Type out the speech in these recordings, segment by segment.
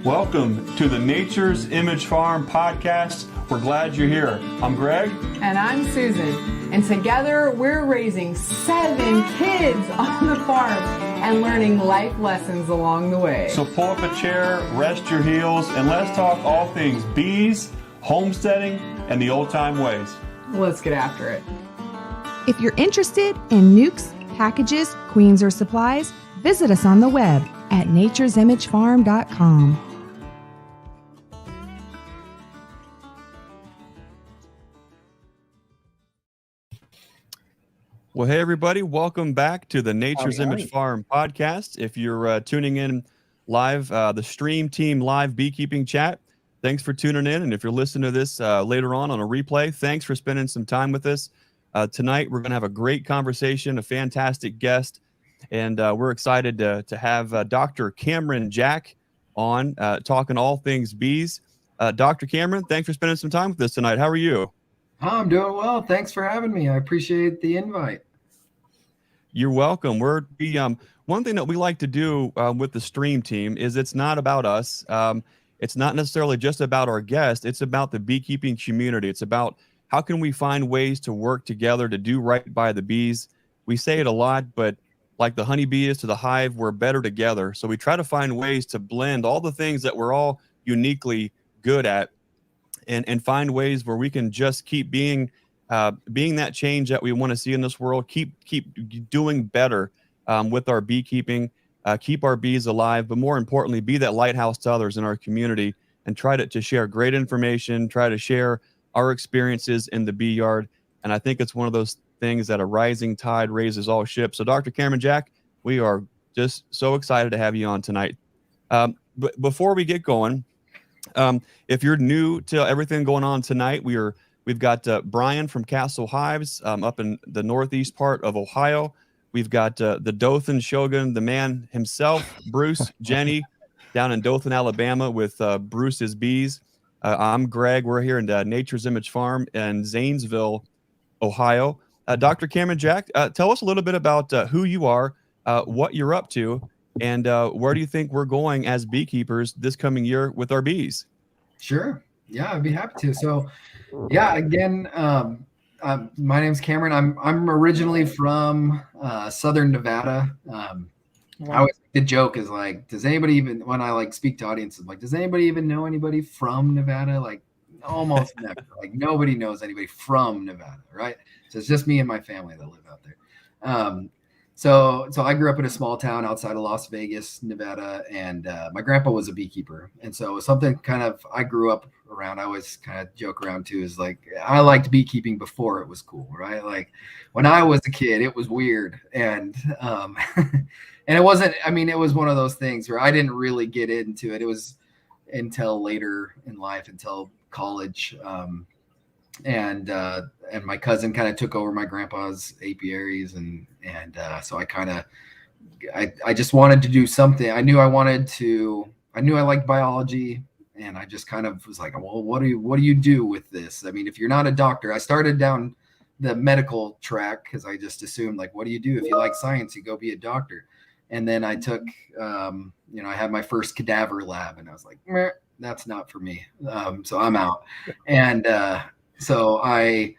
Welcome to the Nature's Image Farm podcast. We're glad you're here. I'm Greg. And I'm Susan. And together we're raising 7 kids on the farm and learning life lessons along the way. So pull up a chair, rest your heels, and let's talk all things bees, homesteading, and the old-time ways. Let's get after it. If you're interested in nukes, packages, queens, or supplies, visit us on the web at naturesimagefarm.com. Well, hey, everybody. Welcome back to the Nature's Image Farm podcast. If you're tuning in live, the stream team live beekeeping chat, thanks for tuning in. And if you're listening to this later on a replay, thanks for spending some time with us. Tonight, we're going to have a great conversation, a fantastic guest, and we're excited to have Dr. Cameron Jack on talking all things bees. Dr. Cameron, thanks for spending some time with us tonight. How are you? I'm doing well. Thanks for having me. I appreciate the invite. You're welcome. One thing that we like to do with the stream team is it's not about us. It's not necessarily just about our guests. It's about the beekeeping community. It's about how can we find ways to work together to do right by the bees. We say it a lot, but like the honeybee is to the hive, we're better together. So we try to find ways to blend all the things that we're all uniquely good at and find ways where we can just keep being that change that we want to see in this world, keep doing better with our beekeeping, keep our bees alive, but more importantly, be that lighthouse to others in our community and try to share great information, try to share our experiences in the bee yard. And I think it's one of those things that a rising tide raises all ships. So Dr. Cameron Jack, we are just so excited to have you on tonight. But before we get going, if you're new to everything going on tonight, we've got Brian from Castle Hives up in the northeast part of Ohio. We've got the Dothan Shogun, the man himself, Bruce Jenny, down in Dothan, Alabama, with Bruce's Bees. I'm Greg. We're here in Nature's Image Farm in Zanesville, Ohio. Dr. Cameron Jack, tell us a little bit about who you are, what you're up to, and where do you think we're going as beekeepers this coming year with our bees? Sure. Yeah, I'd be happy to. So, yeah, again, my name's Cameron. I'm originally from Southern Nevada. I always the joke is like, does anybody even, when I speak to audiences, like, does anybody even know anybody from Nevada? Like, almost never. Like, nobody knows anybody from Nevada, right? So it's just me and my family that live out there. So I grew up in a small town outside of Las Vegas, Nevada, and my grandpa was a beekeeper. And so it was something kind of I grew up around. I always kind of joke around too, is like, I liked beekeeping before it was cool, right? Like when I was a kid, it was weird. And and it wasn't, it was one of those things where I didn't really get into it. It was until later in life, until college. And my cousin kind of took over my grandpa's apiaries, and so I just wanted to do something. I knew I liked biology, and I just kind of was like, well, what do you do with this? If you're not a doctor, I started down the medical track because I just assumed, like, what do you do if you like science? You go be a doctor. And then I took, I had my first cadaver lab, and I was like, meh, that's not for me. So I'm out. And so I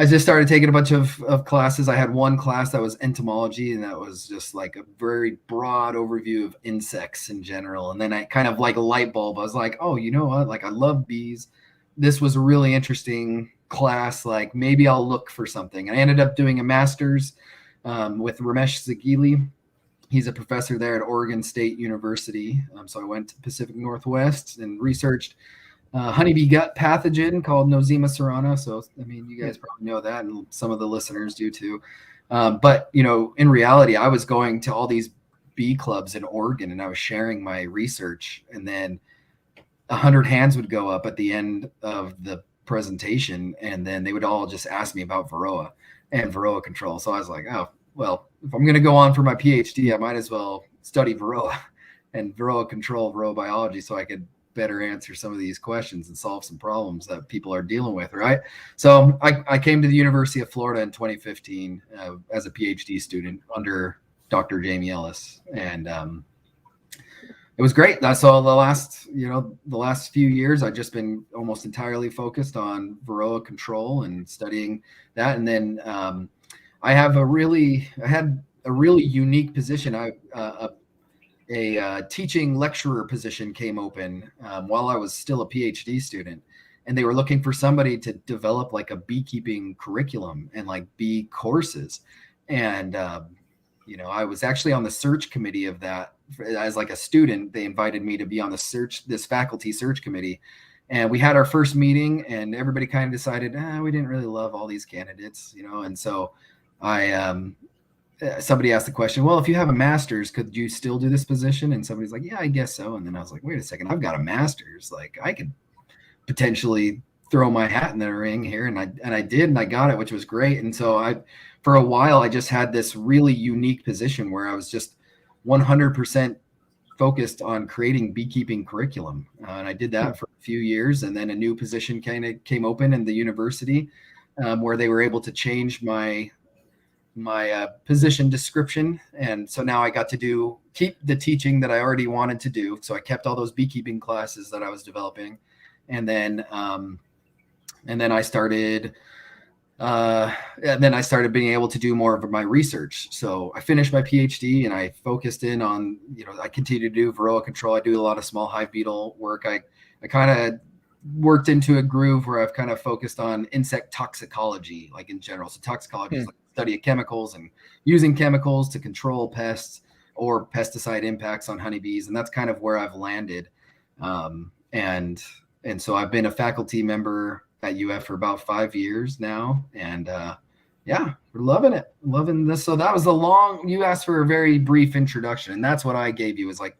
just started taking a bunch of classes. I had one class that was entomology, and that was just like a very broad overview of insects in general. And then I kind of like a light bulb. I was like, oh, you know what? Like, I love bees. This was a really interesting class. Like, maybe I'll look for something. And I ended up doing a master's with Ramesh Zagili. He's a professor there at Oregon State University. So I went to Pacific Northwest and researched honeybee gut pathogen called Nosema serrana. So, you guys probably know that, and some of the listeners do too. But, in reality, I was going to all these bee clubs in Oregon, and I was sharing my research, and then 100 hands would go up at the end of the presentation, and then they would all just ask me about Varroa and Varroa control. So I was like, oh, well, if I'm going to go on for my PhD, I might as well study Varroa and Varroa control, Varroa biology, so I could better answer some of these questions and solve some problems that people are dealing with, right? So I came to the University of Florida in 2015 as a PhD student under Dr. Jamie Ellis. And It was great. That's all the last few years, I've just been almost entirely focused on Varroa control and studying that. And then I had a really unique position. A teaching lecturer position came open while I was still a PhD student, and they were looking for somebody to develop like a beekeeping curriculum and like bee courses. And I was actually on the search committee of that as like a student. They invited me to be on this faculty search committee, and we had our first meeting, and everybody kind of decided we didn't really love all these candidates, and so somebody asked the question, well, if you have a master's, could you still do this position? And somebody's like, yeah, I guess so. And then I was like, wait a second, I've got a master's. Like, I could potentially throw my hat in the ring here. And I did, and I got it, which was great. And so for a while, I just had this really unique position where I was just 100% focused on creating beekeeping curriculum. And I did that for a few years. And then a new position kind of came open in the university where they were able to change my position description. And so now I got to keep the teaching that I already wanted to do. So I kept all those beekeeping classes that I was developing. And then I started being able to do more of my research. So I finished my PhD and I focused in on, I continue to do Varroa control. I do a lot of small hive beetle work. I kind of worked into a groove where I've kind of focused on insect toxicology, like in general. So toxicology is like the study of chemicals and using chemicals to control pests or pesticide impacts on honeybees. And that's kind of where I've landed. And so I've been a faculty member at UF for about 5 years now. And we're loving it, loving this. So that was you asked for a very brief introduction. And that's what I gave you, is like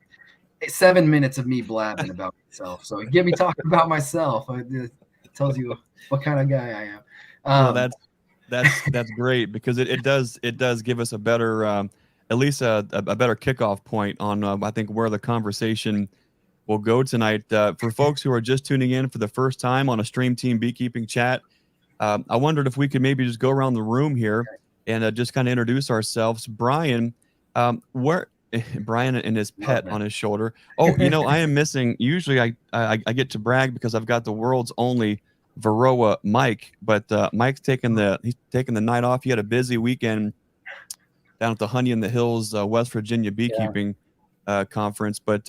7 minutes of me blabbing about myself. So give me talking about myself. It tells you what kind of guy I am. Well, that's great, because it does give us a better, at least a better kickoff point on I think where the conversation will go tonight. For folks who are just tuning in for the first time on a Stream Team Beekeeping Chat, I wondered if we could maybe just go around the room here and just kind of introduce ourselves. Brian, Brian and his pet on his shoulder. Oh, I am missing. Usually I get to brag because I've got the world's only Varroa Mike, but Mike's taking the night off. He had a busy weekend down at the Honey in the Hills, West Virginia beekeeping conference. But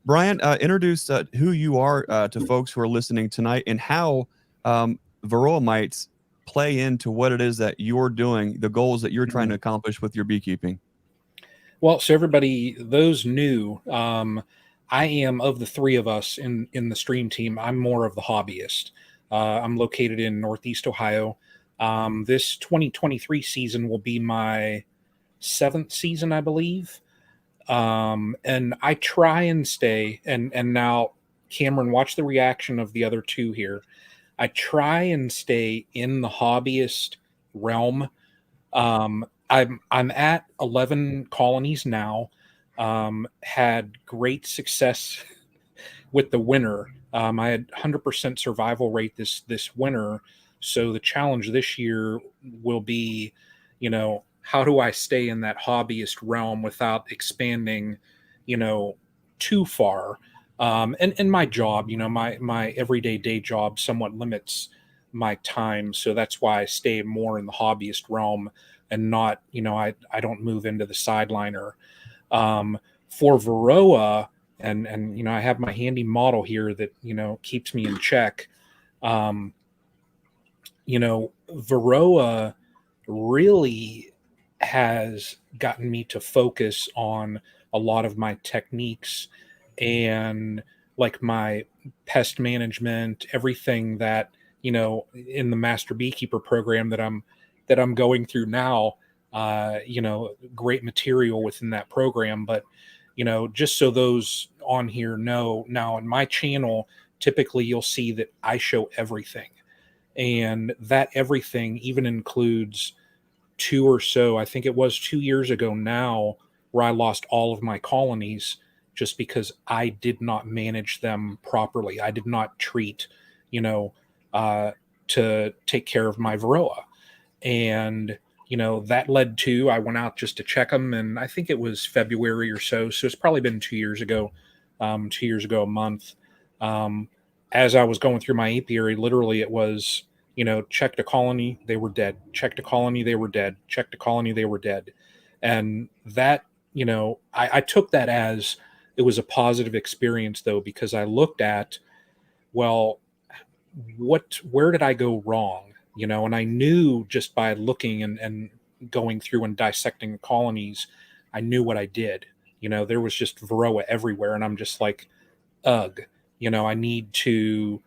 Brian, introduce who you are to folks who are listening tonight, and how Varroa mites play into what it is that you're doing, the goals that you're trying to accomplish with your beekeeping. Well, so everybody, those new, I am, of the three of us in the Stream Team, I'm more of the hobbyist. I'm located in Northeast Ohio. This 2023 season will be my 7th season, I believe. And I try and stay, and now, Cameron, watch the reaction of the other two here. I try and stay in the hobbyist realm. I'm at 11 colonies now. Had great success with the winter. I had 100% survival rate this winter. So the challenge this year will be, how do I stay in that hobbyist realm without expanding, too far? And my job, my everyday day job somewhat limits my time. So that's why I stay more in the hobbyist realm and not, I don't move into the sideliner. For Varroa, and I have my handy model here that, keeps me in check. Varroa really has gotten me to focus on a lot of my techniques and like my pest management, everything that, in the Master Beekeeper program that I'm going through now, great material within that program. But, just so those on here know, now in my channel, typically you'll see that I show everything. And that everything even includes 2 or so, I think it was 2 years ago now, where I lost all of my colonies just because I did not manage them properly. I did not treat, to take care of my Varroa. And, that led to, I went out just to check them, and I think it was February or so. So it's probably been 2 years ago. 2 years ago, a month. As I was going through my apiary, literally it was, checked a colony, they were dead. Checked a colony, they were dead. Checked a colony, they were dead. And that, I took that as it was a positive experience, though, because I looked at, well, where did I go wrong? And I knew just by looking and going through and dissecting the colonies, I knew what I did. There was just Varroa everywhere. And I'm just like, ugh, I need to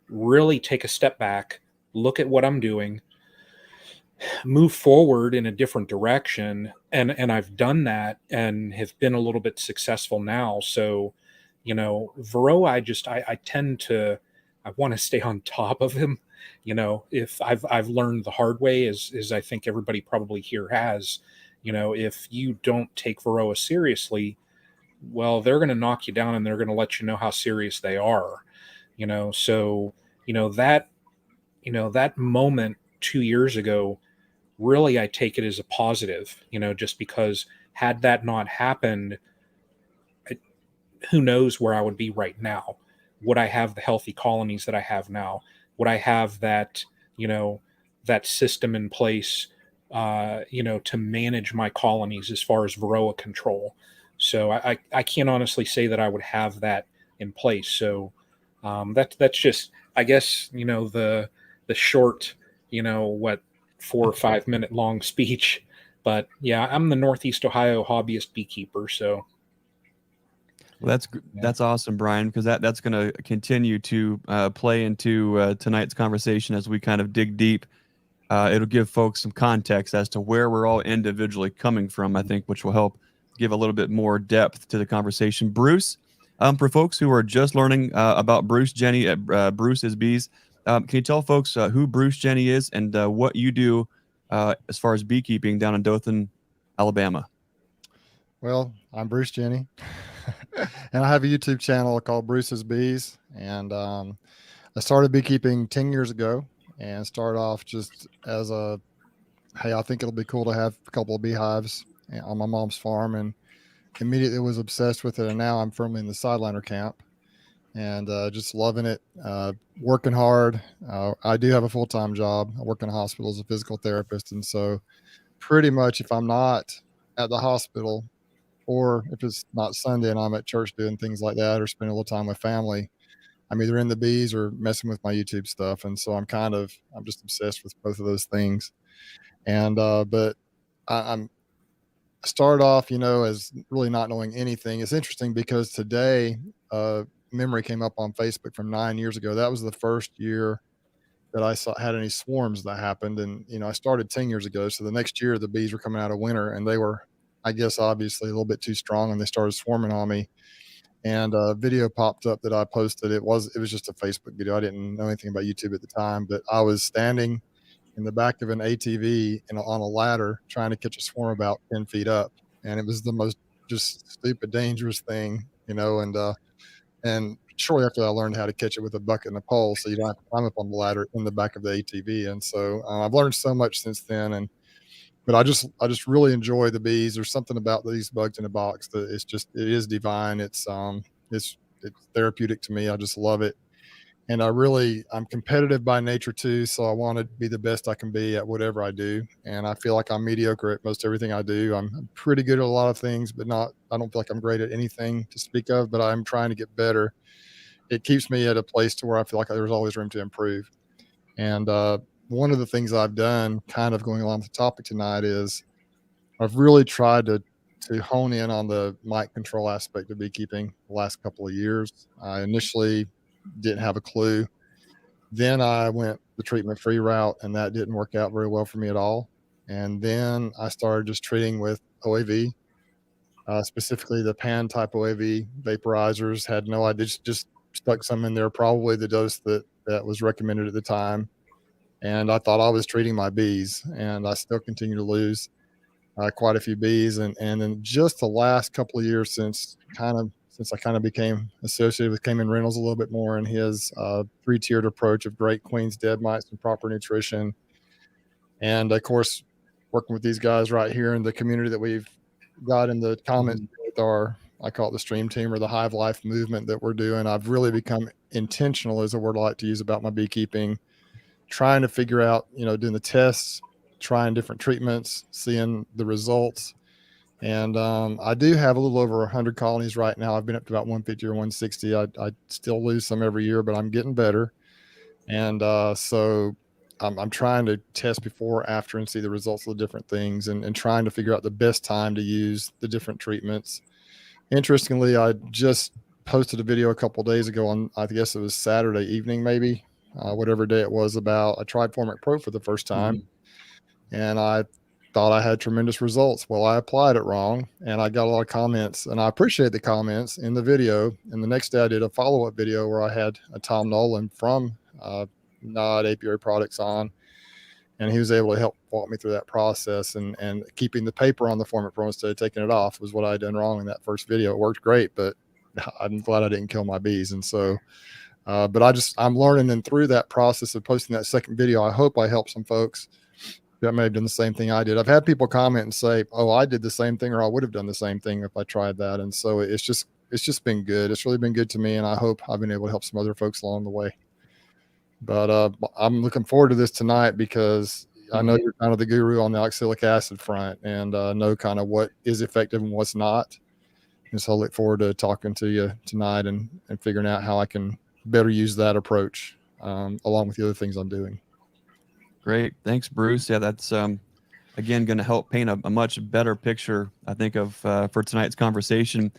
really take a step back, look at what I'm doing, move forward in a different direction. And I've done that and have been a little bit successful now. So, Varroa, I tend to, I want to stay on top of him. If I've learned the hard way, as I think everybody probably here has, if you don't take Varroa seriously, well, they're going to knock you down and they're going to let you know how serious they are. So, that moment 2 years ago, really, I take it as a positive, just because had that not happened, who knows where I would be right now? Would I have the healthy colonies that I have now? Would I have that, that system in place, to manage my colonies as far as Varroa control? So I can't honestly say that I would have that in place. So that's just, I guess, the short, 4 or 5 minute long speech. But yeah, I'm the Northeast Ohio hobbyist beekeeper. So. Well, that's awesome, Brian, because that's going to continue to play into tonight's conversation as we kind of dig deep. It'll give folks some context as to where we're all individually coming from, I think, which will help give a little bit more depth to the conversation. Bruce, for folks who are just learning about Bruce Jenny at Bruce's Bees, can you tell folks who Bruce Jenny is and what you do as far as beekeeping down in Dothan, Alabama? Well, I'm Bruce Jenny, and I have a YouTube channel called Bruce's Bees. And I started beekeeping 10 years ago and started off just as hey, I think it'll be cool to have a couple of beehives on my mom's farm, and immediately was obsessed with it. And now I'm firmly in the sideliner camp and just loving it, working hard. I do have a full-time job. I work in a hospital as a physical therapist. And so pretty much if I'm not at the hospital, or if it's not Sunday and I'm at church doing things like that, or spending a little time with family, I'm either in the bees or messing with my YouTube stuff. And so I'm just obsessed with both of those things. And, but I started off, as really not knowing anything. It's interesting because today, memory came up on Facebook from 9 years ago. That was the first year that I had any swarms that happened. And, I started 10 years ago. So the next year the bees were coming out of winter and they were, I guess, obviously a little bit too strong, and they started swarming on me. And a video popped up that I posted. It was just a Facebook video. I didn't know anything about YouTube at the time, but I was standing in the back of an ATV on a ladder trying to catch a swarm about 10 feet up. And it was the most just stupid, dangerous thing, and shortly after that, I learned how to catch it with a bucket and a pole, so you don't have to climb up on the ladder in the back of the ATV. And so I've learned so much since then. But I just really enjoy the bees. There's something about these bugs in a box that it is divine. It's therapeutic to me. I just love it. And I'm competitive by nature too. So I want to be the best I can be at whatever I do. And I feel like I'm mediocre at most everything I do. I'm pretty good at a lot of things, but I don't feel like I'm great at anything to speak of, but I'm trying to get better. It keeps me at a place to where I feel like there's always room to improve. And, one of the things I've done, kind of going along with the topic tonight, is I've really tried to hone in on the mite control aspect of beekeeping the last couple of years. I initially didn't have a clue. Then I went the treatment-free route, and that didn't work out very well for me at all. And then I started just treating with OAV, specifically the pan type OAV vaporizers. Had no idea, just stuck some in there, probably the dose that was recommended at the time. And I thought I was treating my bees, and I still continue to lose quite a few bees. And then just the last couple of years since I kind of became associated with Cayman Reynolds a little bit more, and his 3-tiered approach of great queens, dead mites, and proper nutrition. And of course, working with these guys right here in the community that we've got in the comments with our I call it the stream team or the hive life movement that we're doing. I've really become intentional, is a word I like to use about my beekeeping, trying to figure out, doing the tests, trying different treatments, seeing the results. And I do have a little over 100 colonies right now. I've been up to about 150 or 160. I still lose some every year, but I'm getting better. And so I'm trying to test before, after, and see the results of the different things, and trying to figure out the best time to use the different treatments. Interestingly, I just posted a video a couple of days ago on, I guess it was Saturday evening, maybe, whatever day it was, about I tried Formic Pro for the first time. And I thought I had tremendous results. Well, I applied it wrong, and I got a lot of comments, and I appreciate the comments in the video. And the next day I did a follow-up video where I had a Tom Nolan from Nod Apiary Products on, and he was able to help walk me through that process, and keeping the paper on the Formic Pro instead of taking it off was what I had done wrong in that first video. It worked great, but I'm glad I didn't kill my bees. And so, but I'm learning, and through that process of posting that second video, I hope I help some folks that may have done the same thing I did. I've had people comment and say, "Oh, I did the same thing," or "I would have done the same thing if I tried that." And so it's just been good. It's really been good to me, and I hope I've been able to help some other folks along the way. But I'm looking forward to this tonight, because I know you're kind of the guru on the oxalic acid front, and know kind of what is effective and what's not. And so I look forward to talking to you tonight and figuring out how I can better use that approach along with the other things I'm doing. Great. Thanks, Bruce. Yeah, that's again going to help paint a much better picture, I think, of for tonight's conversation.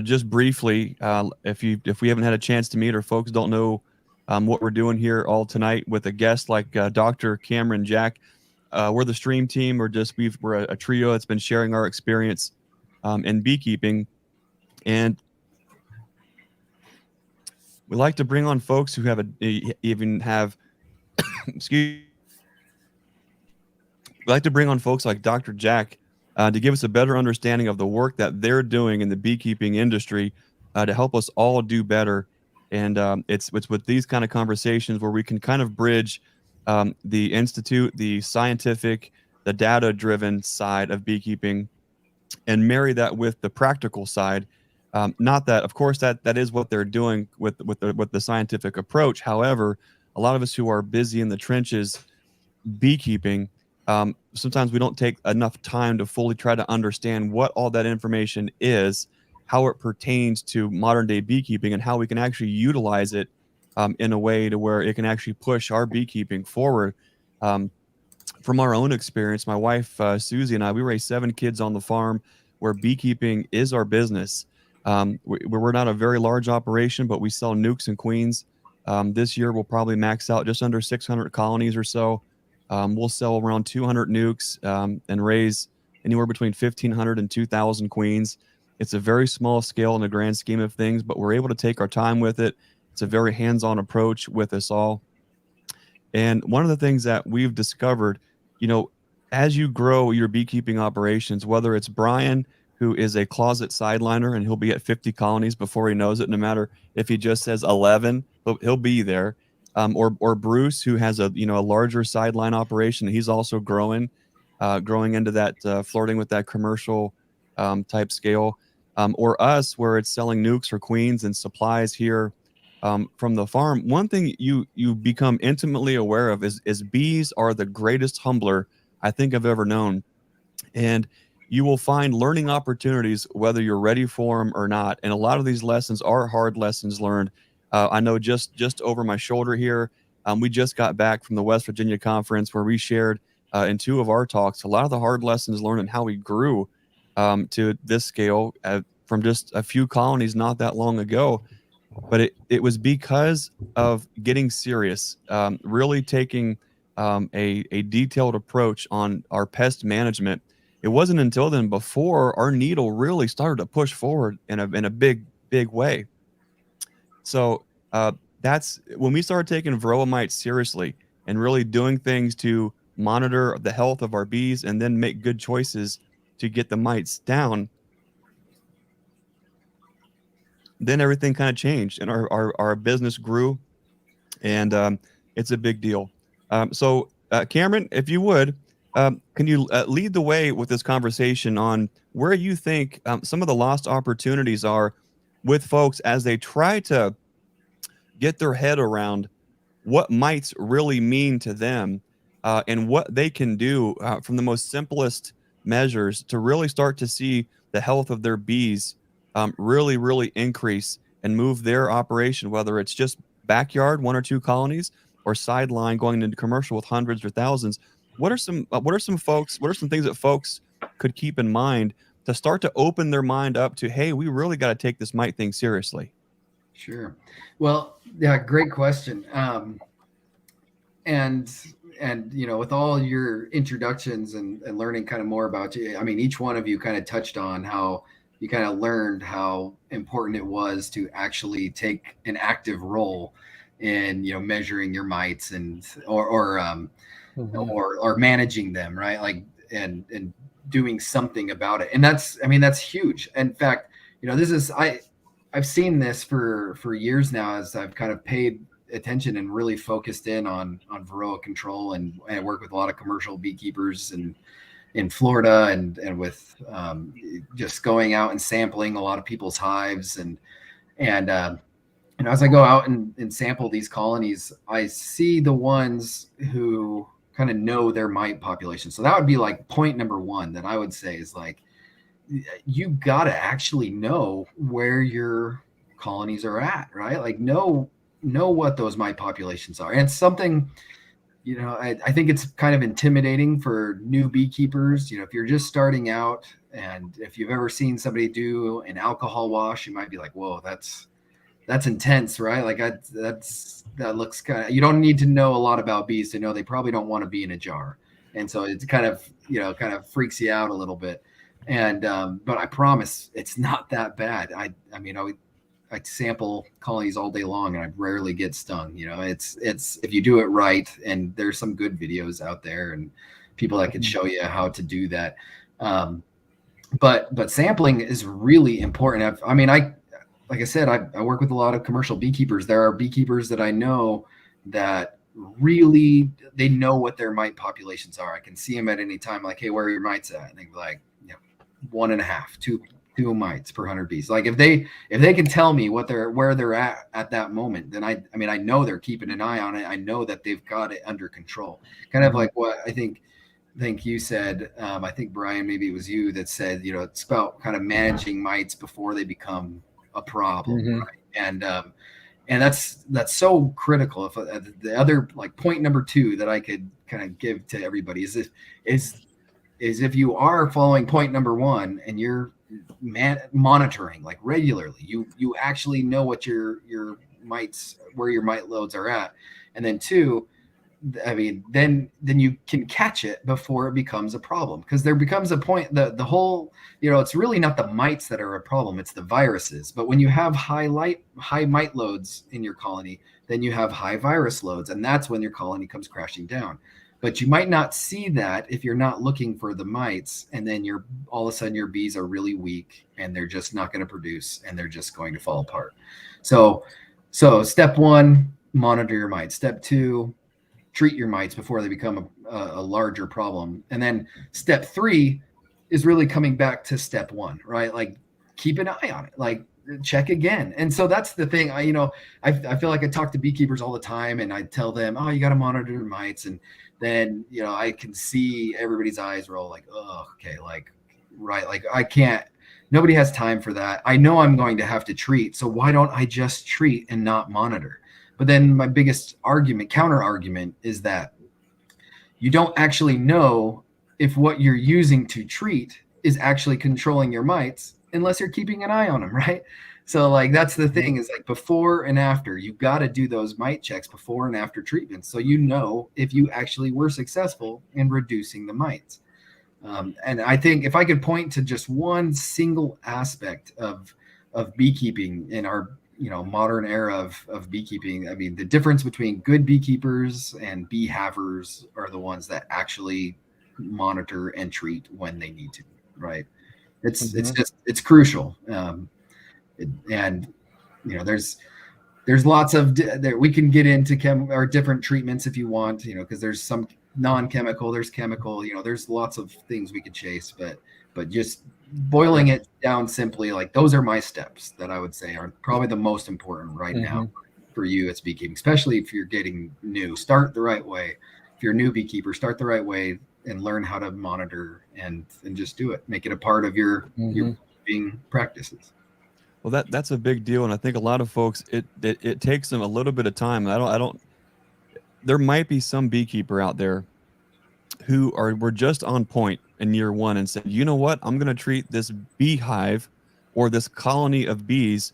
Just briefly, if we haven't had a chance to meet, or folks don't know what we're doing here all tonight with a guest like Dr. Cameron Jack, we're the stream team. We're a trio that's been sharing our experience in beekeeping, and we like to bring on folks who we like to bring on folks like Dr. Jack to give us a better understanding of the work that they're doing in the beekeeping industry to help us all do better. And it's with these kind of conversations where we can kind of bridge the institute, the scientific, the data-driven side of beekeeping, and marry that with the practical side. Not that, of course, that is what they're doing with the scientific approach. However, a lot of us who are busy in the trenches beekeeping, sometimes we don't take enough time to fully try to understand what all that information is, how it pertains to modern day beekeeping, and how we can actually utilize it in a way to where it can actually push our beekeeping forward. From our own experience, my wife, Susie, and I, we raised 7 kids on the farm where beekeeping is our business. We're not a very large operation, but we sell nukes and queens. This year, we'll probably max out just under 600 colonies or so. We'll sell around 200 nukes and raise anywhere between 1,500 and 2,000 queens. It's a very small scale in the grand scheme of things, but we're able to take our time with it. It's a very hands-on approach with us all. And one of the things that we've discovered, as you grow your beekeeping operations, whether it's Brian, who is a closet sideliner, and he'll be at 50 colonies before he knows it, no matter if he just says 11, he'll be there. Or Bruce, who has a larger sideline operation. He's also growing into that, flirting with that commercial type scale. Or us, where it's selling nukes or queens and supplies here from the farm. One thing you become intimately aware of is bees are the greatest humbler I think I've ever known. And you will find learning opportunities whether you're ready for them or not. And a lot of these lessons are hard lessons learned. I know just over my shoulder here, we just got back from the West Virginia conference where we shared in 2 of our talks a lot of the hard lessons learned and how we grew to this scale from just a few colonies not that long ago. But it was because of getting serious, really taking a detailed approach on our pest management. It wasn't until then before our needle really started to push forward in a big way. So that's when we started taking Varroa mites seriously and really doing things to monitor the health of our bees and then make good choices to get the mites down. Then everything kind of changed and our business grew, and it's a big deal. So Cameron, if you would, can you lead the way with this conversation on where you think some of the lost opportunities are with folks as they try to get their head around what mites really mean to them, and what they can do from the most simplest measures to really start to see the health of their bees really, really increase and move their operation, whether it's just backyard, 1 or 2 colonies, or sideline going into commercial with hundreds or thousands. What are some things that folks could keep in mind to start to open their mind up to, hey, we really got to take this mite thing seriously? Sure. Well, yeah, great question. And with all your introductions and learning kind of more about you, I mean, each one of you kind of touched on how you kind of learned how important it was to actually take an active role in, measuring your mites and or managing them, right? Like, and doing something about it. And that's huge. In fact, I've seen this for years now as I've kind of paid attention and really focused in on Varroa control, and I work with a lot of commercial beekeepers in Florida and with just going out and sampling a lot of people's hives and as I go out and sample these colonies, I see the ones who kind of know their mite population. So that would be like point number one that I would say is like, you got to actually know where your colonies are at, right? Like know what those mite populations are. And it's something, I think it's kind of intimidating for new beekeepers. If you're just starting out, and if you've ever seen somebody do an alcohol wash, you might be like, whoa, that's intense, right? Like that looks kind of, you don't need to know a lot about bees to know they probably don't want to be in a jar. And so it's kind of freaks you out a little bit. And, but I promise it's not that bad. I sample colonies all day long and I rarely get stung. It's if you do it right, and there's some good videos out there and people that can show you how to do that. But sampling is really important. Like I said, I work with a lot of commercial beekeepers. There are beekeepers that I know that really, they know what their mite populations are. I can see them at any time, like, hey, where are your mites at? And they're like, 1.5, 2 mites per 100 bees. Like if they can tell me where they're at that moment, then I know they're keeping an eye on it. I know that they've got it under control. Kind of like what I think you said. I think Brian, maybe it was you that said, it's about kind of managing mites before they become a problem. Mm-hmm. Right? And that's so critical. If the other, like, point number 2 that I could kind of give to everybody is if you are following point number 1 and you're monitoring like regularly, you actually know what your mites, where your mite loads are at. And then 2, then you can catch it before it becomes a problem, because there becomes a point that the whole, it's really not the mites that are a problem, it's the viruses. But when you have high mite loads in your colony, then you have high virus loads, and that's when your colony comes crashing down. But you might not see that if you're not looking for the mites, and then all of a sudden your bees are really weak and they're just not going to produce and they're just going to fall apart. So step 1, monitor your mites. Step 2, treat your mites before they become a larger problem. And then step 3 is really coming back to step 1, right? Like, keep an eye on it, like check again. And so that's the thing. I feel like I talk to beekeepers all the time and I tell them, oh, you got to monitor your mites. And then, I can see everybody's eyes roll like, oh, okay. Like, right. Like, nobody has time for that. I know I'm going to have to treat. So why don't I just treat and not monitor? But then my biggest counter argument is that you don't actually know if what you're using to treat is actually controlling your mites unless you're keeping an eye on them, right? So like, that's the thing, is like before and after, you've got to do those mite checks before and after treatment. So if you actually were successful in reducing the mites. And I think if I could point to just one single aspect of beekeeping in our modern era of beekeeping, the difference between good beekeepers and bee havers are the ones that actually monitor and treat when they need to, right? It's crucial. And there's lots of we can get into or different treatments if you want, because there's some non-chemical, there's chemical, you know, there's lots of things we could chase, but just boiling it down simply, like those are my steps that I would say are probably the most important right now for you as beekeeping, especially if you're getting new. Start the right way. If you're a new beekeeper, start the right way and learn how to monitor and just do it. Make it a part of your beekeeping practices. Well, that's a big deal, and I think a lot of folks it takes them a little bit of time. I don't. There might be some beekeeper out there who were just on point in year one and said, you know what, I'm going to treat this beehive or this colony of bees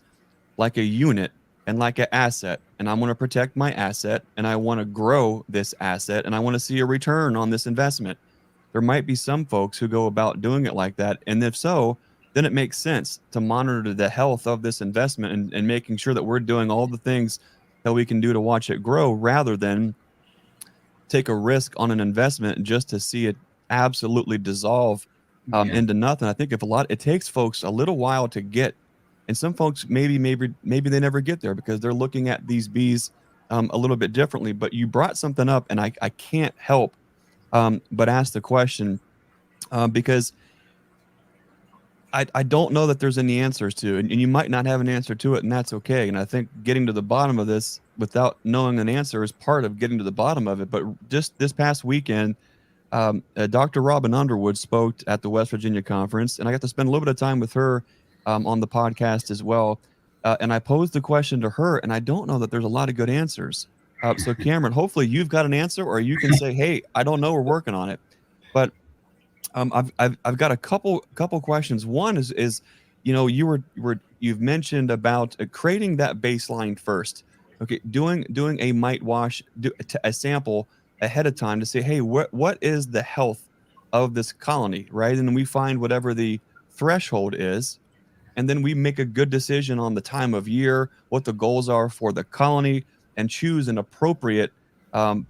like a unit and like an asset, and I'm going to protect my asset, and I want to grow this asset, and I want to see a return on this investment. There might be some folks who go about doing it like that, and if so, then it makes sense to monitor the health of this investment and making sure that we're doing all the things that we can do to watch it grow, rather than take a risk on an investment just to see it absolutely dissolve into nothing. I think it takes folks a little while to get, and some folks maybe they never get there because they're looking at these bees a little bit differently. But you brought something up, and I can't help but ask the question because I don't know that there's any answers to it, and you might not have an answer to it, and that's okay. And I think getting to the bottom of this without knowing an answer is part of getting to the bottom of it. But just this past weekend, Dr. Robin Underwood spoke at the West Virginia conference, and I got to spend a little bit of time with her on the podcast as well. And I posed the question to her, and I don't know that there's a lot of good answers. So Cameron, hopefully you've got an answer, or you can say, hey, I don't know, we're working on it. But I've got a couple questions. One is you know, you've mentioned about creating that baseline first. Okay, doing a mite wash, a sample ahead of time to say, hey, what is the health of this colony, right? And then we find whatever the threshold is, and then we make a good decision on the time of year, what the goals are for the colony, and choose an appropriate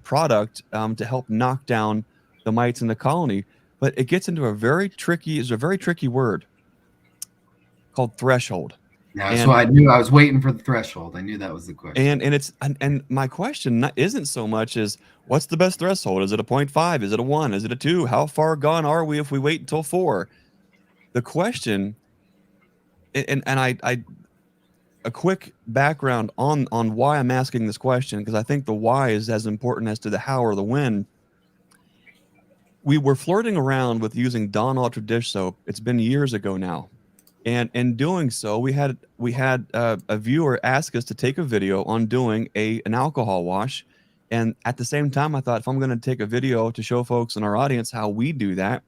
product to help knock down the mites in the colony. But it gets into a very tricky word called threshold. That's why I knew I was waiting for the threshold. I knew that was the question. And my question isn't so much as what's the best threshold? Is it a 0.5? Is it a 1? Is it a 2? How far gone are we if we wait until 4? The question, and I a quick background on why I'm asking this question, because I think the why is as important as to the how or the when. We were flirting around with using Dawn Ultra dish soap. It's been years ago now. And in doing so, we had a viewer ask us to take a video on doing an alcohol wash. And at the same time, I thought, if I'm going to take a video to show folks in our audience how we do that,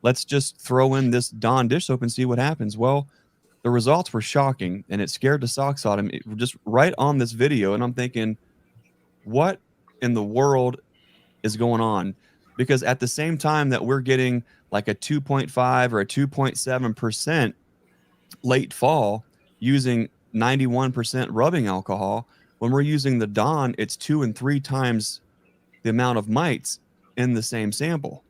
let's just throw in this Dawn dish soap and see what happens. Well, the results were shocking, and it scared the socks out of me just right on this video. And I'm thinking, what in the world is going on? Because at the same time that we're getting like a 2.5 or a 2.7% late fall using 91% rubbing alcohol, when we're using the Dawn, it's 2 and 3 times the amount of mites in the same sample.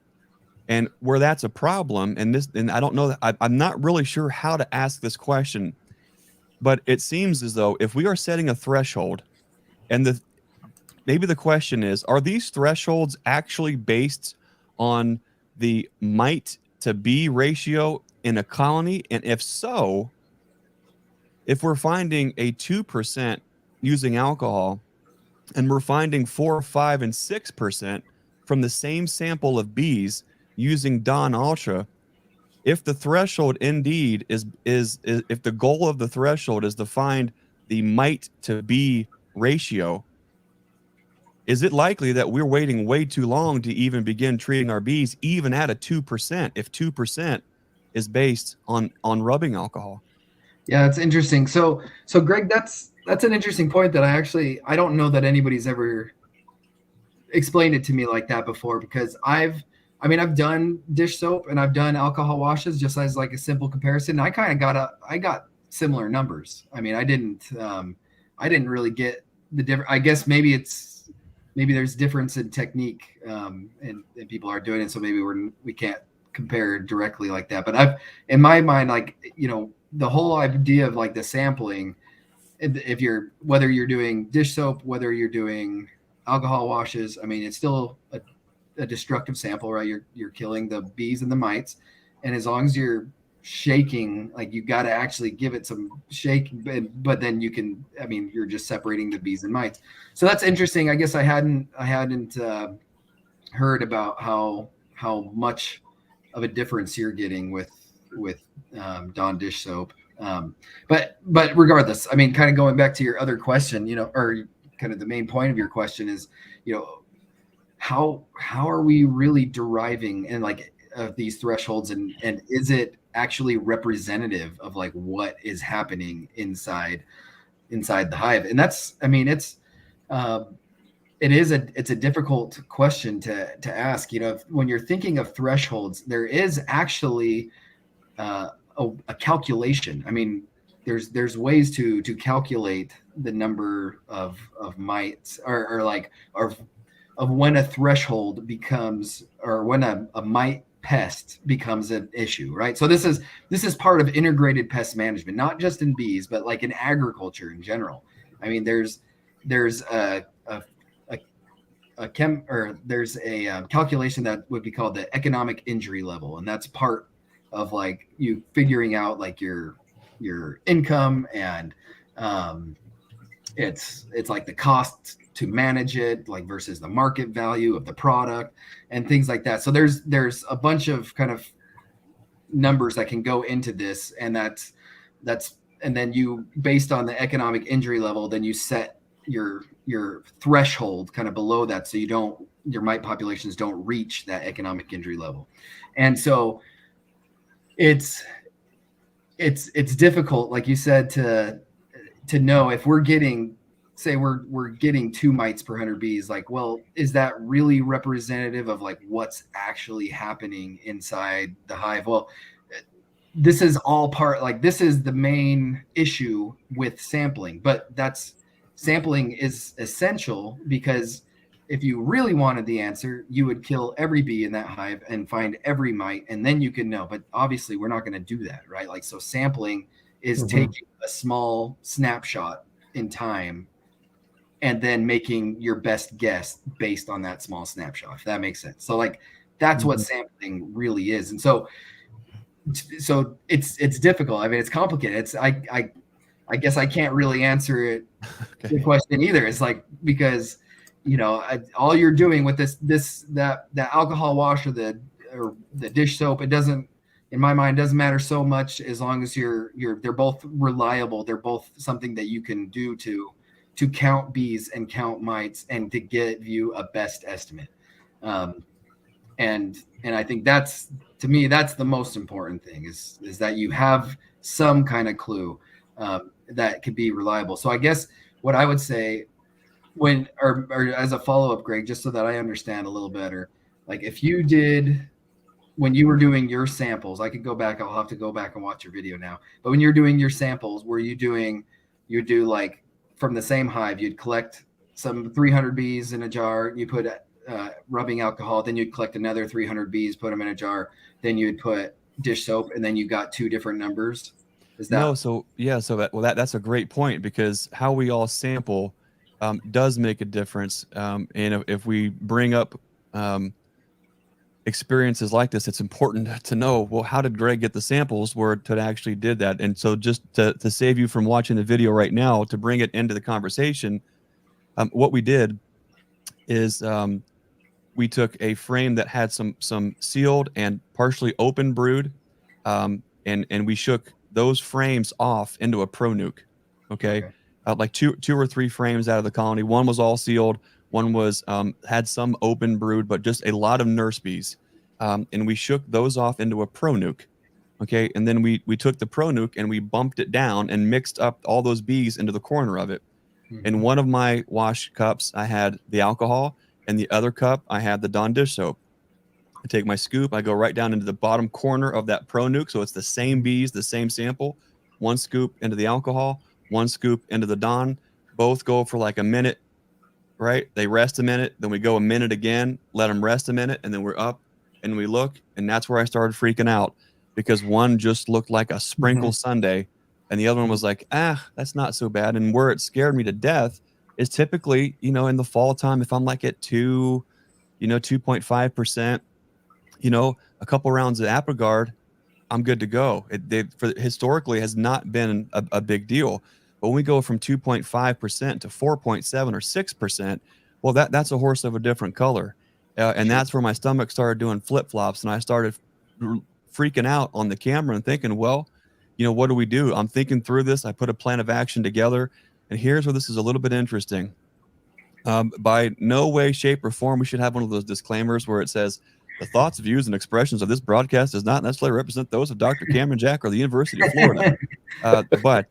And where that's a problem, and I don't know that I'm not really sure how to ask this question, but it seems as though if we are setting a threshold, and maybe the question is, are these thresholds actually based on the mite to bee ratio in a colony? And if so, if we're finding a 2% using alcohol, and we're finding 4, 5, and 6% from the same sample of bees using Dawn Ultra, if the threshold indeed is if the goal of the threshold is to find the mite to bee ratio, is it likely that we're waiting way too long to even begin treating our bees, even at a 2%, if 2% is based on rubbing alcohol? Yeah, that's interesting. So Greg, that's an interesting point that I don't know that anybody's ever explained it to me like that before, because I've done dish soap and I've done alcohol washes just as like a simple comparison. I kind of got similar numbers. I mean, I didn't really get the different. I guess maybe there's difference in technique, and people are doing it, so maybe we can't compare directly like that. But in my mind, like, you know, the whole idea of like the sampling, whether you're doing dish soap, whether you're doing alcohol washes, I mean, it's still a destructive sample, right? You're killing the bees and the mites, and as long as you're shaking, like you got to actually give it some shake, but then you can, I mean, you're just separating the bees and mites. So that's interesting. I guess I hadn't heard about how much of a difference you're getting with Dawn dish soap. But regardless, I mean, kind of going back to your other question, you know, or kind of the main point of your question is, you know, how are we really deriving and like these thresholds, and is it actually representative of like what is happening inside the hive? And that's, I mean, it's a difficult question to ask. You know, when you're thinking of thresholds, there is actually a calculation. I mean, there's ways to calculate the number of mites or of when a threshold becomes, or when a mite pest becomes an issue, right? So this is part of integrated pest management, not just in bees, but like in agriculture in general. I mean, there's a calculation that would be called the economic injury level, and that's part of like you figuring out like your income, and it's like the cost to manage it, like versus the market value of the product and things like that. So there's a bunch of kind of numbers that can go into this, and that's and then you, based on the economic injury level, then you set your threshold kind of below that, so your mite populations don't reach that economic injury level. And so it's difficult, like you said, to know if we're getting, say we're getting 2 mites per 100 bees, like, well, is that really representative of like what's actually happening inside the hive? Well, this is all part, like this is the main issue with sampling, but sampling is essential, because if you really wanted the answer, you would kill every bee in that hive and find every mite, and then you can know. But obviously we're not going to do that, right? Like, so sampling is taking a small snapshot in time and then making your best guess based on that small snapshot, if that makes sense. So like, that's what sampling really is. And so it's difficult. I mean, it's complicated. It's, I guess I can't really answer the question either. It's like, because, you know, all you're doing with that alcohol wash or the dish soap, it doesn't, in my mind, doesn't matter so much, as long as they're both reliable. They're both something that you can do to count bees and count mites and to give you a best estimate. And I think that's, to me, that's the most important thing, is that you have some kind of clue that could be reliable. So I guess what I would say, when, or as a follow-up, Greg, just so that I understand a little better, like if you did, when you were doing your samples, I could go back, I'll have to go back and watch your video now, but when you're doing your samples, were you do like from the same hive, you'd collect some 300 bees in a jar, you put rubbing alcohol, then you'd collect another 300 bees, put them in a jar, then you'd put dish soap, and then you got 2 different numbers? Is that? No, so yeah, so that's a great point, because how we all sample does make a difference. And if we bring up experiences like this, it's important to know, well, how did Greg get the samples where it actually did that? And so just to save you from watching the video right now, to bring it into the conversation, what we did is we took a frame that had some sealed and partially open brood, and we shook those frames off into a pro nuke. Okay. Like two or 3 frames out of the colony. One was all sealed. One was had some open brood, but just a lot of nurse bees. And we shook those off into a pro nuke. Okay. And then we took the pro nuke and we bumped it down and mixed up all those bees into the corner of it. In one of my wash cups, I had the alcohol, and the other cup, I had the Dawn dish soap. I take my scoop, I go right down into the bottom corner of that pro nuke. So it's the same bees, the same sample. 1 scoop into the alcohol, 1 scoop into the Dawn. Both go for like a minute, right? They rest a minute, then we go a minute again, let them rest a minute, and then we're up and we look. And that's where I started freaking out, because one just looked like a sprinkle sundae, and the other one was like, that's not so bad. And where it scared me to death is typically, you know, in the fall time, if I'm like at 2, 2.5%, a couple rounds of Apogard, I'm good to go. Historically has not been a big deal. But when we go from 2.5% to 4.7 or 6%, well, that's a horse of a different color. And that's where my stomach started doing flip-flops, and I started freaking out on the camera and thinking, well, what do we do? I'm thinking through this. I put a plan of action together, and here's where this is a little bit interesting. By no way, shape, or form, we should have one of those disclaimers where it says, the thoughts, views, and expressions of this broadcast does not necessarily represent those of Dr. Cameron Jack or the University of Florida. But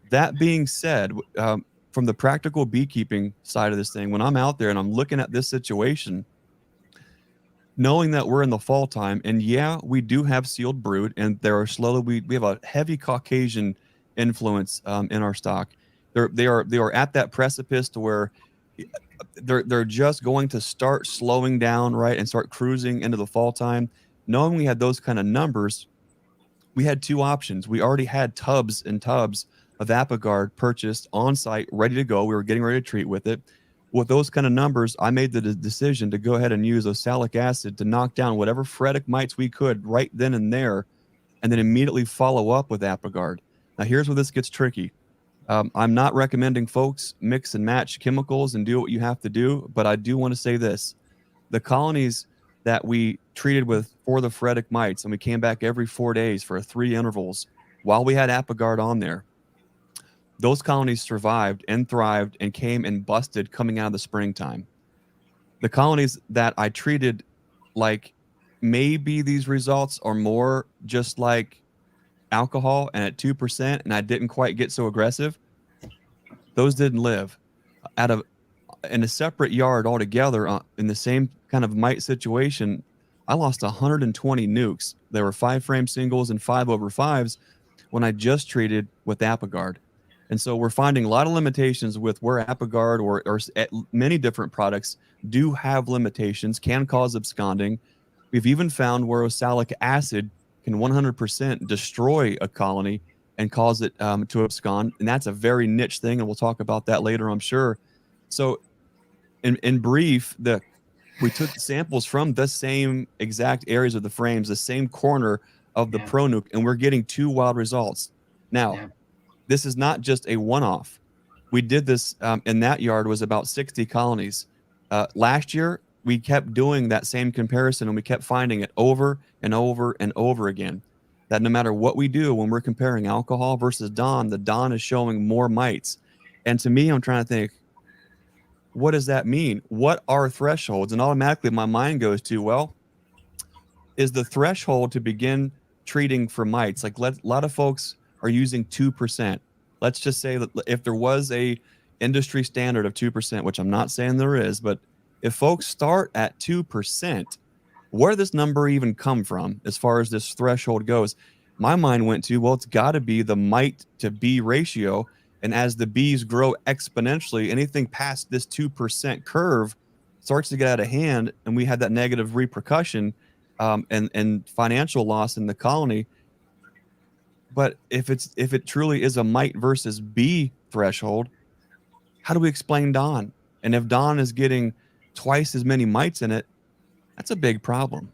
that being said, from the practical beekeeping side of this thing, when I'm out there and I'm looking at this situation, knowing that we're in the fall time, and yeah, we do have sealed brood, and there are slowly, we have a heavy Caucasian influence in our stock. They are at that precipice to where they're just going to start slowing down, right, and start cruising into the fall time. Knowing we had those kind of numbers, we had two options. We already had tubs and tubs of Apogard purchased on site, ready to go. We were getting ready to treat with it. With those kind of numbers, I made the decision to go ahead and use oxalic acid to knock down whatever phoretic mites we could right then and there, and then immediately follow up with Apogard. Now, here's where this gets tricky. I'm not recommending folks mix and match chemicals and do what you have to do, but I do want to say this. The colonies that we treated with for the phoretic mites, and we came back every 4 days for 3 intervals while we had Apogard on there, those colonies survived and thrived and came and busted coming out of the springtime. The colonies that I treated like maybe these results are more just like alcohol and at 2%, and I didn't quite get so aggressive, those didn't live. In a separate yard altogether, in the same kind of mite situation, I lost 120 nukes. There were 5-frame singles and 5/5s when I just treated with Apogard. And so we're finding a lot of limitations with where Apogard or many different products do have limitations, can cause absconding. We've even found where oxalic acid can 100% destroy a colony and cause it to abscond. And that's a very niche thing, and we'll talk about that later, I'm sure. So in brief, we took samples from the same exact areas of the frames, the same corner of the Pro Nuke, and we're getting 2 wild results. Now, this is not just a one-off. We did this in that yard was about 60 colonies. Last year, we kept doing that same comparison, and we kept finding it over and over and over again, that no matter what we do, when we're comparing alcohol versus Dawn, the Dawn is showing more mites. And to me, I'm trying to think, what does that mean? What are thresholds? And automatically my mind goes to, well, is the threshold to begin treating for mites? Like a lot of folks are using 2%. Let's just say that if there was a industry standard of 2%, which I'm not saying there is, but if folks start at 2%, where does this number even come from as far as this threshold goes? My mind went to, well, it's got to be the mite to bee ratio. And as the bees grow exponentially, anything past this 2% curve starts to get out of hand, and we had that negative repercussion and financial loss in the colony. But if it truly is a mite versus bee threshold, how do we explain Dawn? And if Dawn is getting twice as many mites in it, that's a big problem.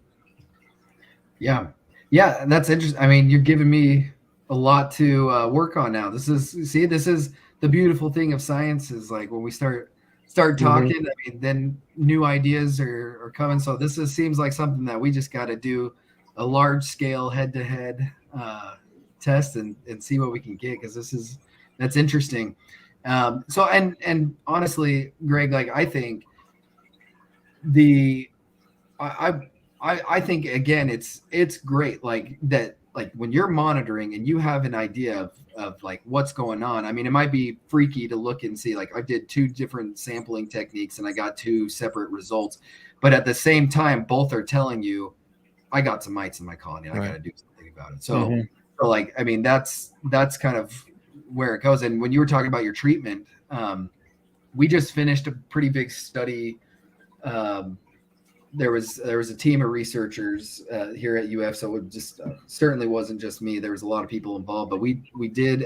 Yeah, that's interesting. I mean, you're giving me a lot to work on now. This is the beautiful thing of science, is like when we start talking, I mean, then new ideas are coming. So seems like something that we just got to do a large scale head-to-head test and see what we can get, because that's interesting. So and honestly, Greg, like I think I think again, it's great like that. Like when you're monitoring and you have an idea of like what's going on. I mean, it might be freaky to look and see, like I did 2 different sampling techniques and I got 2 separate results, but at the same time, both are telling you, I got some mites in my colony. I got to do something about it. So, so like, I mean, that's kind of where it goes. And when you were talking about your treatment, we just finished a pretty big study. There was a team of researchers here at UF, so it just certainly wasn't just me. There was a lot of people involved, but we did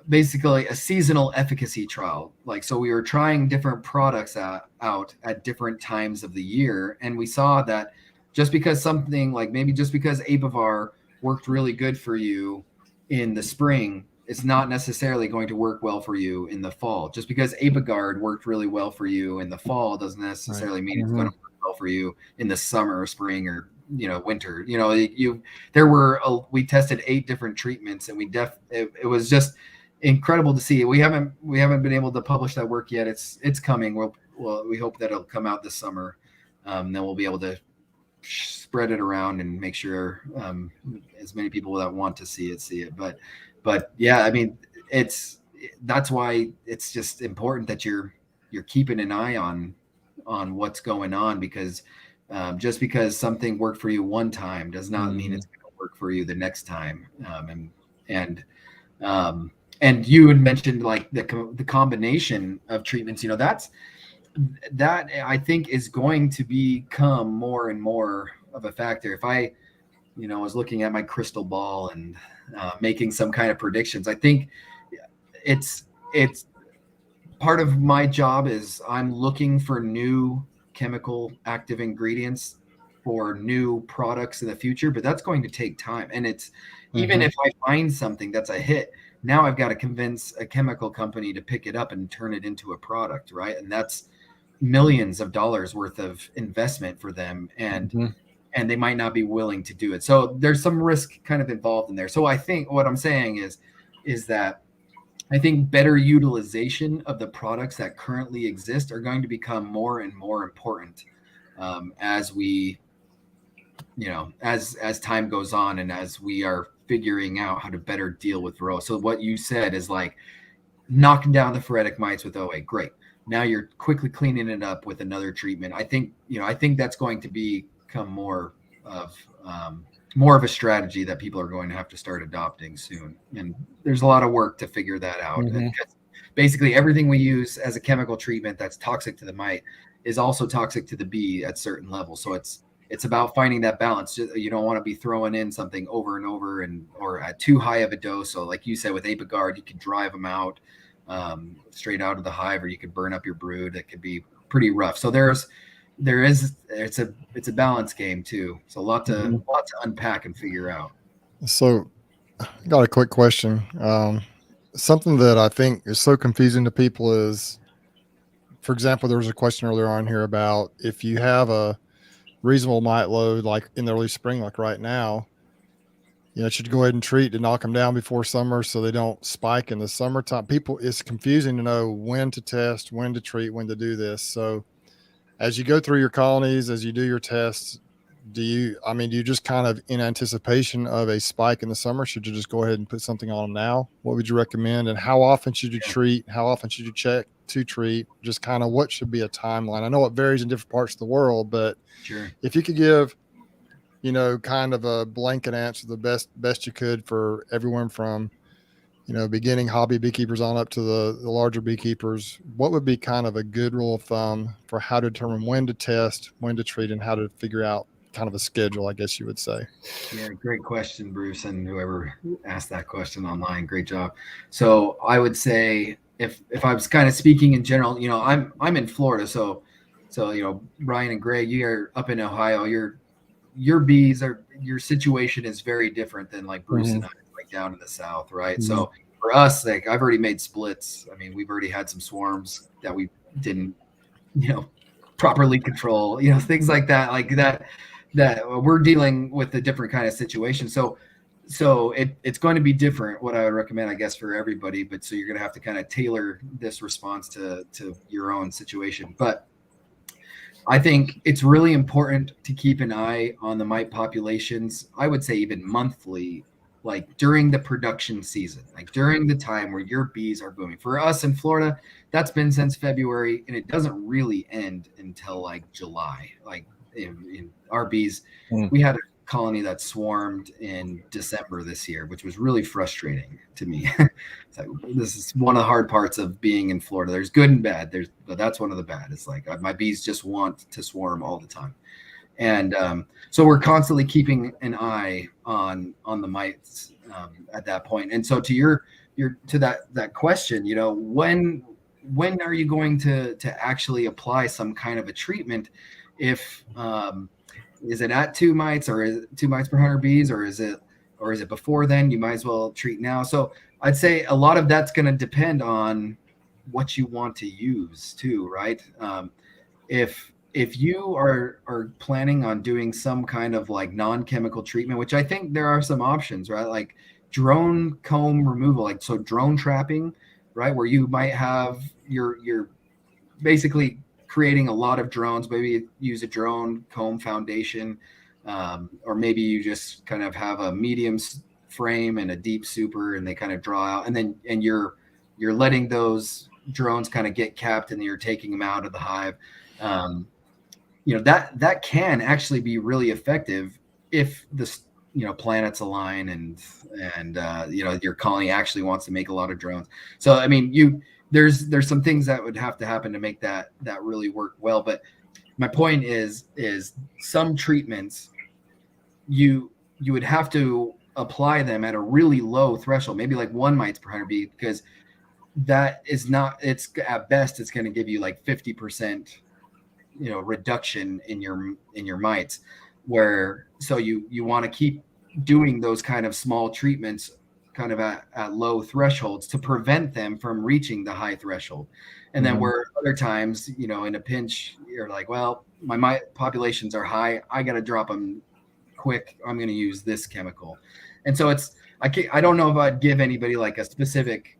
basically a seasonal efficacy trial. Like, so we were trying different products out at different times of the year. And we saw that just because something like maybe just because Apivar worked really good for you in the spring, it's not necessarily going to work well for you in the fall. Just because Apiguard worked really well for you in the fall doesn't necessarily mean it's going to work well for you in the summer or spring or, you know, winter. You know, we tested 8 different treatments, and it was just incredible to see. We haven't been able to publish that work yet. It's coming. We hope that it'll come out this summer. Then we'll be able to spread it around and make sure as many people that want to see it. But yeah, I mean, that's why it's just important that you're keeping an eye on what's going on, because just because something worked for you one time does not mean it's going to work for you the next time. And you had mentioned like the combination of treatments, you know, that I think is going to become more and more of a factor. If I, you know, was looking at my crystal ball and making some kind of predictions, I think it's part of my job is I'm looking for new chemical active ingredients for new products in the future, but that's going to take time. And it's even if I find something that's a hit, now I've got to convince a chemical company to pick it up and turn it into a product, right? And that's millions of dollars worth of investment for them, and they might not be willing to do it. So there's some risk kind of involved in there. So I think what I'm saying is that I think better utilization of the products that currently exist are going to become more and more important as we, you know, as time goes on and as we are figuring out how to better deal with Varroa. So what you said is like knocking down the phoretic mites with OA. Great. Now you're quickly cleaning it up with another treatment. I think that's going to become more of a strategy that people are going to have to start adopting soon. And there's a lot of work to figure that out. Because basically everything we use as a chemical treatment that's toxic to the mite is also toxic to the bee at certain levels. So it's about finding that balance. You don't want to be throwing in something over and over or at too high of a dose. So like you said, with Apiguard, you can drive them out straight out of the hive, or you could burn up your brood. It could be pretty rough. So it's a balance game too. So a lot to unpack and figure out. So I got a quick question. Something that I think is so confusing to people is, for example, there was a question earlier on here about if you have a reasonable mite load, like in the early spring, like right now, you know, should you go ahead and treat to knock them down before summer so they don't spike in the summertime? It's confusing to know when to test, when to treat, when to do this. So as you go through your colonies, as you do your tests, do you just kind of in anticipation of a spike in the summer, should you just go ahead and put something on them now? What would you recommend? And how often should you treat? How often should you check to treat? Just kind of what should be a timeline? I know it varies in different parts of the world, but if you could give, you know, kind of a blanket answer, the best you could for everyone from, you know, beginning hobby beekeepers on up to the larger beekeepers, what would be kind of a good rule of thumb for how to determine when to test, when to treat, and how to figure out kind of a schedule, I guess you would say? Yeah, great question, Bruce, and whoever asked that question online, great job. So I would say if I was kind of speaking in general, you know, I'm in Florida, so you know, Brian and Greg, you're up in Ohio. Your bees your situation is very different than like Bruce and I, like down in the South, right? So for us, like I've already made splits. I mean, we've already had some swarms that we didn't, you know, properly control, you know, things like that, that we're dealing with a different kind of situation. So it's going to be different, what I would recommend, I guess, for everybody. But so you're going to have to kind of tailor this response to your own situation. But I think it's really important to keep an eye on the mite populations. I would say even monthly, like during the production season, like during the time where your bees are booming. For us in Florida, that's been since February, and it doesn't really end until like July. Like in our bees, we had a colony that swarmed in December this year, which was really frustrating to me. This is one of the hard parts of being in Florida. There's good and bad. But that's one of the bad. It's like my bees just want to swarm all the time. And so we're constantly keeping an eye on the mites at that point. And so to your to that question, when are you going to actually apply some kind of a treatment? If is it at 2 mites, or is it 2 mites per 100 bees, or is it before then? You might as well treat now. So I'd say a lot of that's going to depend on what you want to use too, right? If you are planning on doing some kind of like non-chemical treatment, which I think there are some options, right? Like drone comb removal, like so drone trapping, right? Where you might have you're basically creating a lot of drones. Maybe use a drone comb foundation, or maybe you just kind of have a medium frame and a deep super, and they kind of draw out, and then you're letting those drones kind of get capped, and you're taking them out of the hive. That can actually be really effective if the planets align, and your colony actually wants to make a lot of drones. So I mean, there's some things that would have to happen to make that really work well. But my point is some treatments you would have to apply them at a really low threshold, maybe like 1 mites per 100 bee, because that is not, it's at best it's going to give you like 50% reduction in your mites, where so you want to keep doing those kind of small treatments kind of at low thresholds to prevent them from reaching the high threshold. And then where other times, in a pinch, you're like, well, my mite populations are high, I got to drop them quick, I'm going to use this chemical. And so I don't know if I'd give anybody like a specific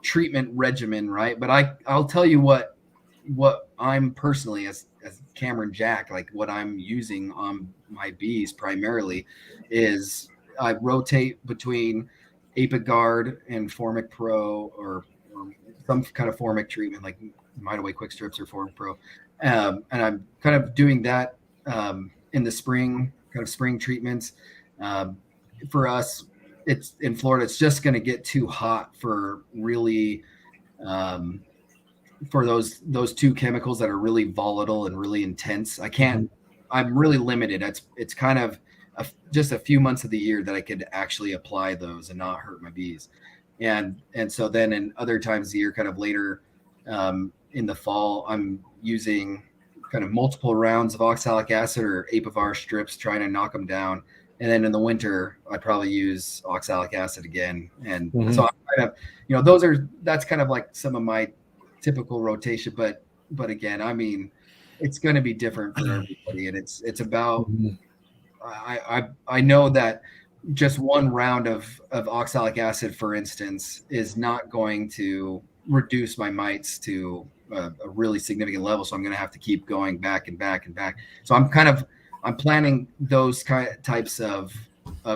treatment regimen, right? But I'll tell you what I'm personally, as Cameron Jack, like what I'm using on my bees primarily is I rotate between Apiguard and Formic Pro, or some kind of Formic treatment like Mite Away Quick Strips or Formic Pro. And I'm kind of doing that in the spring, kind of spring treatments. For us, it's in Florida, it's just going to get too hot for really for those two chemicals that are really volatile and really intense. I'm really limited. It's kind of just a few months of the year that I could actually apply those and not hurt my bees. And so then in other times of the year, kind of later in the fall, I'm using kind of multiple rounds of oxalic acid or Apivar strips, trying to knock them down. And then in the winter, I probably use oxalic acid again. And so I'm kind of, that's kind of like some of my typical rotation. But again, I mean, it's going to be different for everybody. And it's about, I know that just one round of oxalic acid, for instance, is not going to reduce my mites to a really significant level. So I'm going to have to keep going back and back and back. So I'm planning those types of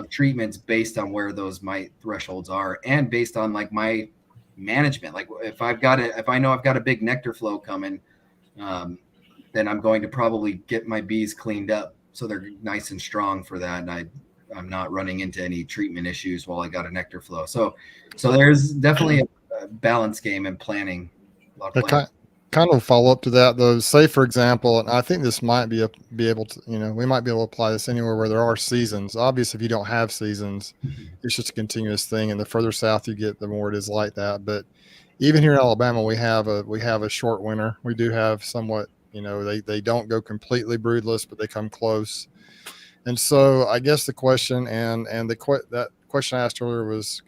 treatments based on where those mite thresholds are, and based on like my management. Like if I know I've got a big nectar flow coming, then I'm going to probably get my bees cleaned up so they're nice and strong for that. And I'm not running into any treatment issues while I got a nectar flow. So there's definitely a balance game and planning. Kind of follow up to that though. Say for example, and I think this might be able to, we might be able to apply this anywhere where there are seasons. Obviously, if you don't have seasons, it's just a continuous thing. And the further south you get, the more it is like that. But even here in Alabama, we have a short winter. We do have somewhat, they don't go completely broodless, but they come close. And so I guess the question and that question I asked earlier was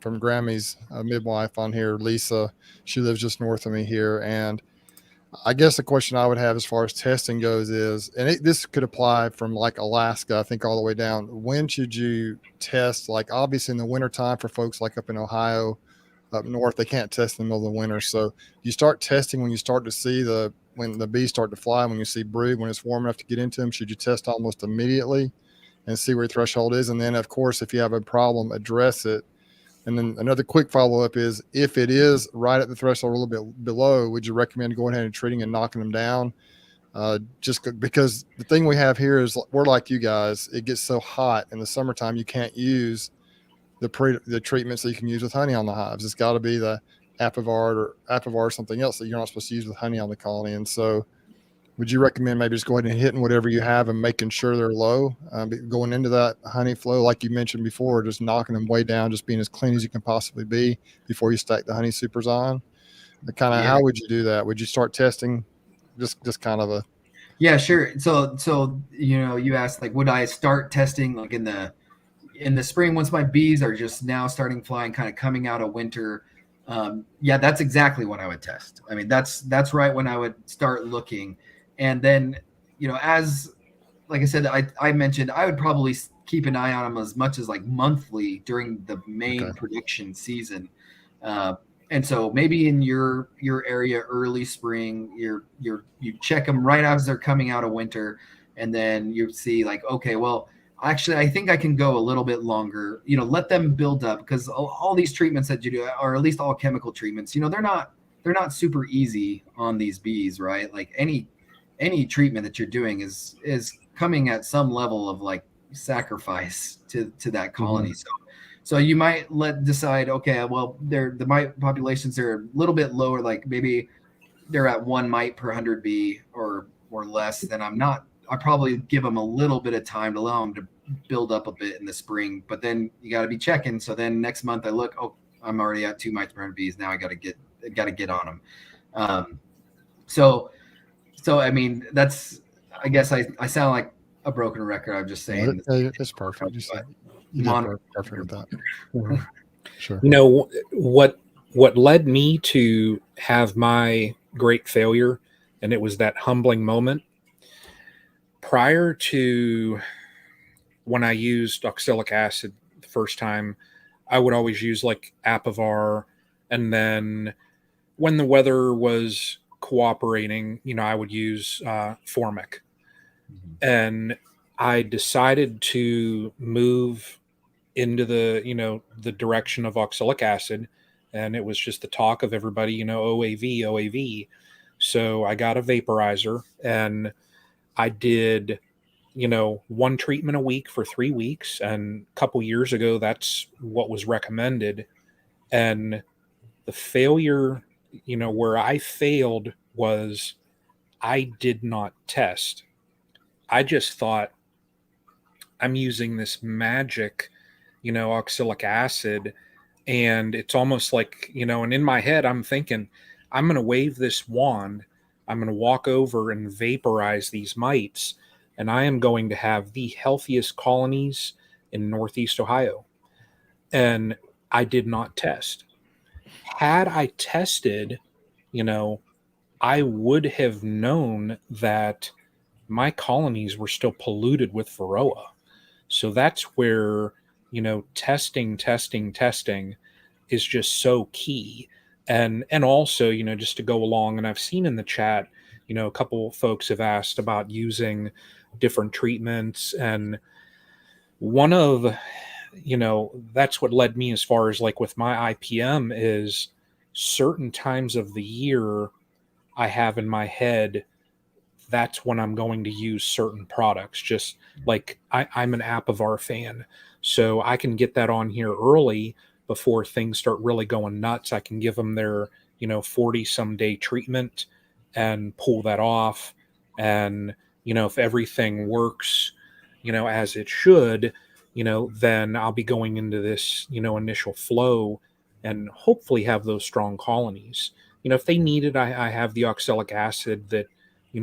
from Grammy's midwife on here, Lisa. She lives just north of me here. And I guess the question I would have as far as testing goes is, and this could apply from like Alaska, I think all the way down. When should you test? Like obviously in the wintertime for folks like up in Ohio, up north, they can't test in the middle of the winter. So you start testing when you start to see when the bees start to fly, when you see brood, when it's warm enough to get into them. Should you test almost immediately and see where your threshold is? And then of course, if you have a problem, address it. And then another quick follow-up is, if it is right at the threshold, a little bit below, would you recommend going ahead and treating and knocking them down? Just because the thing we have here is we're like you guys. It gets so hot in the summertime, you can't use the treatments that you can use with honey on the hives. It's got to be the Apivard or something else that you're not supposed to use with honey on the colony. And so would you recommend maybe just going ahead and hitting whatever you have and making sure they're low, going into that honey flow, like you mentioned before, just knocking them way down, just being as clean as you can possibly be before you stack the honey supers on? Kind of, Yeah. how would you do that? Would you start testing just kind of a? Yeah, sure. So you asked, like, would I start testing like in the spring once my bees are just now starting flying, kind of coming out of winter? Yeah, that's exactly what I would test. I mean, that's right when I would start looking. And then, as like I said, I mentioned I would probably keep an eye on them as much as like monthly during the main Okay. production season. And so maybe in your area, early spring, you check them right as they're coming out of winter, and then you see like, okay, well, actually, I think I can go a little bit longer. Let them build up, because all these treatments that you do, or at least all chemical treatments, they're not super easy on these bees, right? Like any treatment that you're doing is coming at some level of like sacrifice to that colony. So you might decide, okay, well, the mite populations are a little bit lower, like maybe they're at 1 mite per 100 bee or less. Then I probably give them a little bit of time to allow them to build up a bit in the spring. But then you got to be checking. So then next month I look, oh, I'm already at 2 mites per 100 bees. Now I got to get on them. So I mean, I guess I sound like a broken record. I'm just saying. It's perfect. You did perfect with that. Sure. What led me to have my great failure, and it was that humbling moment. Prior to when I used oxalic acid the first time, I would always use like Apivar, and then when the weather was cooperating, I would use Formic. And I decided to move into the direction of oxalic acid, and it was just the talk of everybody, OAV. So I got a vaporizer, and I did, one treatment a week for 3 weeks. And a couple years ago, that's what was recommended. And the failure, where I failed was I did not test. I just thought I'm using this magic, oxalic acid. And it's almost like, and in my head, I'm thinking, I'm going to wave this wand. I'm going to walk over and vaporize these mites. And I am going to have the healthiest colonies in Northeast Ohio. And I did not test. Had I tested, I would have known that my colonies were still polluted with Varroa. So that's where, testing is just so key. And also, just to go along, and I've seen in the chat, a couple folks have asked about using different treatments. And one of, that's what led me as far as like with my IPM is certain times of the year I have in my head, that's when I'm going to use certain products. Just like I'm an Apivar fan, so I can get that on here early before things start really going nuts. I can give them their 40 some day treatment and pull that off. And if everything works as it should, then I'll be going into this initial flow and hopefully have those strong colonies. If they need it, I have the oxalic acid that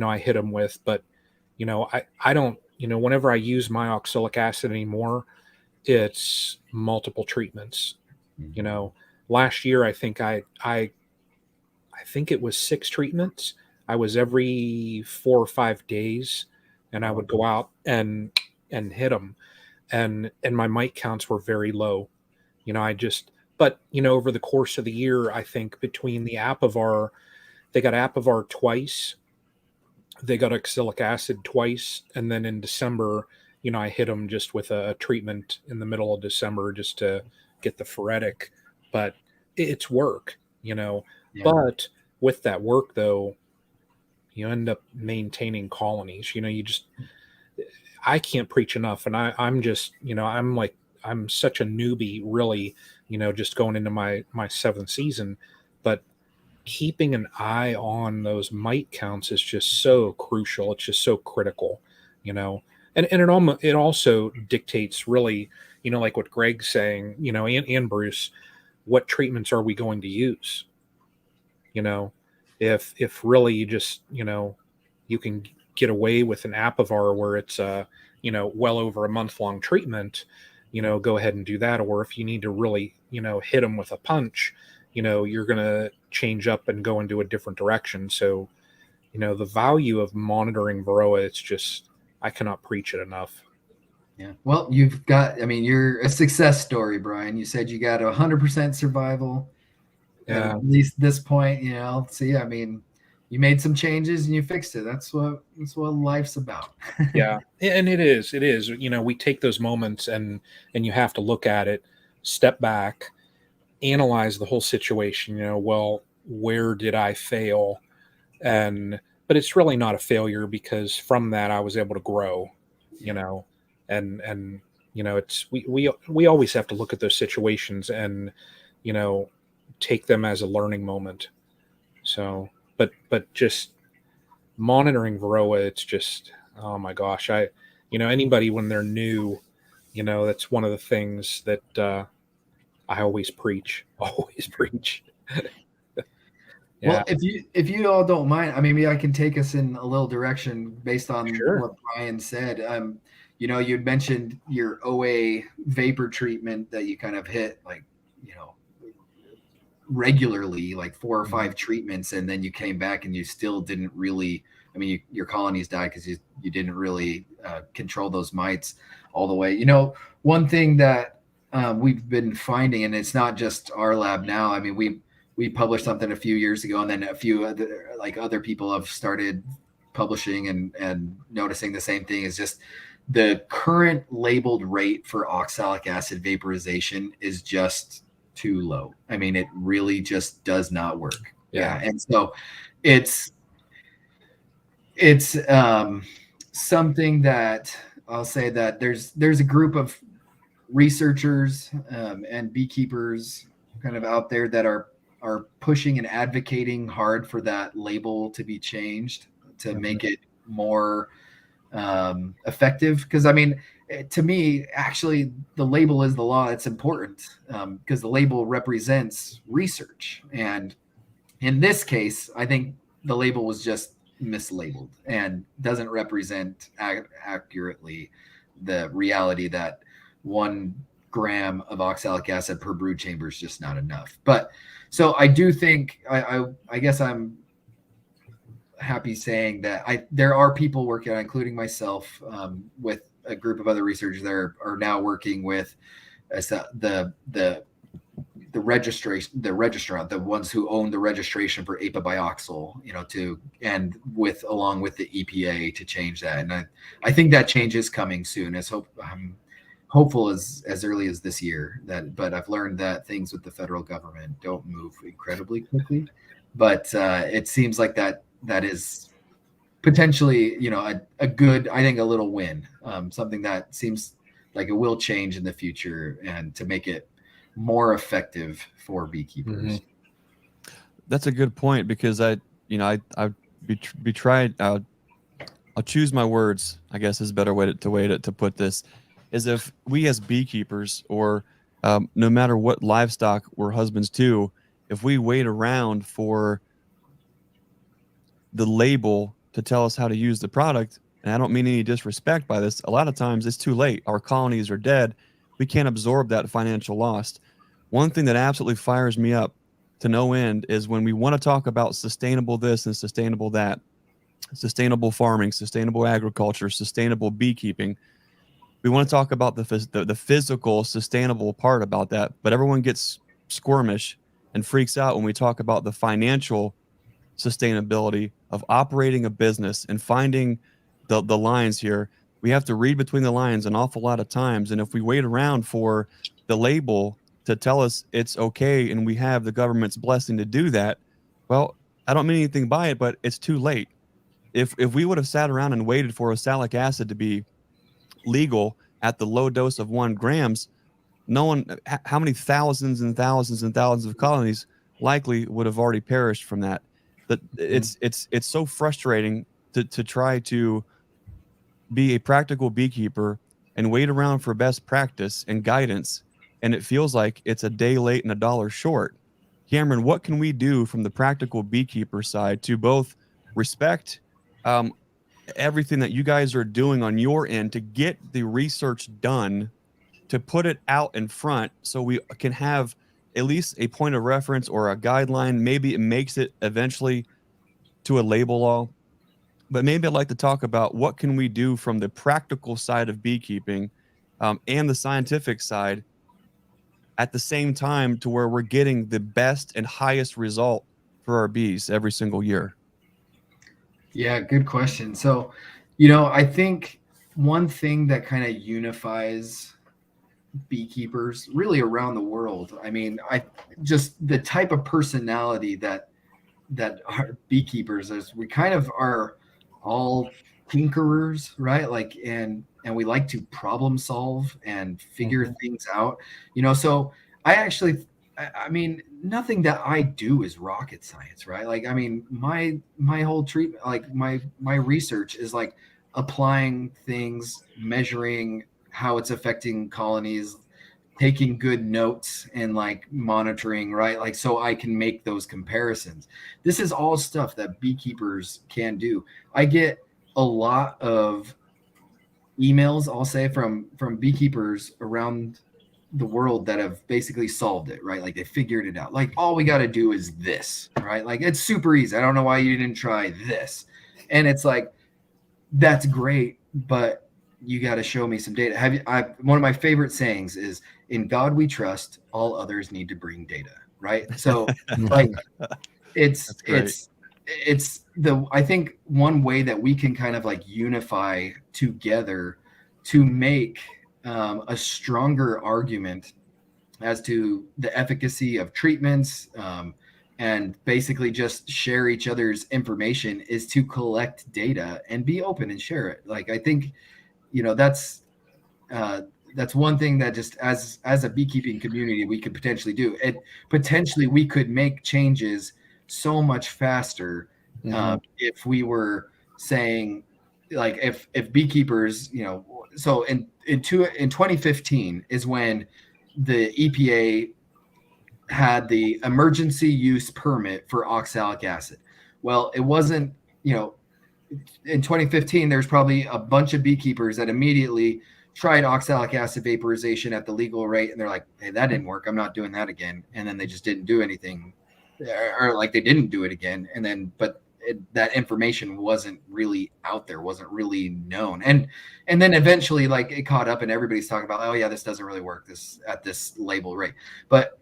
I hit them with. But I don't, whenever I use my oxalic acid anymore, it's multiple treatments. Last year I think I think it was 6 treatments. I was every 4 or 5 days, and I would go out and hit them, and my mite counts were very low. But over the course of the year, I think between the Apivar, they got Apivar twice, they got oxalic acid twice, and then in December, I hit them just with a treatment in the middle of December just to get the phoretic. But it's work, Yeah. But with that work, though, you end up maintaining colonies. I can't preach enough, and I'm just, I'm such a newbie, really, just going into my 7th season. But keeping an eye on those mite counts is just so crucial. It's just so critical, you know. And it also dictates really, you know, like what Greg's saying, you know, and Bruce, what treatments are we going to use? You know, if really you just, you know, you can get away with an Apivar where it's you know, well over a month-long treatment, you know, go ahead and do that. Or if you need to really, you know, hit them with a punch, you know, you're going to change up and go into a different direction. So, you know, the value of monitoring Varroa, it's just, I cannot preach it enough. Yeah. Well, you've got, I mean, you're a success story, Brian. You said you got 100% survival Yeah. at least this point, you know. See, I mean, you made some changes and you fixed it. That's what life's about. Yeah. And it is, you know, we take those moments and you have to look at it, step back, analyze the whole situation, you know, well, where did I fail? But it's really not a failure, because from that I was able to grow, you know, and you know, it's we always have to look at those situations and, you know, take them as a learning moment. So, but just monitoring Varroa, it's just, oh my gosh, you know, anybody when they're new, you know, that's one of the things that I always preach, always preach. Yeah, Well, if you all don't mind, I mean, maybe I can take us in a little direction based on sure. what Brian said. You know, you'd mentioned your OA vapor treatment that you kind of hit, like, you know, regularly, like 4 or 5 treatments, and then you came back and you still didn't really, I mean, your colonies died because you didn't really control those mites all the way. You know, one thing that we've been finding, and it's not just our lab now, I mean, we published something a few years ago, and then a few other people have started publishing and noticing the same thing, is just the current labeled rate for oxalic acid vaporization is just too low. I mean, it really just does not work. Yeah. And so it's something that I'll say that there's a group of researchers and beekeepers kind of out there that are pushing and advocating hard for that label to be changed to make it more effective. Because I mean, to me, actually, the label is the law. That's important because the label represents research. And in this case, I think the label was just mislabeled and doesn't represent accurately the reality that 1 gram of oxalic acid per brood chamber is just not enough. But so I do think, I guess I'm happy saying that there are people working on, including myself, with a group of other researchers that are now working with the registration, the registrant, the ones who own the registration for apabioxol, you know, along with the EPA to change that. And I think that change is coming soon. I'm hopeful as early as this year. But I've learned that things with the federal government don't move incredibly quickly. But it seems like that is potentially, you know, a good, I think, a little win, something that seems like it will change in the future and to make it more effective for beekeepers. That's a good point, because I'll choose my words, I guess is a better way to put this, is if we as beekeepers, or no matter what livestock we're husbands to, if we wait around for the label to tell us how to use the product, and I don't mean any disrespect by this, a lot of times it's too late. Our colonies are dead. We can't absorb that financial loss. One thing that absolutely fires me up to no end is when we want to talk about sustainable this and sustainable that, sustainable farming, sustainable agriculture, sustainable beekeeping. We want to talk about the physical sustainable part about that, but everyone gets squirmish and freaks out when we talk about the financial sustainability of operating a business and finding the lines here. We have to read between the lines an awful lot of times, and if we wait around for the label to tell us it's okay and we have the government's blessing to do that, well, I don't mean anything by it, but it's too late. If we would have sat around and waited for oxalic acid to be legal at the low dose of 1 grams, no one, how many thousands and thousands and thousands of colonies likely would have already perished from that. That it's so frustrating to try to be a practical beekeeper and wait around for best practice and guidance, and it feels like it's a day late and a dollar short. Cameron, what can we do from the practical beekeeper side to both respect um, everything that you guys are doing on your end to get the research done, to put it out in front so we can have at least a point of reference or a guideline? Maybe it makes it eventually to a label law, but maybe I'd like to talk about what can we do from the practical side of beekeeping and the scientific side at the same time to where we're getting the best and highest result for our bees every single year. Yeah, good question. So, I think one thing that kind of unifies beekeepers really around the world, I mean, I just the type of personality that our beekeepers is, we kind of are all tinkerers, right? Like, and we like to problem solve and figure things out, so I mean, nothing that I do is rocket science, right? Like, I mean, my whole treatment, like my research is like applying things, measuring how it's affecting colonies, taking good notes and like monitoring, right? Like, so I can make those comparisons. This is all stuff that beekeepers can do. I get a lot of emails, I'll say, from beekeepers around the world that have basically solved it, right? Like, they figured it out. Like, all we got to do is this, right? Like, it's super easy. I don't know why you didn't try this. And it's like, that's great, but you got to show me some data. One of my favorite sayings is, "In God we trust, all others need to bring data." Right? So like, I think one way that we can kind of like unify together to make a stronger argument as to the efficacy of treatments, and basically just share each other's information, is to collect data and be open and share it. Like, I think, that's one thing that just as a beekeeping community we could potentially do. It potentially we could make changes so much faster if we were saying, like, if beekeepers, so in 2015 is when the EPA had the emergency use permit for oxalic acid. Well, it wasn't, in 2015, there's probably a bunch of beekeepers that immediately tried oxalic acid vaporization at the legal rate, and they're like, "Hey, that didn't work. I'm not doing that again." And then they just didn't do anything, or like they didn't do it again. And then, but that information wasn't really out there, wasn't really known. And then eventually, like, it caught up, and everybody's talking about, "Oh yeah, this doesn't really work at this label rate." But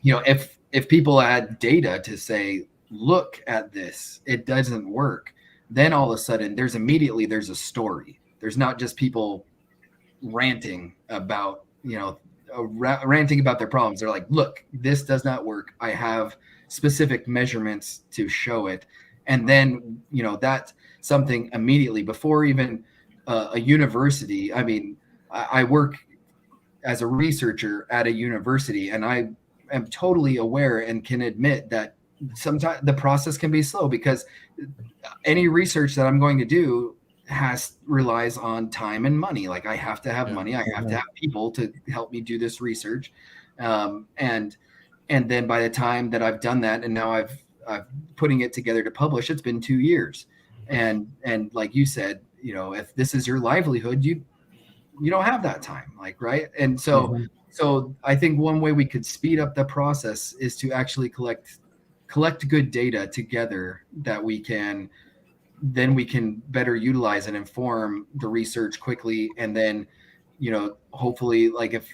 if people had data to say, "Look at this, it doesn't work," then all of a sudden there's a story. There's not just people ranting about, ranting about their problems. They're like, "Look, this does not work. I have specific measurements to show it." And then, that's something immediately before even a university. I mean, I work as a researcher at a university, and I am totally aware and can admit that sometimes the process can be slow, because any research that I'm going to do relies on time and money. Like, I have to have money. I have to have people to help me do this research. And then by the time that I've done that, and now I've putting it together to publish, it's been 2 years. And like you said, if this is your livelihood, you don't have that time, like, right. And so I think one way we could speed up the process is to actually collect good data together that we can better utilize and inform the research quickly. And then, hopefully, like, if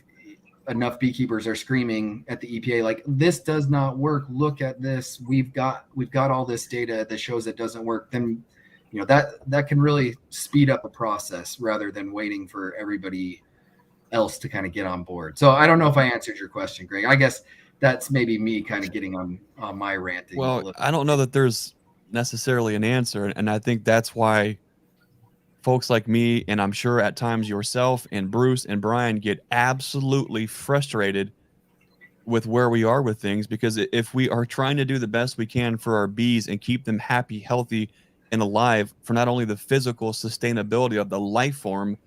enough beekeepers are screaming at the EPA, like, "This does not work. Look at this. We've got all this data that shows it doesn't work," then, that can really speed up a process rather than waiting for everybody else to kind of get on board. So I don't know if I answered your question, Greg. I guess that's maybe me kind of getting on my ranting. Well, I don't know that there's necessarily an answer, and I think that's why folks like me, and I'm sure at times yourself and Bruce and Brian, get absolutely frustrated with where we are with things, because if we are trying to do the best we can for our bees and keep them happy, healthy, and alive for not only the physical sustainability of the life form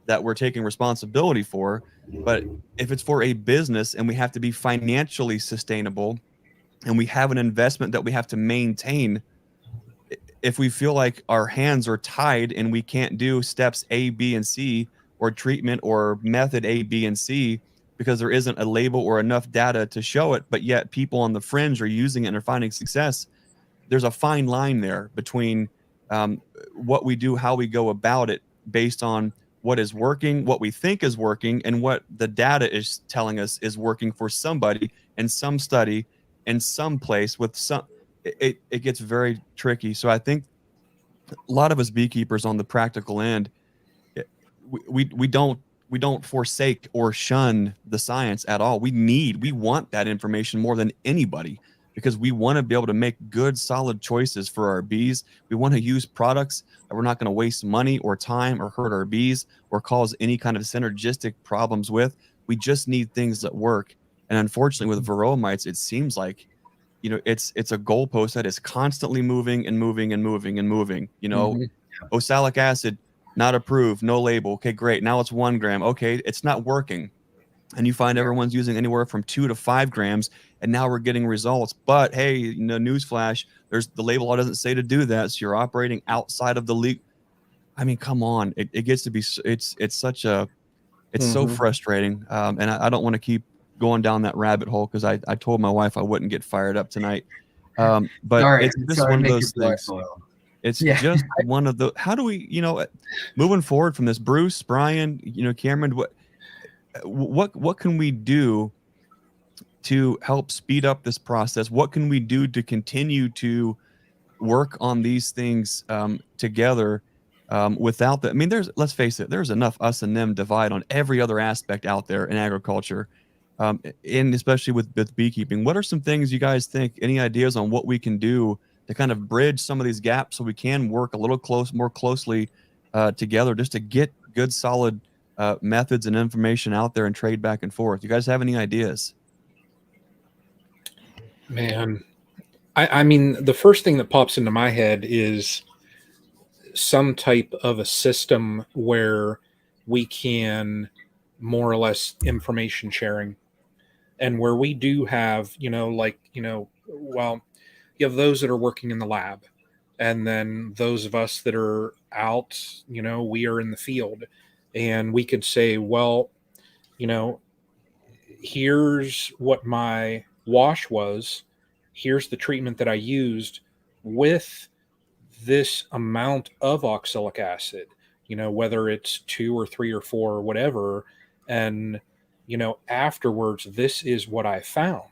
that we're taking responsibility for, but if it's for a business and we have to be financially sustainable and we have an investment that we have to maintain, if we feel like our hands are tied and we can't do steps A, B, and C, or treatment or method A, B, and C, because there isn't a label or enough data to show it, but yet people on the fringe are using it and are finding success, there's a fine line there between what we do, how we go about it, based on what is working, what we think is working, and what the data is telling us is working for somebody in some study in some place with some. It gets very tricky. So I think a lot of us beekeepers on the practical end, it- we don't forsake or shun the science at all. We want that information more than anybody, because we want to be able to make good solid choices for our bees. We want to use products that we're not going to waste money or time or hurt our bees or cause any kind of synergistic problems with. We just need things that work. And unfortunately with Varroa mites, it seems like, it's a goalpost that is constantly moving and moving and moving and moving. Oxalic acid, not approved, no label. Okay, great. Now it's 1 gram. Okay, it's not working. And you find everyone's using anywhere from 2 to 5 grams, and now we're getting results. But hey, newsflash, there's the label doesn't say to do that, so you're operating outside of the league. I mean, come on, it gets to be, it's such a, it's so frustrating, and I don't want to keep going down that rabbit hole, because I told my wife I wouldn't get fired up tonight, but it's just one of those things. It's just one of the, how do we, moving forward from this, Bruce, Brian, Cameron, what can we do to help speed up this process? What can we do to continue to work on these things together, without that? I mean, let's face it, there's enough us and them divide on every other aspect out there in agriculture, and especially with beekeeping. What are some things you guys think, any ideas on what we can do to kind of bridge some of these gaps so we can work a little more closely together, just to get good, solid methods and information out there and trade back and forth? You guys have any ideas? Man, I mean, the first thing that pops into my head is some type of a system where we can more or less information sharing, and where we do have, well, you have those that are working in the lab, and then those of us that are out, we are in the field, and we could say, well, here's what my wash was, here's the treatment that I used with this amount of oxalic acid, whether it's 2 or 3 or 4 or whatever, and afterwards this is what I found.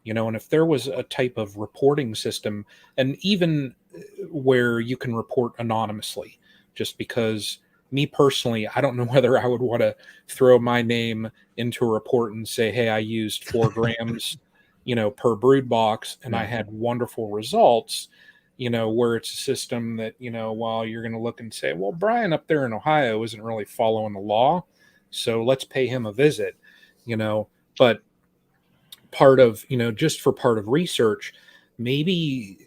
And if there was a type of reporting system, and even where you can report anonymously, just because, me personally, I don't know whether I would want to throw my name into a report and say, hey, I used 4 grams, per brood box, and I had wonderful results, where it's a system that, while you're going to look and say, well, Brian up there in Ohio isn't really following the law, so let's pay him a visit, but part of, just for part of research, maybe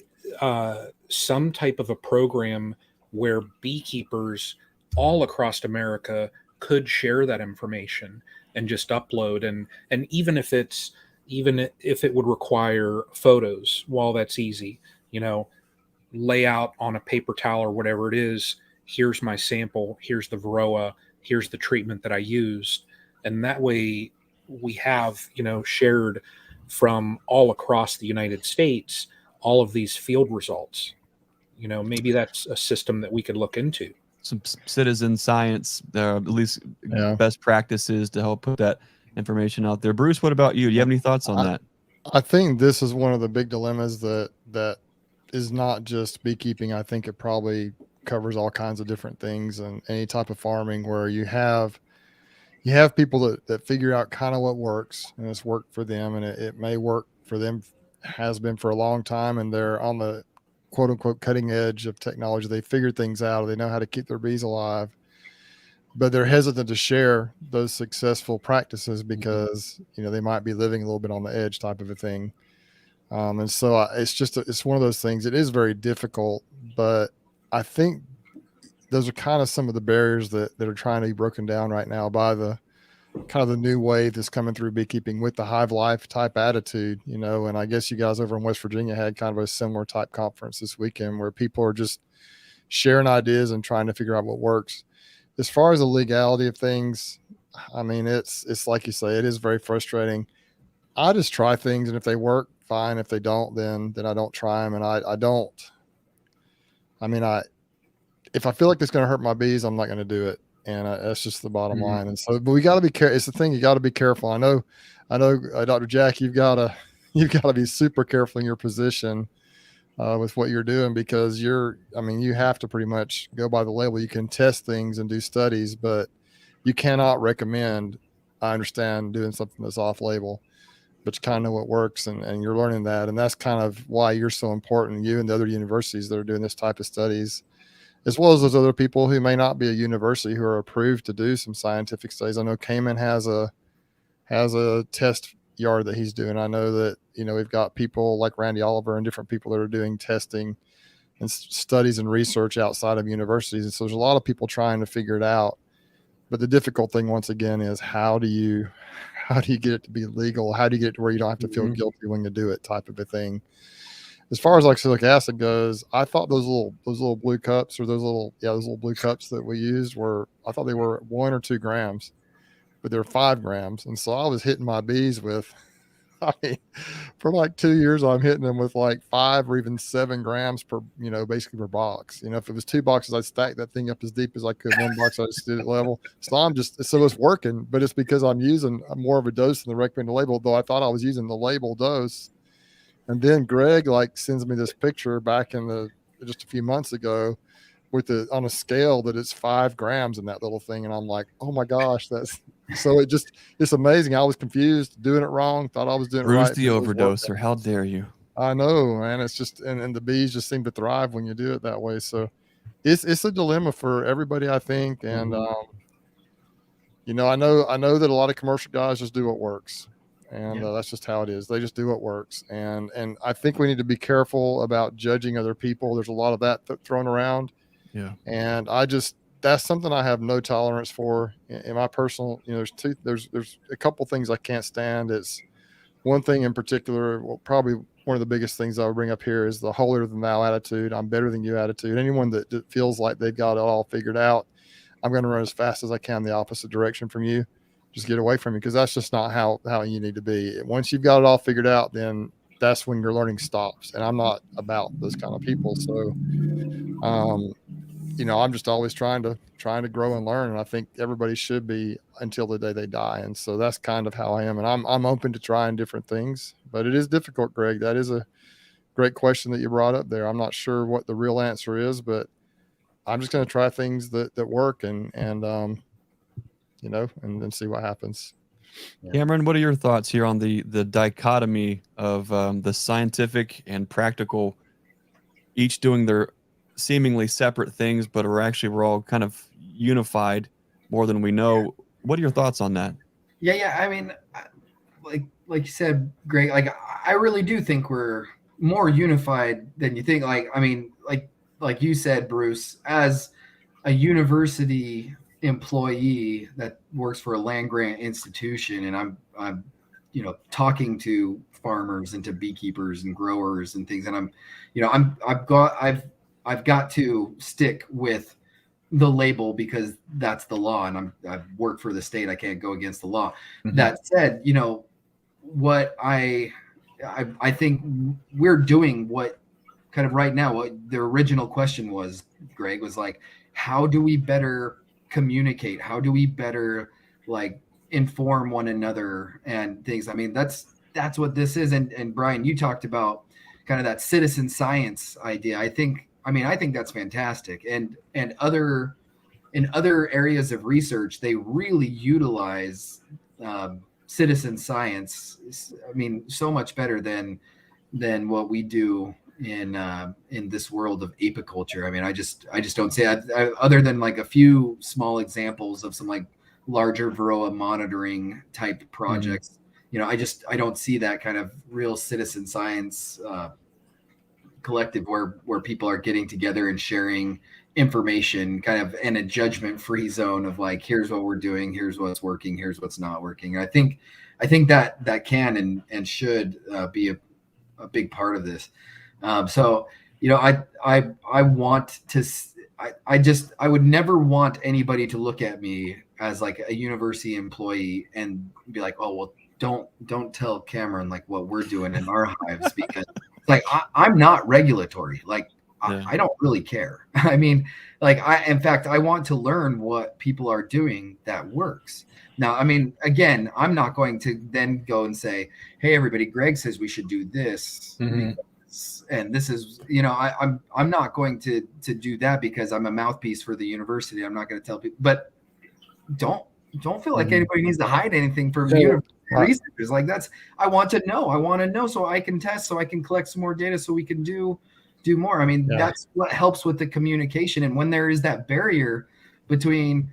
some type of a program where beekeepers all across America could share that information and just upload, and even if it would require photos, well, that's easy, lay out on a paper towel or whatever it is, here's my sample, here's the Varroa, here's the treatment that I used, and that way we have, shared from all across the United States all of these field results. Maybe that's a system that we could look into. Some citizen science, at least best practices to help put that information out there. Bruce, what about you? Do you have any thoughts on that? I think this is one of the big dilemmas that is not just beekeeping. I think it probably covers all kinds of different things and any type of farming, where you have people that figure out kind of what works, and it's worked for them, and it may work for them, has been for a long time, and they're on the quote unquote cutting edge of technology. They figured things out. They know how to keep their bees alive. but they're hesitant to share those successful practices because, you know, they might be living a little bit on the edge type of a thing. And so it's just, it's one of those things. It is very difficult, but I think those are kind of some of the barriers that are trying to be broken down right now by the kind of the new wave that's coming through beekeeping with the hive life type attitude, you know. And I guess you guys over in West Virginia had kind of a similar type conference this weekend where people are just sharing ideas and trying to figure out what works. As far as the legality of things, I mean, it's like you say, it is very frustrating. I just try things, and if they work, fine. If they don't, then I don't try them. And I don't. I mean, if I feel like it's going to hurt my bees, I'm not going to do it. And that's just the bottom line. And so, but we got to be careful. It's the thing, you got to be careful. I know, Dr. Jack, you've got to be super careful in your position with what you're doing, because you have to pretty much go by the label. You can test things and do studies, but you cannot recommend, I understand, doing something that's off label, but you kind of know what works, and you're learning that. And that's kind of why you're so important, you and the other universities that are doing this type of studies, as well as those other people who may not be a university who are approved to do some scientific studies. I know Cayman has a test yard that he's doing. I know that, you know, we've got people like Randy Oliver and different people that are doing testing and studies and research outside of universities. And so there's a lot of people trying to figure it out. But the difficult thing, once again, is how do you get it to be legal? How do you get it to where you don't have to feel guilty when you do it, type of a thing? As far as oxalic acid goes, I thought those little blue cups, or those little blue cups that we used I thought they were 1 or 2 grams, but they're 5 grams. And so I was hitting my bees with, I mean, for like 2 years, I'm hitting them with like 5 or even 7 grams per, you know, basically per box. You know, if it was 2 boxes, I'd stack that thing up as deep as I could. 1 box, I just did it level. So it's working, but it's because I'm using more of a dose than the recommended label, though I thought I was using the label dose. And then Greg sends me this picture back just a few months ago on a scale that it's 5 grams in that little thing. And I'm like, oh my gosh, it's amazing. I was confused, doing it wrong, thought I was doing it right. Bruce the overdoser, how dare you? I know, man. It's just, and the bees just seem to thrive when you do it that way. So it's a dilemma for everybody, I think. And, you know, I know that a lot of commercial guys just do what works. And that's just how it is. They just do what works. And I think we need to be careful about judging other people. There's a lot of that thrown around. Yeah. And that's something I have no tolerance for in my personal, you know, there's a couple things I can't stand. It's one thing in particular. Well, probably one of the biggest things I would bring up here is the holier than thou attitude. I'm better than you attitude. Anyone that feels like they've got it all figured out, I'm going to run as fast as I can the opposite direction from you. Just get away from me, because that's just not how you need to be. Once you've got it all figured out, then that's when your learning stops. And I'm not about those kind of people. So, you know, I'm just always trying to grow and learn. And I think everybody should be until the day they die. And so that's kind of how I am. And I'm open to trying different things, but it is difficult, Greg. That is a great question that you brought up there. I'm not sure what the real answer is, but I'm just going to try things that work and you know, and then see what happens. Cameron, what are your thoughts here on the dichotomy of the scientific and practical, each doing their seemingly separate things, but we're all kind of unified more than we know? What are your thoughts on that? Yeah. I mean, like you said, Greg, like I really do think we're more unified than you think. Like, I mean, like you said, Bruce, as a university employee that works for a land grant institution, and I'm you know, talking to farmers and to beekeepers and growers and things, and I'm, you know, I've got to stick with the label because that's the law, and I've worked for the state. I can't go against the law. That said, you know, what I think we're doing, what kind of right now, what the original question was, Greg, was like, how do we better communicate? How do we better like inform one another and things? I mean, that's what this is. And Brian, you talked about kind of that citizen science idea. I think that's fantastic. And in other areas of research, they really utilize citizen science. I mean, so much better than what we do in this world of apiculture. I mean, I just don't see it. Other than like a few small examples of some like larger Varroa monitoring type projects. You know, I don't see that kind of real citizen science collective where people are getting together and sharing information kind of in a judgment-free zone of like, here's what we're doing, here's what's working, here's what's not working. I think that can and should be a big part of this. So, you know, I want to, I would never want anybody to look at me as like a university employee and be like, oh, well, don't tell Cameron like what we're doing in our hives, because like I'm not regulatory. Like I don't really care. I mean, like in fact, I want to learn what people are doing that works. Now, I mean, again, I'm not going to then go and say, hey, everybody, Greg says we should do this. And this is, you know, I'm not going to do that because I'm a mouthpiece for the university. I'm not going to tell people, but don't feel like anybody needs to hide anything from university researchers. Like I want to know so I can test, so I can collect some more data, so we can do more. I mean, that's what helps with the communication. And when there is that barrier between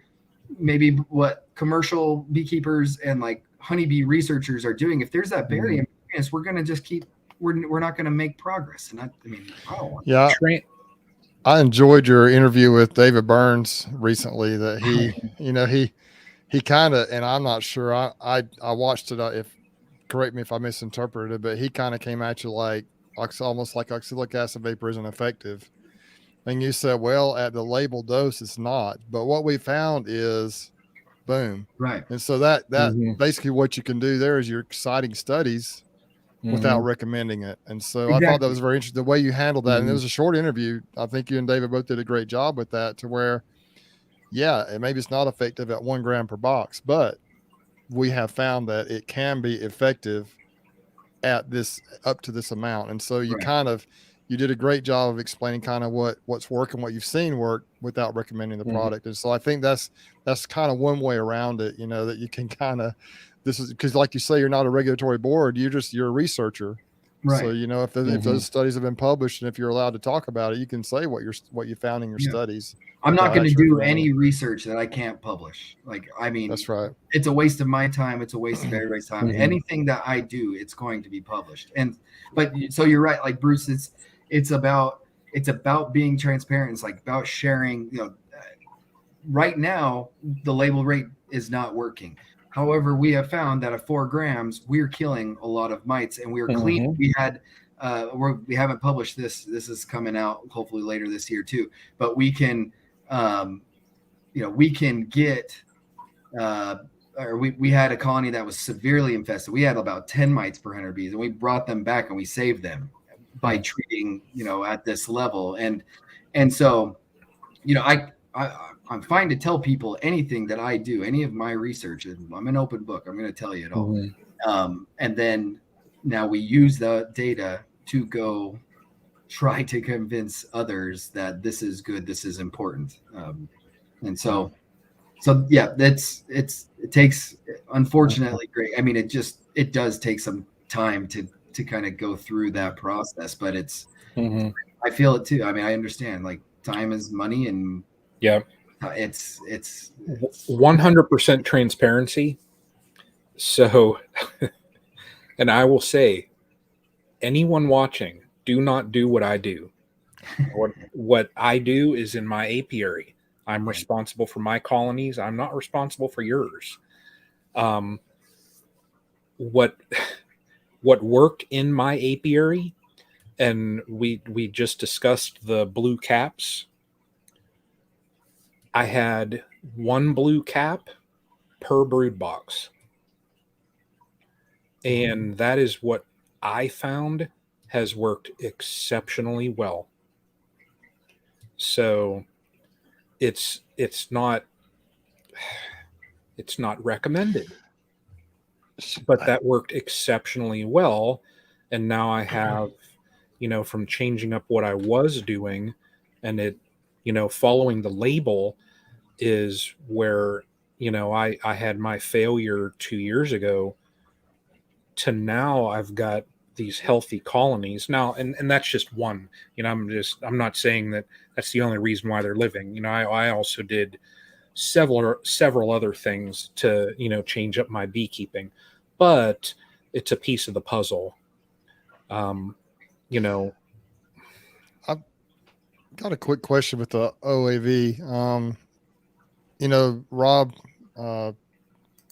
maybe what commercial beekeepers and like honeybee researchers are doing, if there's that barrier, we're going to just keep, we're not going to make progress. And I mean, I don't want I enjoyed your interview with David Burns recently, that he, you know, he kind of, and I'm not sure, I watched it, if correct me if I misinterpreted it, but he kind of came at you like almost like oxalic acid vapor isn't effective. And you said, well, at the labeled dose, it's not. But what we found is, boom. Right. And so that basically what you can do there is you're citing studies without recommending it. And so I thought that was very interesting, the way you handled that. And it was a short interview. I think you and David both did a great job with that, to where, maybe it's not effective at 1 gram per box, but we have found that it can be effective at this, up to this amount. And so you you did a great job of explaining kind of what's working, what you've seen work, without recommending the product. And so I think that's kind of one way around it, you know, that you can kind of, this is because, like you say, you're not a regulatory board, you're a researcher. Right. So, you know, if those studies have been published, and if you're allowed to talk about it, you can say what you found in your studies. I'm not going to do any research that I can't publish. Like, I mean, that's right. It's a waste of my time. It's a waste of everybody's time. Anything that I do, it's going to be published. But so you're right. Like Bruce, it's about being transparent. It's like about sharing, you know, right now the label rate is not working. However, we have found that at 4 grams, we're killing a lot of mites, and we're clean. We had, we haven't published this. This is coming out hopefully later this year too. But we can, you know, we can get, or we had a colony that was severely infested. We had about 10 mites per 100 bees, and we brought them back and we saved them by treating, you know, at this level. And so, you know, I'm fine to tell people anything that I do, any of my research. I'm an open book. I'm going to tell you it all. And then now we use the data to go try to convince others that this is good, this is important. And so yeah, it takes, unfortunately, great. I mean, it does take some time to kind of go through that process, but it's, I feel it too. I mean, I understand, like, time is money, and it's 100% transparency. So, and I will say, anyone watching, do not do what I do. What I do is in my apiary. I'm responsible for my colonies. I'm not responsible for yours. What worked in my apiary, and we just discussed the blue caps. I had 1 blue cap per brood box. And that is what I found has worked exceptionally well. So it's not recommended, but that worked exceptionally well. And now I have, you know, from changing up what I was doing, and it, you know, following the label is where, you know, I had my failure 2 years ago, to now I've got these healthy colonies. Now, and that's just one. I'm not saying that that's the only reason why they're living. I also did several other things to change up my beekeeping, but it's a piece of the puzzle. I've got a quick question with the OAV. Rob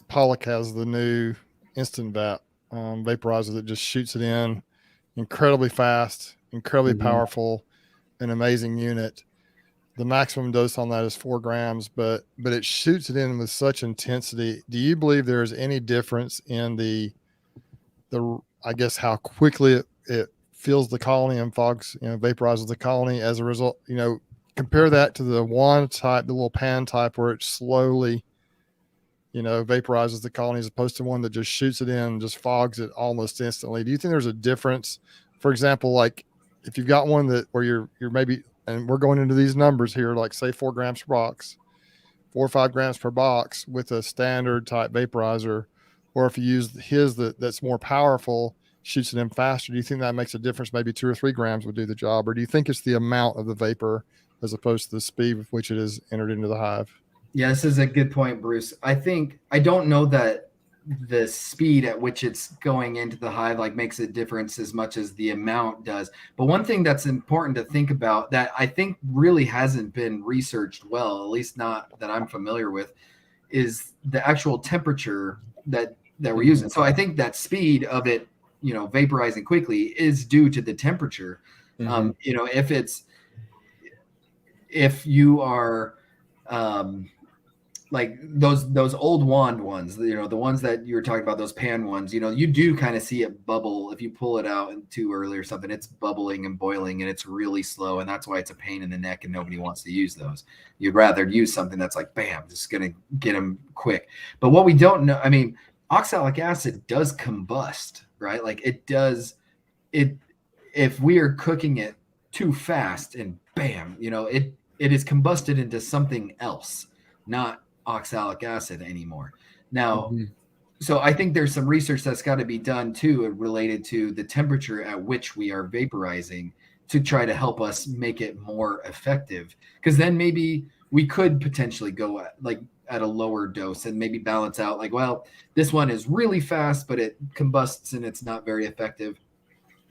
Pollock has the new INSTANTVAP vaporizer that just shoots it in incredibly fast, incredibly powerful, an amazing unit. The maximum dose on that is 4 grams, but it shoots it in with such intensity. Do you believe there is any difference in the I guess how quickly it fills the colony and fogs, vaporizes the colony as a result? Compare that to the wand type, the little pan type, where it slowly, vaporizes the colony, as opposed to one that just shoots it in and just fogs it almost instantly. Do you think there's a difference? For example, like if you've got one where you're maybe, and we're going into these numbers here, like say 4 grams per box, 4 or 5 grams per box with a standard type vaporizer, or if you use his that's more powerful, shoots it in faster, do you think that makes a difference? Maybe 2 or 3 grams would do the job, or do you think it's the amount of the vapor as opposed to the speed with which it is entered into the hive? Yeah, this is a good point, Bruce. I don't know that the speed at which it's going into the hive makes a difference as much as the amount does. But one thing that's important to think about that I think really hasn't been researched well, at least not that I'm familiar with, is the actual temperature that we're using. So I think that speed of it, vaporizing quickly is due to the temperature. If you are like those old wand ones, the ones that you were talking about, those pan ones, you do kind of see it bubble if you pull it out too early or something. It's bubbling and boiling, and it's really slow, and that's why it's a pain in the neck, and nobody wants to use those. You'd rather use something that's like, bam, just gonna get them quick. But what we don't know, oxalic acid does combust, right? Like it does. If we are cooking it too fast, and bam, it is combusted into something else, not oxalic acid anymore. Now, so I think there's some research that's got to be done too, related to the temperature at which we are vaporizing, to try to help us make it more effective. Because then maybe we could potentially go at a lower dose and maybe balance out, this one is really fast, but it combusts and it's not very effective,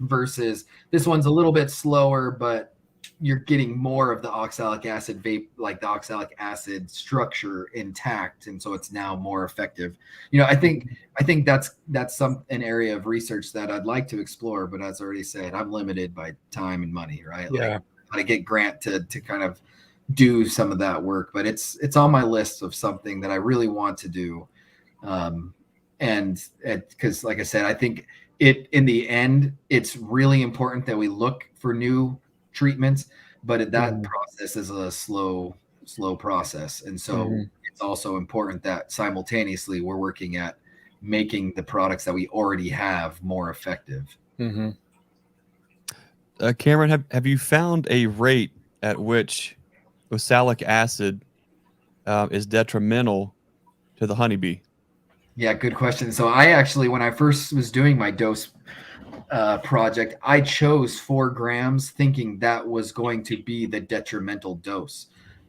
versus this one's a little bit slower, but you're getting more of the oxalic acid the oxalic acid structure intact, and so it's now more effective. I think that's an area of research that I'd like to explore, but as I already said, I'm limited by time and money, right? Yeah. I get Grant to kind of do some of that work, but it's on my list of something that I really want to do. And because like I said, I think in the end, it's really important that we look for new treatments, but that process is a slow process. And so it's also important that simultaneously we're working at making the products that we already have more effective. Cameron, have you found a rate at which oxalic acid is detrimental to the honeybee? Yeah, good question. So I actually, when I first was doing my dose project, I chose 4 grams thinking that was going to be the detrimental dose.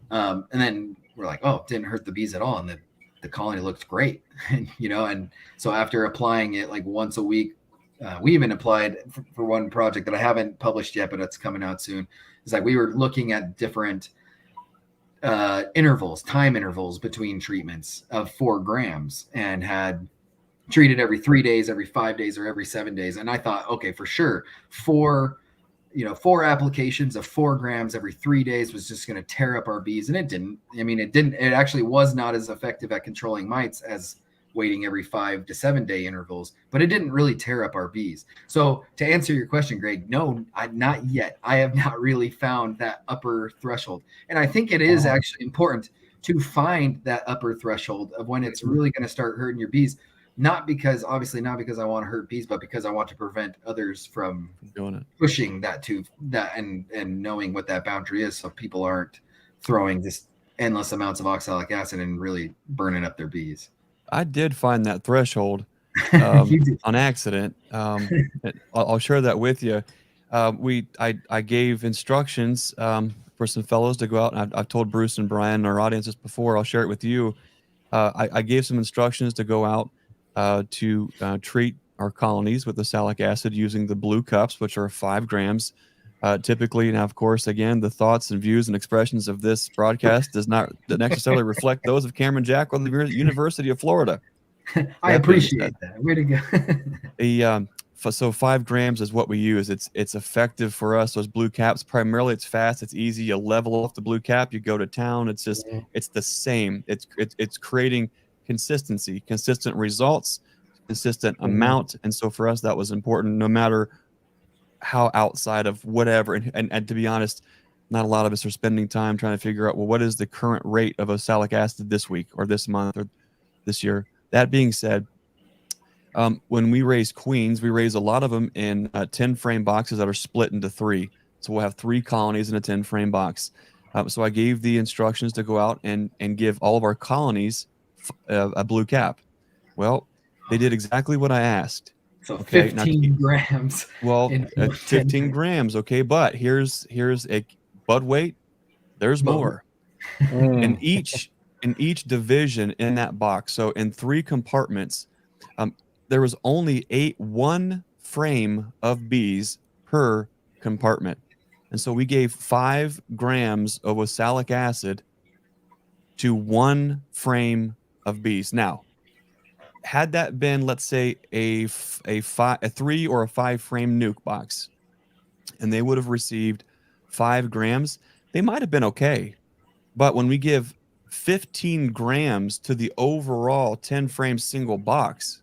And then we're like, oh, it didn't hurt the bees at all. And the colony looked great. And so after applying it once a week, we even applied for one project that I haven't published yet, but it's coming out soon. It's we were looking at different time intervals between treatments of 4 grams, and had treated every 3 days, every 5 days, or every 7 days. And I thought, okay, for sure, 4 applications of 4 grams every 3 days was just going to tear up our bees. And it didn't. It actually was not as effective at controlling mites as waiting every 5 to 7 day intervals, but it didn't really tear up our bees. So to answer your question, Greg, no, not yet. I have not really found that upper threshold. And I think it is actually important to find that upper threshold of when it's really going to start hurting your bees. Obviously not because I want to hurt bees, but because I want to prevent others from doing it, pushing that and knowing what that boundary is, so people aren't throwing just endless amounts of oxalic acid and really burning up their bees. I did find that threshold. You did. on accident. I'll share that with you. I gave instructions for some fellows to go out, and I've told Bruce and Brian and our audiences before. I'll share it with you. I gave some instructions to go out to treat our colonies with oxalic acid using the blue cups, which are 5 grams. Typically, now of course, again, the thoughts and views and expressions of this broadcast does not necessarily reflect those of Cameron Jack or the University of Florida. I appreciate that. Way to go. So 5 grams is what we use. It's effective for us. Those blue caps, primarily, it's fast, it's easy. You level off the blue cap, you go to town. It's just it's the same. It's creating consistency, consistent results, consistent amount. And so for us, that was important, no matter how outside of whatever. And to be honest, not a lot of us are spending time trying to figure out, well, what is the current rate of oxalic acid this week or this month or this year? That being said, when we raise queens, we raise a lot of them in 10 frame boxes that are split into 3. So we'll have 3 colonies in a 10 frame box. So I gave the instructions to go out and give all of our colonies a blue cap. Well, they did exactly what I asked. So 15 grams. Well, 15 grams. Okay. But here's a bud weight. There's more. In each division in that box. So in 3 compartments, there was only 1 frame of bees per compartment. And so we gave 5 grams of oxalic acid to 1 frame of bees. Now, had that been, let's say, a 3 or a 5 frame nuke box, and they would have received 5 grams, they might have been okay. But when we give 15 grams to the overall 10 frame single box,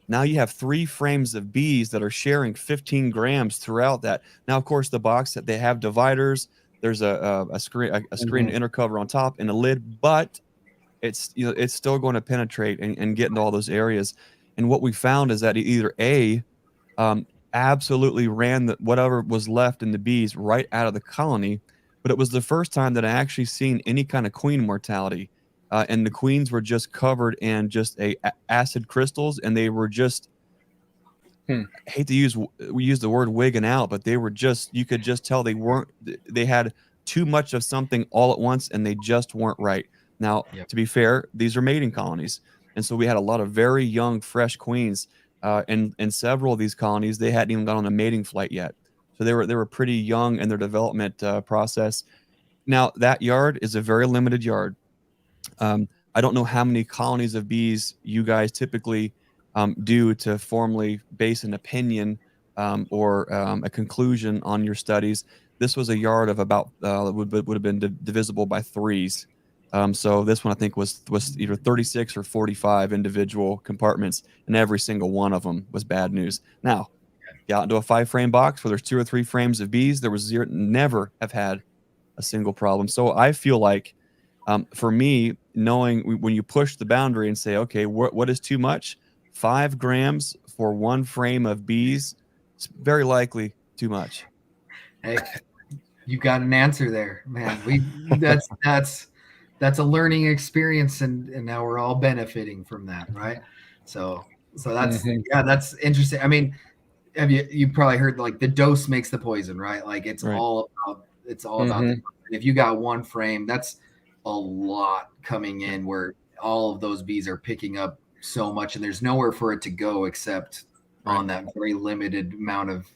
now you have 3 frames of bees that are sharing 15 grams throughout that. Now, of course, the box that they have dividers, there's a screen inner cover on top and a lid, but it's still going to penetrate and get into all those areas. And what we found is that either absolutely ran whatever was left in the bees right out of the colony, but it was the first time that I actually seen any kind of queen mortality. And the queens were just covered in just acid crystals, and they were just, I hate to we use the word wigging out, but they were just, you could just tell they had too much of something all at once, and they just weren't right. Now, to be fair, these are mating colonies. And so we had a lot of very young, fresh queens, and several of these colonies, they hadn't even gone on a mating flight yet. So they were pretty young in their development process. Now, that yard is a very limited yard. I don't know how many colonies of bees you guys typically do to formally base an opinion or a conclusion on your studies. This was a yard of about would have been divisible by 3s. So this one I think was either 36 or 45 individual compartments, and every single one of them was bad news. Now, get out into a 5 frame box where there's 2 or 3 frames of bees, there was zero, never have had a single problem. So I feel like for me, knowing when you push the boundary and say, okay, what is too much? 5 grams for 1 frame of bees, it's very likely too much. Hey, you got an answer there, man. That's a learning experience, and now we're all benefiting from that, right? So that's that's interesting. I mean, you probably heard, like, the dose makes the poison, right? Like it's all about if you got 1 frame, that's a lot coming in where all of those bees are picking up so much, and there's nowhere for it to go except on that very limited amount of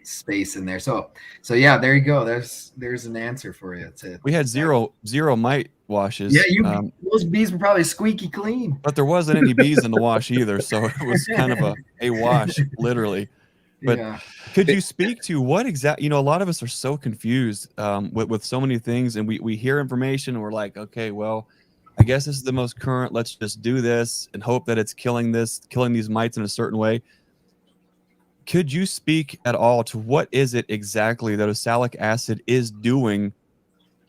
space in there. So yeah, there you go. There's an answer for you. We had zero mite washes. Yeah, those bees were probably squeaky clean. But there wasn't any bees in the wash either, so it was kind of a wash, literally. But could you speak to what exactly, a lot of us are so confused with so many things, and we hear information and we're like, okay, well, I guess this is the most current. Let's just do this and hope that it's killing these mites in a certain way. Could you speak at all to what is it exactly that oxalic acid is doing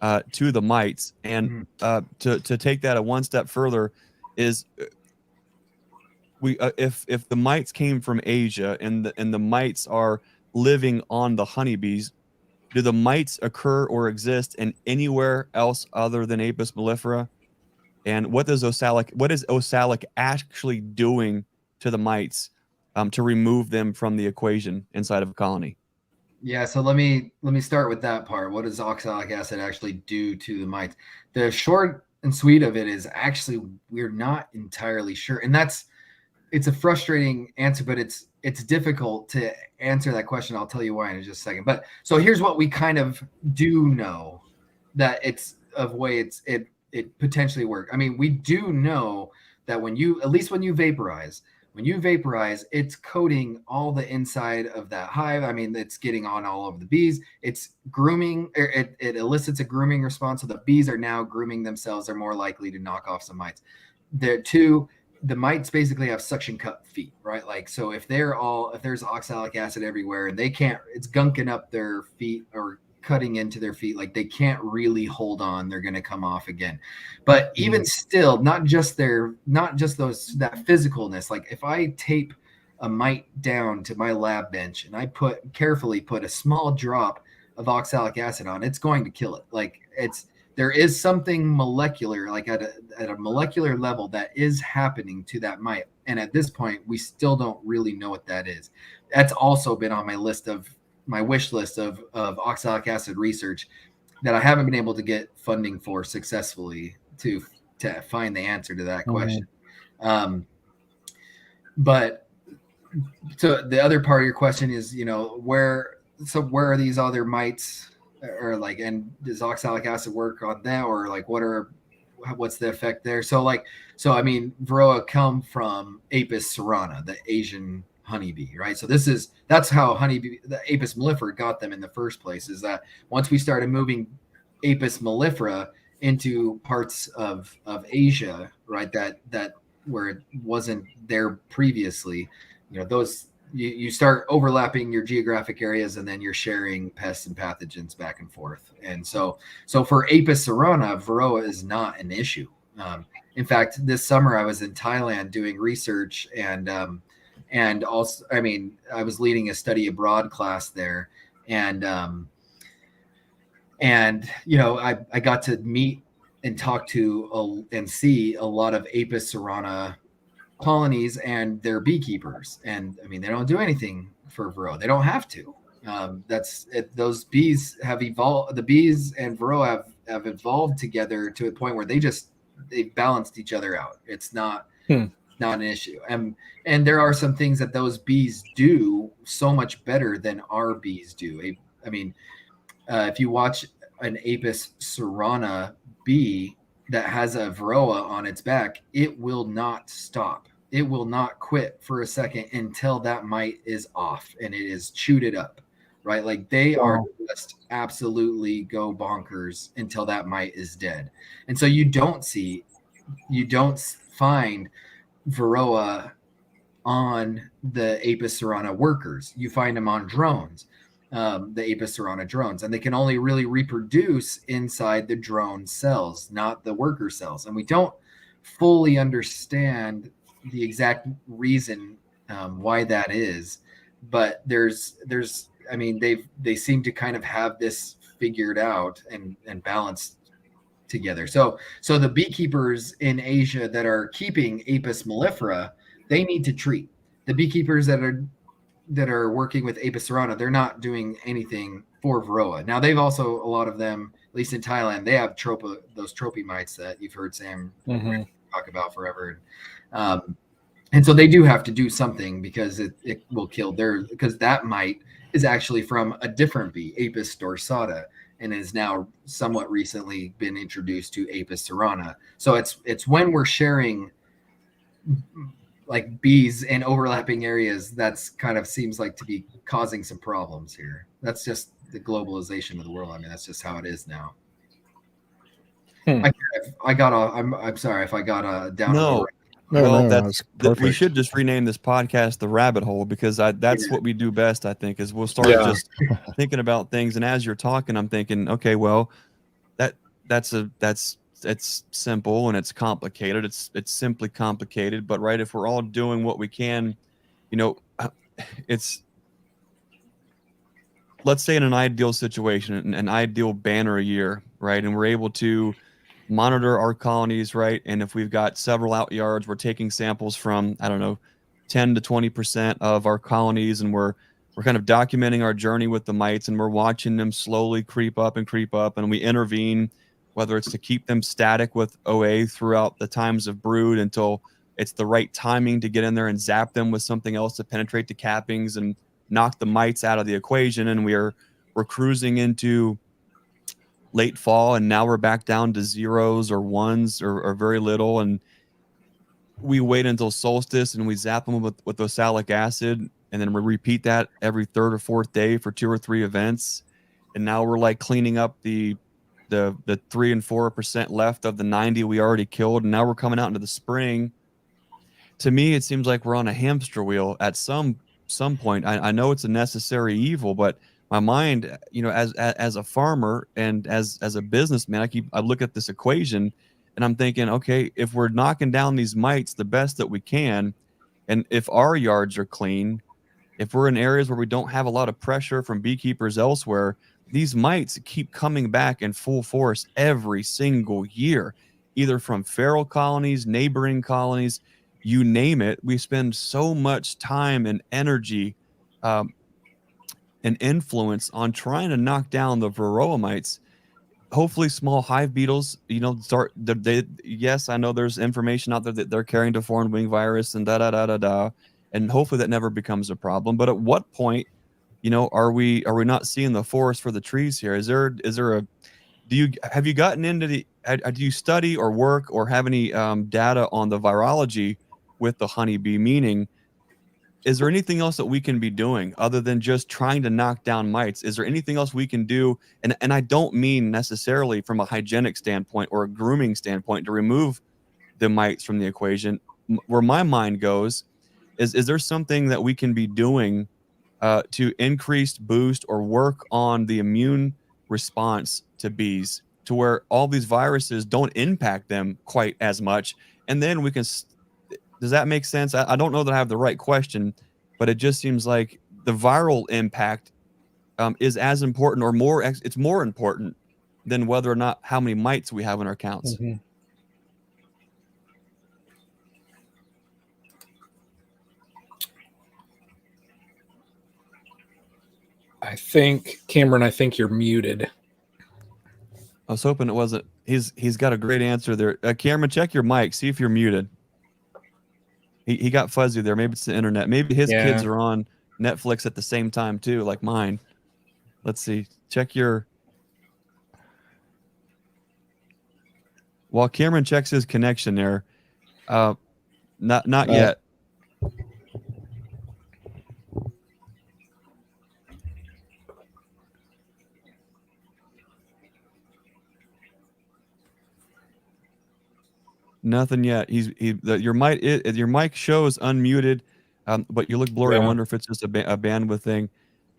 to the mites? And to take that a one step further is if the mites came from Asia and the mites are living on the honeybees, do the mites occur or exist in anywhere else other than Apis mellifera? And what is oxalic actually doing to the mites to remove them from the equation inside of a colony? Yeah, so let me start with that part. What does oxalic acid actually do to the mites? The short and sweet of it is actually we're not entirely sure, and it's a frustrating answer, but it's difficult to answer that question. I'll tell you why in just a second. But so here's what we kind of do know that it potentially work. I mean, we do know that when you vaporize, it's coating all the inside of that hive. I mean, it's getting on all over the bees. It's grooming, it elicits a grooming response. So the bees are now grooming themselves. They're more likely to knock off some mites. The mites basically have suction cup feet, right? Like, so if there's oxalic acid everywhere and it's gunking up their feet or cutting into their feet, like they can't really hold on, they're going to come off again. But even still, not just that physicalness, like if I tape a mite down to my lab bench and I carefully put a small drop of oxalic acid on, it's going to kill it. Like there is something molecular, like at a molecular level, that is happening to that mite. And at this point, we still don't really know what that is. That's also been on my wish list of oxalic acid research that I haven't been able to get funding for successfully to find the answer to that question. But so the other part of your question is, where are these other mites? Or like, and does oxalic acid work on that, or like what's the effect there? So I mean, Varroa come from Apis cerana, the Asian honeybee, right? So that's how the Apis mellifera got them in the first place, is that once we started moving Apis mellifera into parts of Asia, right, that where it wasn't there previously, those you start overlapping your geographic areas, and then you're sharing pests and pathogens back and forth. And so for Apis cerana, Varroa is not an issue. In fact, this summer I was in Thailand doing research, and also, I mean, I was leading a study abroad class there, and I got to meet and talk to and see a lot of Apis cerana colonies and their beekeepers. And I mean, they don't do anything for Varroa. They don't have to. Those bees have evolved. The bees and Varroa have evolved together to a point where they've balanced each other out. It's not an issue. And there are some things that those bees do so much better than our bees do. I mean, if you watch an Apis cerana bee that has a Varroa on its back, it will not stop. It will not quit for a second until that mite is off and it is chewed it up, right? Like they are just absolutely go bonkers until that mite is dead. And so you don't find Varroa on the Apis cerana workers. You find them on drones, the Apis cerana drones, and they can only really reproduce inside the drone cells, not the worker cells. And we don't fully understand the exact reason why that is, but I mean, they seem to kind of have this figured out and balanced together. So the beekeepers in Asia that are keeping Apis mellifera, they need to treat. The beekeepers that are working with Apis cerana, they're not doing anything for Varroa. Now they've also, a lot of them, at least in Thailand, they have those tropy mites that you've heard Sam talk about forever. And so they do have to do something because it will kill because that mite is actually from a different bee, Apis dorsata, and is now somewhat recently been introduced to Apis cerana. So it's when we're sharing like bees in overlapping areas, that's kind of seems like to be causing some problems here. That's just the globalization of the world. I mean, that's just how it is now. I'm sorry if I got down. No. No, we should just rename this podcast The Rabbit Hole, because that's what we do best, I think, is we'll start just thinking about things. And as you're talking, I'm thinking, okay, well, it's simple and it's complicated. It's simply complicated. But right, if we're all doing what we can, let's say in an ideal situation, an ideal banner a year, right? And we're able to monitor our colonies, right? And if we've got several out yards, we're taking samples from, I don't know, 10 to 20% of our colonies, and we're kind of documenting our journey with the mites, and we're watching them slowly creep up, and we intervene, whether it's to keep them static with OA throughout the times of brood until it's the right timing to get in there and zap them with something else to penetrate the cappings and knock the mites out of the equation. And we're cruising into late fall, and now we're back down to zeros or ones or very little, and we wait until solstice and we zap them with oxalic acid, and then we repeat that every third or fourth day for 2 or 3 events. And now we're like cleaning up the 3 and 4% left of the 90 we already killed, and now we're coming out into the spring. To me, it seems like we're on a hamster wheel at some point. I know it's a necessary evil, but my mind, as a farmer and as a businessman, I look at this equation and I'm thinking, okay, if we're knocking down these mites the best that we can, and if our yards are clean, if we're in areas where we don't have a lot of pressure from beekeepers elsewhere, these mites keep coming back in full force every single year, either from feral colonies, neighboring colonies, you name it. We spend so much time and energy and influence on trying to knock down the Varroa mites. Hopefully small hive beetles, start yes, I know there's information out there that they're carrying deformed wing virus and and hopefully that never becomes a problem. But at what point, are we not seeing the forest for the trees here? Is there a have you gotten into do you study or work or have any data on the virology with the honeybee? Meaning, is there anything else that we can be doing other than just trying to knock down mites? Is there anything else we can do? And I don't mean necessarily from a hygienic standpoint or a grooming standpoint to remove the mites from the equation. Where my mind goes is there something that we can be doing to increase, boost, or work on the immune response to bees to where all these viruses don't impact them quite as much? And then we can does that make sense? I don't know that I have the right question, but it just seems like the viral impact is as important or more. It's more important than whether or not how many mites we have in our counts. Mm-hmm. I think, Cameron, you're muted. I was hoping it wasn't. He's got a great answer there. Cameron, check your mic. See if you're muted. He got fuzzy there. Maybe it's the internet. Maybe his kids are on Netflix at the same time too, like mine. Let's see. Check your. While Cameron checks his connection there, not yet. Nothing yet. Your mic shows unmuted, but you look blurry. Yeah. I wonder if it's just a bandwidth thing.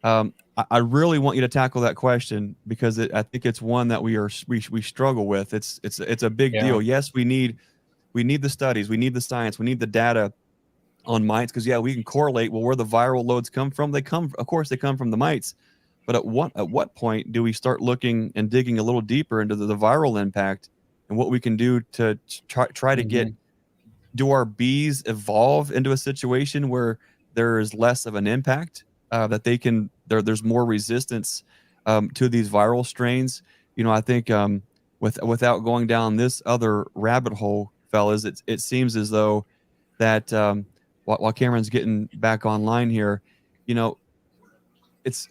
I really want you to tackle that question because I think it's one that we struggle with. It's a big deal. Yes, we need the studies, we need the science, we need the data on mites because we can correlate where the viral loads come from. Of course, they come from the mites. But at what point do we start looking and digging a little deeper into the viral impact and what we can do to try to get, do our bees evolve into a situation where there is less of an impact, that they can, there's more resistance to these viral strains? I think without going down this other rabbit hole, fellas, it seems as though that while Cameron's getting back online here, it's,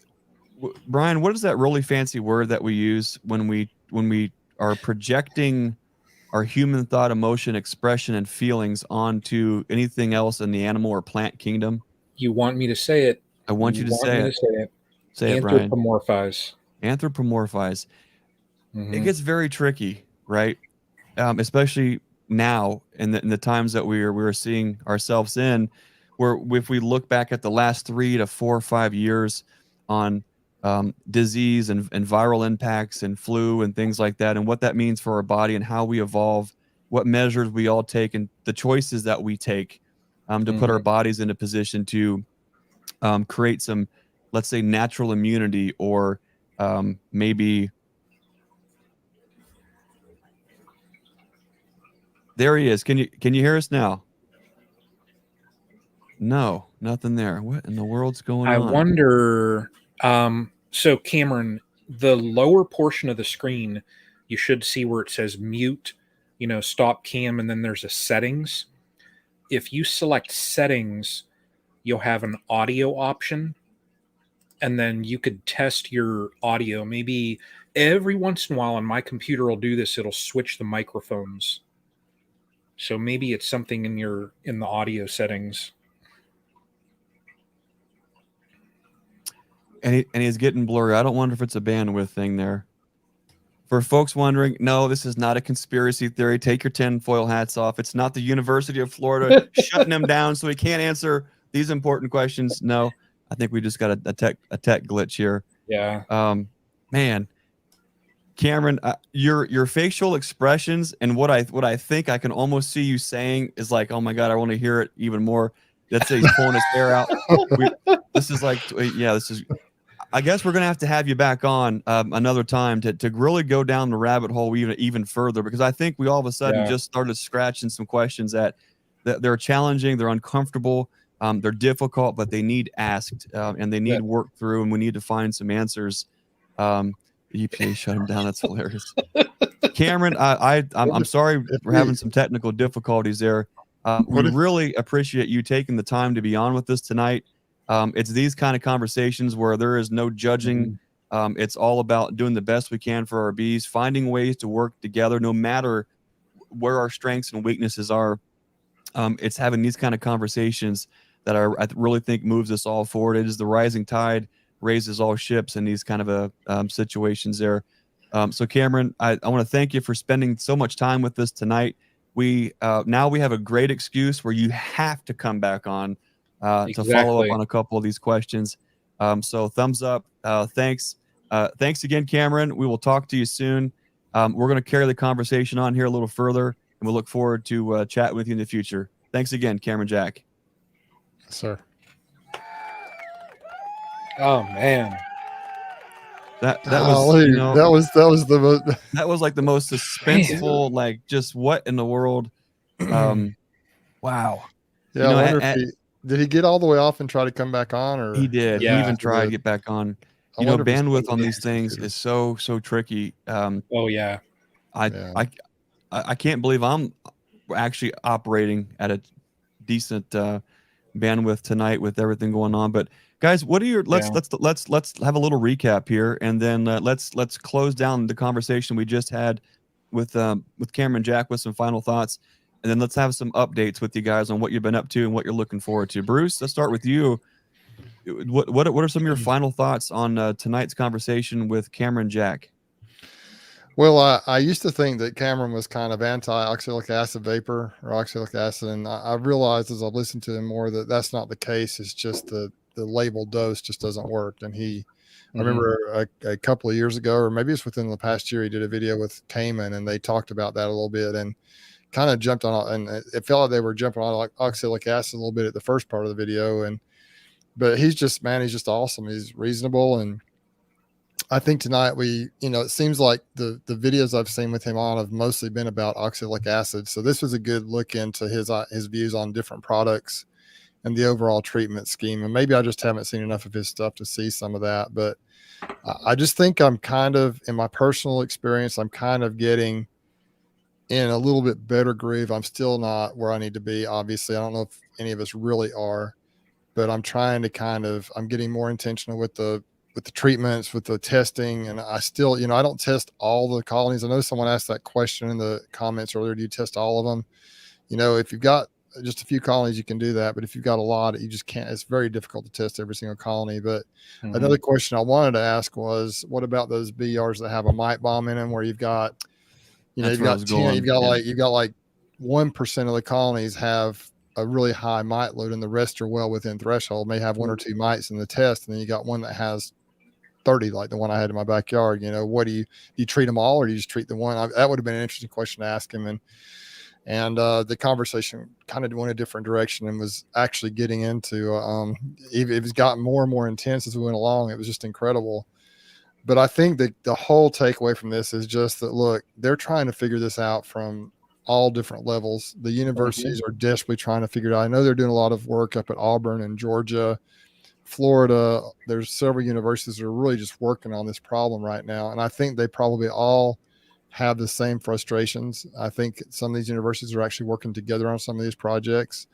Brian, what is that really fancy word that we use when we are projecting our human thought, emotion, expression, and feelings onto anything else in the animal or plant kingdom? You want me to say it? I want you to say it. Say it, Brian. Anthropomorphize. Anthropomorphize. It gets very tricky, right? Especially now in the times that we're seeing ourselves in, where if we look back at the last 3 to 4 or 5 years on disease and viral impacts and flu and things like that, and what that means for our body and how we evolve, what measures we all take, and the choices that we take to put our bodies in a position to create some, let's say, natural immunity, or maybe. There he is. Can you hear us now? No, nothing there. What in the world's going I on? wonder. So Cameron, the lower portion of the screen, you should see where it says mute, stop cam, and then there's a settings. If you select settings, you'll have an audio option, and then you could test your audio. Maybe every once in a while, and my computer will do this, it'll switch the microphones. So maybe it's something in the audio settings. And he's getting blurry. I don't wonder if it's a bandwidth thing there. For folks wondering, no, this is not a conspiracy theory. Take your tinfoil hats off. It's not the University of Florida shutting him down so he can't answer these important questions. No, I think we just got a tech glitch here. Yeah. Man, Cameron, your facial expressions and what I think I can almost see you saying is like, oh my God, I want to hear it even more. Let's say he's pulling his hair out. This is like, yeah, this is. I guess we're gonna have to have you back on another time to really go down the rabbit hole even further, because I think we all of a sudden just started scratching some questions that they're challenging, they're uncomfortable, they're difficult, but they need asked and they need worked through, and we need to find some answers. The EPA shut them down. That's hilarious. Cameron, I'm sorry we're having some technical difficulties there. We really appreciate you taking the time to be on with us tonight. It's these kind of conversations where there is no judging. It's all about doing the best we can for our bees, finding ways to work together, no matter where our strengths and weaknesses are. It's having these kind of conversations that I really think moves us all forward. It is the rising tide raises all ships in these kind of situations there. So Cameron, I want to thank you for spending so much time with us tonight. Now we have a great excuse where you have to come back on to follow up on a couple of these questions. So thumbs up. Thanks. Thanks again, Cameron. We will talk to you soon. We're going to carry the conversation on here a little further, and we'll look forward to chatting with you in the future. Thanks again, Cameron Jack. Yes, sir. Oh man. That was the most that was like the most suspenseful, like just what in the world. Wow. Yeah, I wonder did he get all the way off and try to come back on, or he did. Yeah, he even tried to get back on. Bandwidth on these things is so tricky. Oh yeah. I can't believe I'm actually operating at a decent bandwidth tonight with everything going on. But guys, what are your let's have a little recap here, and then let's close down the conversation we just had with Cameron Jack with some final thoughts, and then let's have some updates with you guys on what you've been up to and what you're looking forward to. Bruce, let's start with you. What are some of your final thoughts on tonight's conversation with Cameron Jack? Well, I used to think that Cameron was kind of anti-oxalic acid vapor or oxalic acid, and I realized as I listened to him more that that's not the case. It's just the label dose just doesn't work. And I remember a couple of years ago, or maybe it's within the past year, he did a video with Cayman, and they talked about that a little bit and kind of jumped on, and it felt like they were jumping on like oxalic acid a little bit at the first part of the video. But he's just awesome. He's reasonable. And I think tonight it seems like the videos I've seen with him on have mostly been about oxalic acid. So this was a good look into his views on different products and the overall treatment scheme. And maybe I just haven't seen enough of his stuff to see some of that. But I just think I'm kind of, in my personal experience, I'm kind of getting in a little bit better groove. I'm still not where I need to be. Obviously, I don't know if any of us really are, but I'm trying to I'm getting more intentional with the treatments, with the testing. And I still, I don't test all the colonies. I know someone asked that question in the comments earlier. Do you test all of them? If you've got just a few colonies, you can do that. But if you've got a lot, you just can't. It's very difficult to test every single colony. But another question I wanted to ask was, what about those bee yards that have a mite bomb in them, where you've got, you've got 10, you've got like 1% of the colonies have a really high mite load, and the rest are well within threshold, may have one or two mites in the test. And then you got one that has 30, like the one I had in my backyard. What do you treat them all, or do you just treat the one? That would have been an interesting question to ask him. And the conversation kind of went a different direction and was actually getting into, it was gotten more and more intense as we went along. It was just incredible. But I think that the whole takeaway from this is just that, look, they're trying to figure this out from all different levels. The universities are desperately trying to figure it out. I know they're doing a lot of work up at Auburn and Georgia, Florida. There's several universities that are really just working on this problem right now. And I think they probably all have the same frustrations. I think some of these universities are actually working together on some of these projects.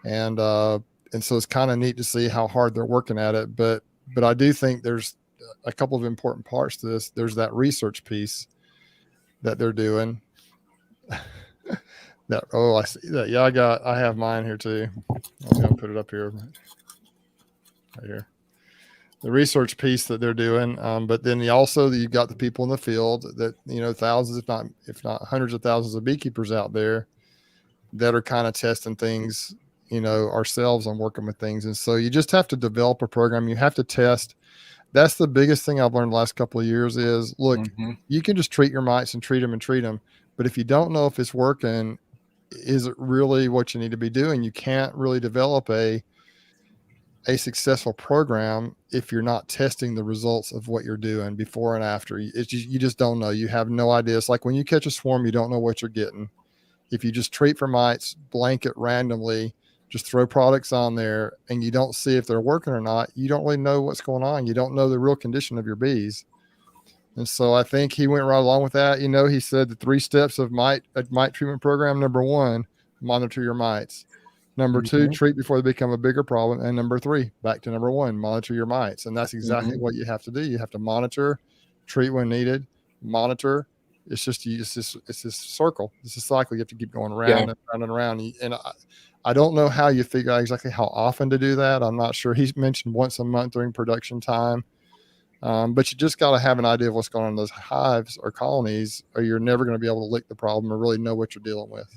And so it's kind of neat to see how hard they're working at it. But I do think there's a couple of important parts to this. There's that research piece that they're doing. I see that. Yeah, I have mine here too. I'm gonna put it up here. Right here. The research piece that they're doing. But then you've got the people in the field that, thousands, if not hundreds of thousands of beekeepers out there that are kind of testing things, ourselves on working with things. And so you just have to develop a program. You have to test. That's the biggest thing I've learned the last couple of years is, look, you can just treat your mites and treat them. But if you don't know if it's working, is it really what you need to be doing? You can't really develop a successful program if you're not testing the results of what you're doing before and after. You just don't know. You have no idea. It's like when you catch a swarm, you don't know what you're getting. If you just treat for mites, blanket randomly, just throw products on there, and you don't see if they're working or not, you don't really know what's going on. You don't know the real condition of your bees. And so I think he went right along with that. He said the 3 steps of a mite treatment program. Number 1, monitor your mites. Number 2, treat before they become a bigger problem. And number 3, back to number 1, monitor your mites. And that's exactly what you have to do. You have to monitor, treat when needed, monitor. It's this circle. It's a cycle. You have to keep going around and around and around. And I don't know how you figure out exactly how often to do that. I'm not sure. He's mentioned once a month during production time. But you just got to have an idea of what's going on in those hives or colonies, or you're never going to be able to lick the problem or really know what you're dealing with.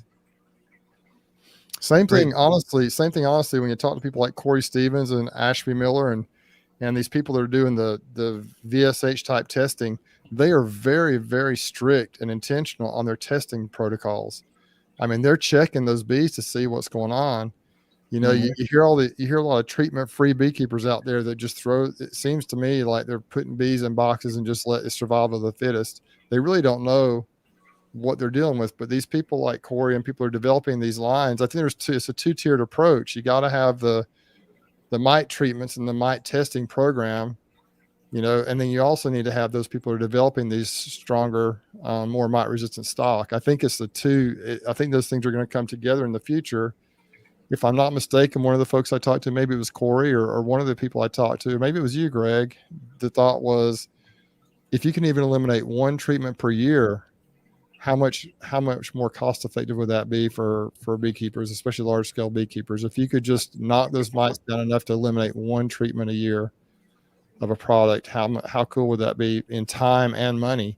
Same thing, honestly, when you talk to people like Corey Stevens and Ashby Miller and these people that are doing the VSH type testing, they are very, very strict and intentional on their testing protocols. I mean, they're checking those bees to see what's going on. You hear a lot of treatment-free beekeepers out there that just it seems to me like they're putting bees in boxes and just let it survival of the fittest. They really don't know what they're dealing with. But these people like Corey and people are developing these lines. I think it's a 2-tiered approach. You got to have the mite treatments and the mite testing program, and then you also need to have those people who are developing these stronger, more mite resistant stock. I think it's the two. I think those things are going to come together in the future. If I'm not mistaken, one of the folks I talked to, maybe it was Corey or one of the people I talked to, maybe it was you, Greg, the thought was, if you can even eliminate 1 treatment per year, how much more cost effective would that be for beekeepers, especially large scale beekeepers? If you could just knock those mites down enough to eliminate 1 treatment a year of a product, how cool would that be in time and money?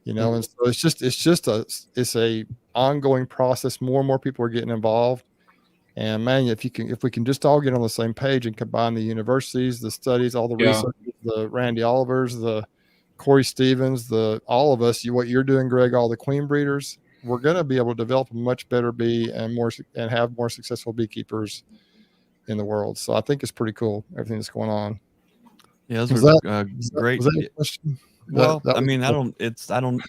And so it's a ongoing process. More and more people are getting involved. And man, if we can just all get on the same page and combine the universities, the studies, all the research, the Randy Olivers, the Corey Stevens, all of us, what you're doing, Greg, all the queen breeders, we're going to be able to develop a much better bee and have more successful beekeepers in the world. So I think it's pretty cool, everything that's going on. Yeah, those are great. Was that a question? Well,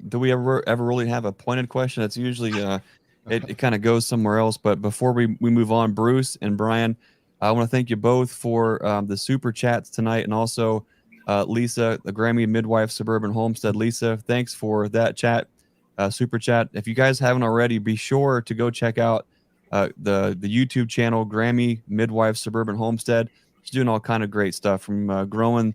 do we ever really have a pointed question? It's usually, it kind of goes somewhere else. But before we move on, Bruce and Brian, I want to thank you both for the super chats tonight, and also Lisa, the Grammy Midwife Suburban Homestead. Lisa, thanks for that super chat. If you guys haven't already, be sure to go check out the YouTube channel, Grammy Midwife Suburban Homestead. She's doing all kind of great stuff, from growing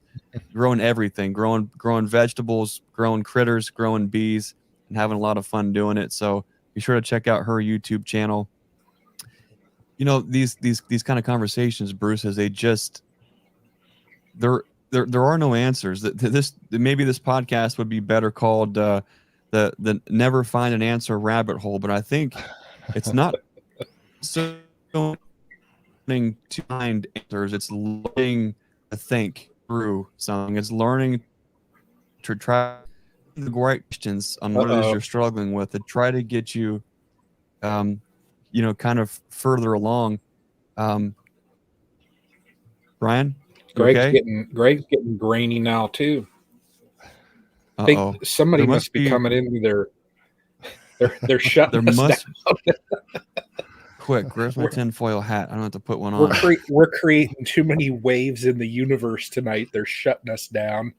everything, growing vegetables, growing critters, growing bees, and having a lot of fun doing it. So be sure to check out her YouTube channel. These kind of conversations, Bruce, as there are no answers. Maybe this podcast would be better called the Never Find an Answer rabbit hole. But I think it's not so to find answers. It's learning to think through something. It's learning to try the right questions on what it is you're struggling with, to try to get you, kind of further along. Brian, Greg's getting grainy now too. I think somebody must be coming into They're shutting There us must down. quick. Where's my tinfoil hat? I don't have to put one We're, on. we're creating too many waves in the universe tonight. They're shutting us down.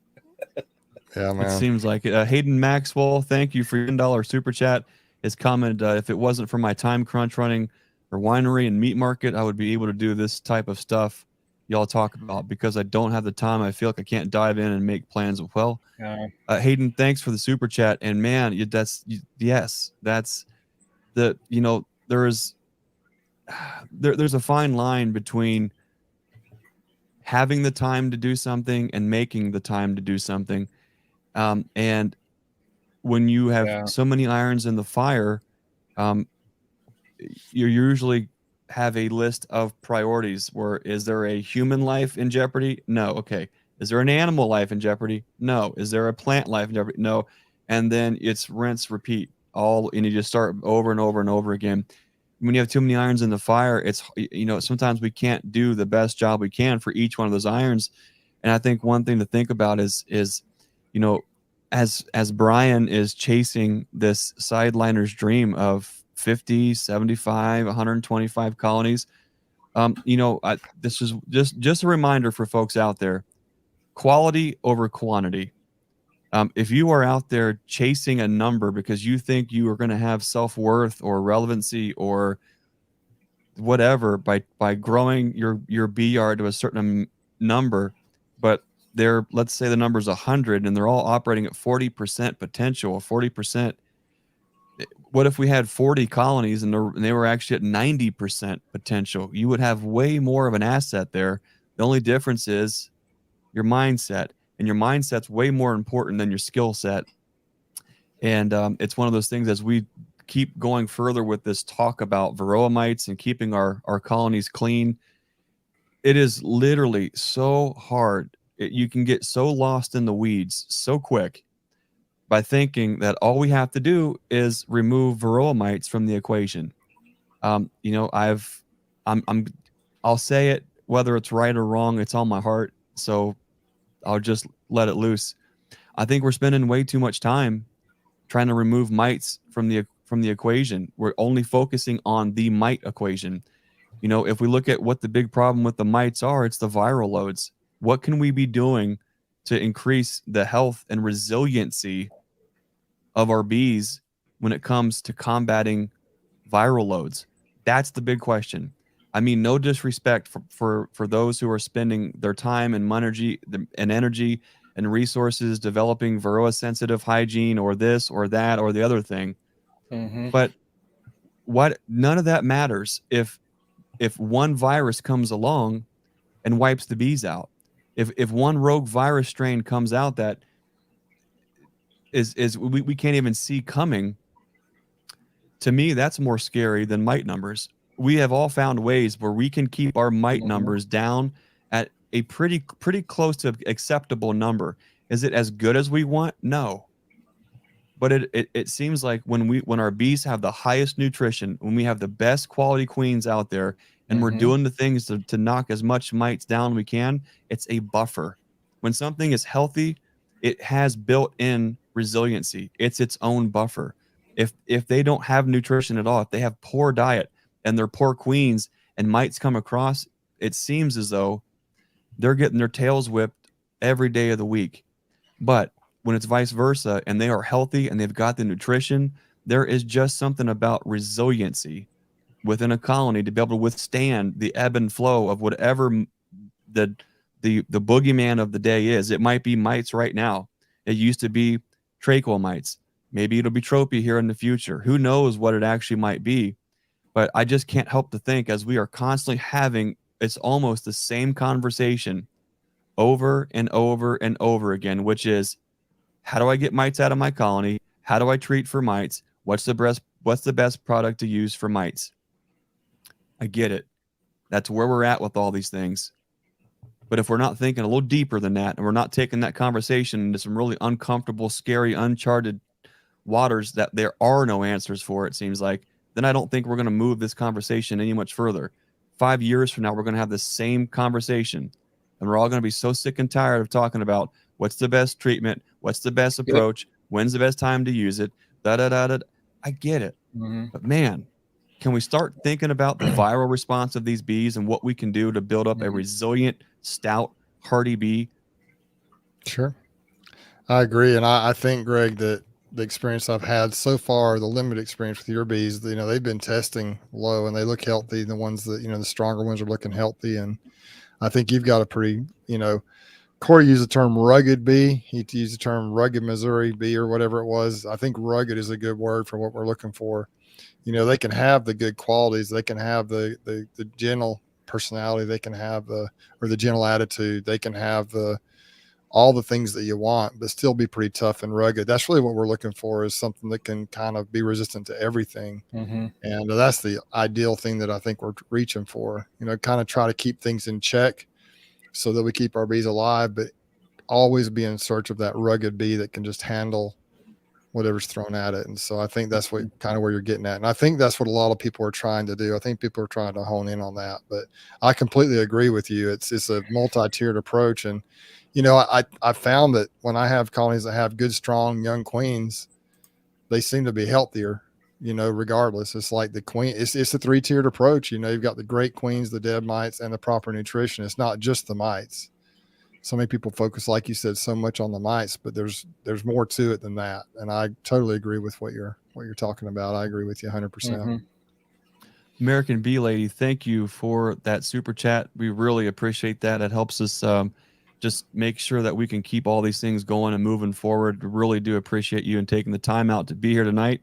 Yeah, It man. seems like it. Hayden Maxwell, thank you for your $10 super chat. His comment: if it wasn't for my time crunch running a winery and meat market, I would be able to do this type of stuff y'all talk about. Because I don't have the time, I feel like I can't dive in and make plans. Well, Hayden, thanks for the super chat. And man, yes, that's the there's a fine line between having the time to do something and making the time to do something. And when you have so many irons in the fire, you usually have a list of priorities. Where is there a human life in jeopardy? No. Okay. Is there an animal life in jeopardy? No. Is there a plant life in jeopardy? No. And then it's rinse, repeat, and you just start over and over and over again. When you have too many irons in the fire, it's sometimes we can't do the best job we can for each one of those irons. And I think one thing to think about is as Brian is chasing this sideliner's dream of 50, 75, 125 colonies, this is just a reminder for folks out there: quality over quantity. If you are out there chasing a number because you think you are going to have self-worth or relevancy or whatever by growing your bee yard to a certain number, but let's say the number's 100 and they're all operating at 40% potential, 40%. What if we had 40 colonies and they were actually at 90% potential? You would have way more of an asset there. The only difference is your mindset, and your mindset's way more important than your skill set. And it's one of those things, as we keep going further with this talk about Varroa mites and keeping our colonies clean, it is literally so hard. You can get so lost in the weeds so quick by thinking that all we have to do is remove Varroa mites from the equation. I'll say it, whether it's right or wrong, it's on my heart, so I'll just let it loose. I think we're spending way too much time trying to remove mites from the equation. We're only focusing on the mite equation. If we look at what the big problem with the mites are, it's the viral loads. What can we be doing to increase the health and resiliency of our bees when it comes to combating viral loads? That's the big question. I mean, no disrespect for those who are spending their time and energy and resources developing Varroa sensitive hygiene or this or that or the other thing. Mm-hmm. But none of that matters if one virus comes along and wipes the bees out. If one rogue virus strain comes out that we can't even see coming, to me, that's more scary than mite numbers. We have all found ways where we can keep our mite numbers down at a pretty close to acceptable number. Is it as good as we want? No. But it seems like when our bees have the highest nutrition, when we have the best quality queens out there, and we're doing the things to knock as much mites down we can, it's a buffer. When something is healthy, it has built-in resiliency. It's its own buffer. If they don't have nutrition at all, if they have poor diet and they're poor queens and mites come across, it seems as though they're getting their tails whipped every day of the week. But when it's vice versa and they are healthy and they've got the nutrition, there is just something about resiliency within a colony to be able to withstand the ebb and flow of whatever the boogeyman of the day is. It might be mites right now. It used to be tracheal mites. Maybe it'll be tropy here in the future. Who knows what it actually might be? But I just can't help to think, as we are constantly having, it's almost the same conversation over and over and over again, which is, how do I get mites out of my colony? How do I treat for mites? What's the best product to use for mites? I get it. That's where we're at with all these things. But if we're not thinking a little deeper than that, and we're not taking that conversation into some really uncomfortable, scary, uncharted waters that there are no answers for, it seems like, then I don't think we're going to move this conversation any much further. 5 years from now, we're going to have the same conversation, and we're all going to be so sick and tired of talking about what's the best treatment, what's the best approach, when's the best time to use it, da da da da. I get it. Mhm. But man, can we start thinking about the viral response of these bees and what we can do to build up a resilient, stout, hardy bee? Sure. I agree. And I think, Greg, that the experience I've had so far, the limited experience with your bees, they've been testing low and they look healthy. The ones that, the stronger ones are looking healthy. And I think you've got a pretty, Corey used the term rugged bee. He used the term rugged Missouri bee or whatever it was. I think rugged is a good word for what we're looking for. They can have the good qualities. They can have the gentle personality. They can have the gentle attitude. They can have all the things that you want, but still be pretty tough and rugged. That's really what we're looking for, is something that can kind of be resistant to everything. Mm-hmm. And that's the ideal thing that I think we're reaching for, kind of try to keep things in check so that we keep our bees alive, but always be in search of that rugged bee that can just handle whatever's thrown at it. And so I think that's what kind of where you're getting at. And I think that's what a lot of people are trying to do. I think people are trying to hone in on that, but I completely agree with you. It's a multi-tiered approach. And, I found that when I have colonies that have good, strong young queens, they seem to be healthier, regardless. It's like the queen, it's a 3-tiered approach. You've got the great queens, the dead mites, and the proper nutrition. It's not just the mites. So many people focus, like you said, so much on the mites, but there's more to it than that. And I totally agree with what you're talking about. I agree with you 100%. Mm-hmm. American Bee Lady, thank you for that super chat. We really appreciate that. It helps us just make sure that we can keep all these things going and moving forward. Really do appreciate you and taking the time out to be here tonight,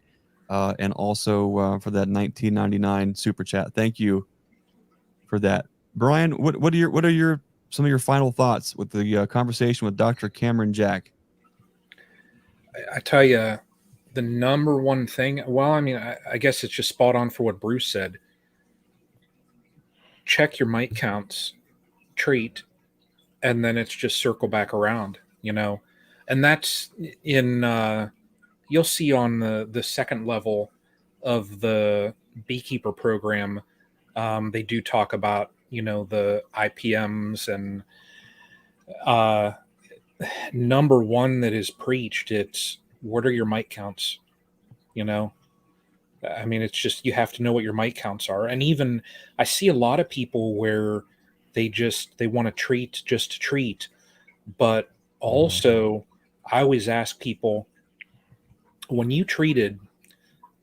and also for that $19.99 super chat. Thank you for that, Brian. What are some of your final thoughts with the conversation with Dr. Cameron Jack? I tell you, the number one thing, well, I mean, I guess it's just spot on for what Bruce said. Check your mite counts, treat, and then it's just circle back around, and that's in, you'll see on the second level of the beekeeper program, they do talk about, the IPMs, and number one that is preached, it's what are your mite counts? I mean, it's just, you have to know what your mite counts are. And even I see a lot of people where they want to treat just to treat. But also, I always ask people, when you treated,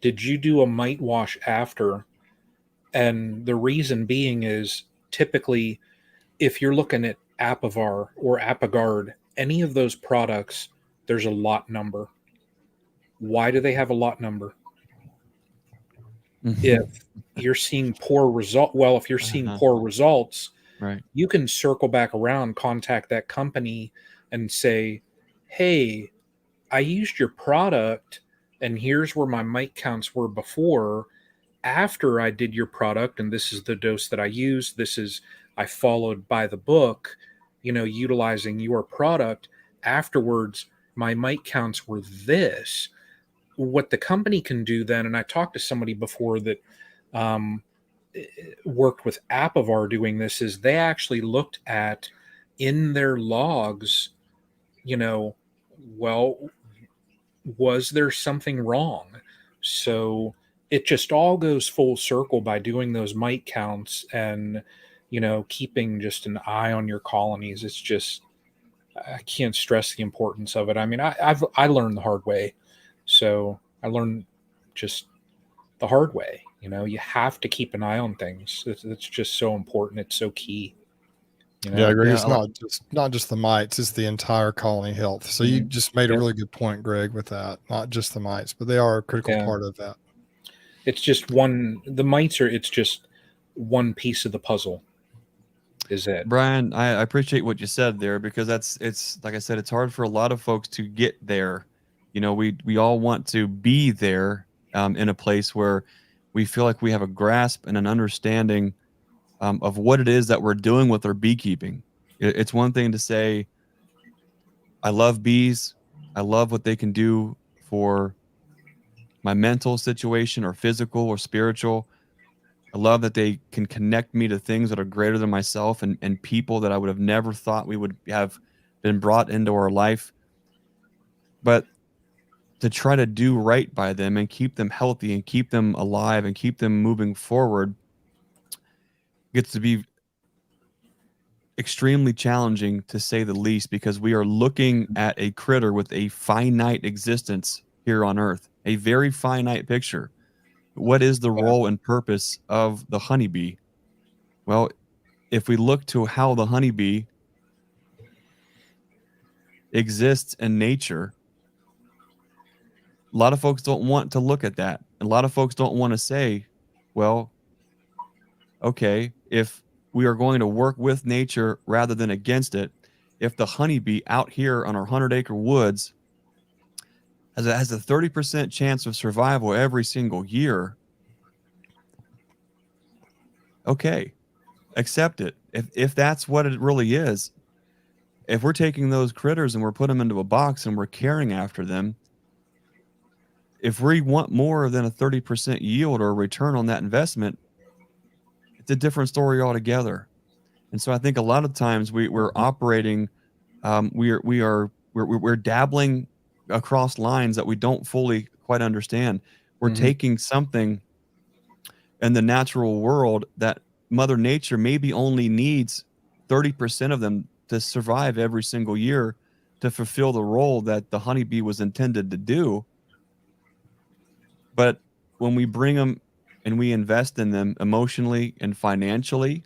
did you do a mite wash after? And the reason being is, typically, if you're looking at Apivar or Apigard, any of those products, there's a lot number. Why do they have a lot number? If you're seeing poor results, right, you can circle back around, contact that company and say, hey, I used your product and here's where my mite counts were before. After I did your product, and this is the dose that I used, I followed by the book, utilizing your product. Afterwards, my mite counts were this. What the company can do then, and I talked to somebody before that worked with Apivar doing this, is they actually looked at in their logs, well, was there something wrong? So it just all goes full circle by doing those mite counts and, keeping just an eye on your colonies. It's just, I can't stress the importance of it. I mean, I learned the hard way. So I learned just the hard way. You have to keep an eye on things. It's just so important. It's so key. Yeah, I agree. It's not just the mites; it's the entire colony health. So you just made a really good point, Greg, with that. Not just the mites, but they are a critical part of that. It's just the mites it's just one piece of the puzzle. Is it, Brian? I appreciate what you said there, because it's like I said, it's hard for a lot of folks to get there. We all want to be there in a place where we feel like we have a grasp and an understanding of what it is that we're doing with our beekeeping. It's one thing to say, I love bees. I love what they can do for my mental situation or physical or spiritual. I love that they can connect me to things that are greater than myself and people that I would have never thought we would have been brought into our life. But to try to do right by them and keep them healthy and keep them alive and keep them moving forward gets to be extremely challenging, to say the least, because we are looking at a critter with a finite existence here on Earth, a very finite picture. What is the role and purpose of the honeybee? Well, if we look to how the honeybee exists in nature, a lot of folks don't want to look at that. A lot of folks don't want to say, well, okay, if we are going to work with nature rather than against it, if the honeybee out here on our 100-acre woods has a 30% chance of survival every single year, okay, accept it. If that's what it really is, if we're taking those critters and we're putting them into a box and we're caring after them, if we want more than a 30% yield or return on that investment, it's a different story altogether. And so I think a lot of times we're operating, we're dabbling across lines that we don't fully quite understand. We're taking something in the natural world that Mother Nature maybe only needs 30% of them to survive every single year to fulfill the role that the honeybee was intended to do. But when we bring them and we invest in them emotionally and financially,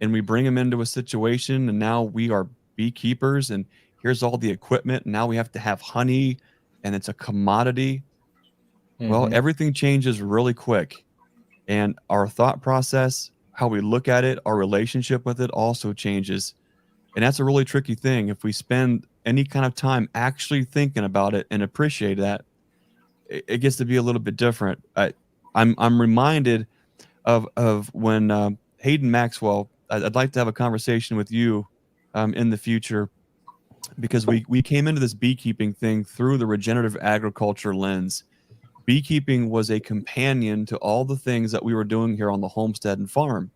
and we bring them into a situation, and now we are beekeepers, and here's all the equipment, and now we have to have honey, and it's a commodity. Well, everything changes really quick. And our thought process, how we look at it, our relationship with it also changes. And that's a really tricky thing. If we spend any kind of time actually thinking about it and appreciate that, it gets to be a little bit different. I'm reminded of when Hayden Maxwell. I'd like to have a conversation with you in the future, because we came into this beekeeping thing through the regenerative agriculture lens. Beekeeping was a companion to all the things that we were doing here on the homestead and farm.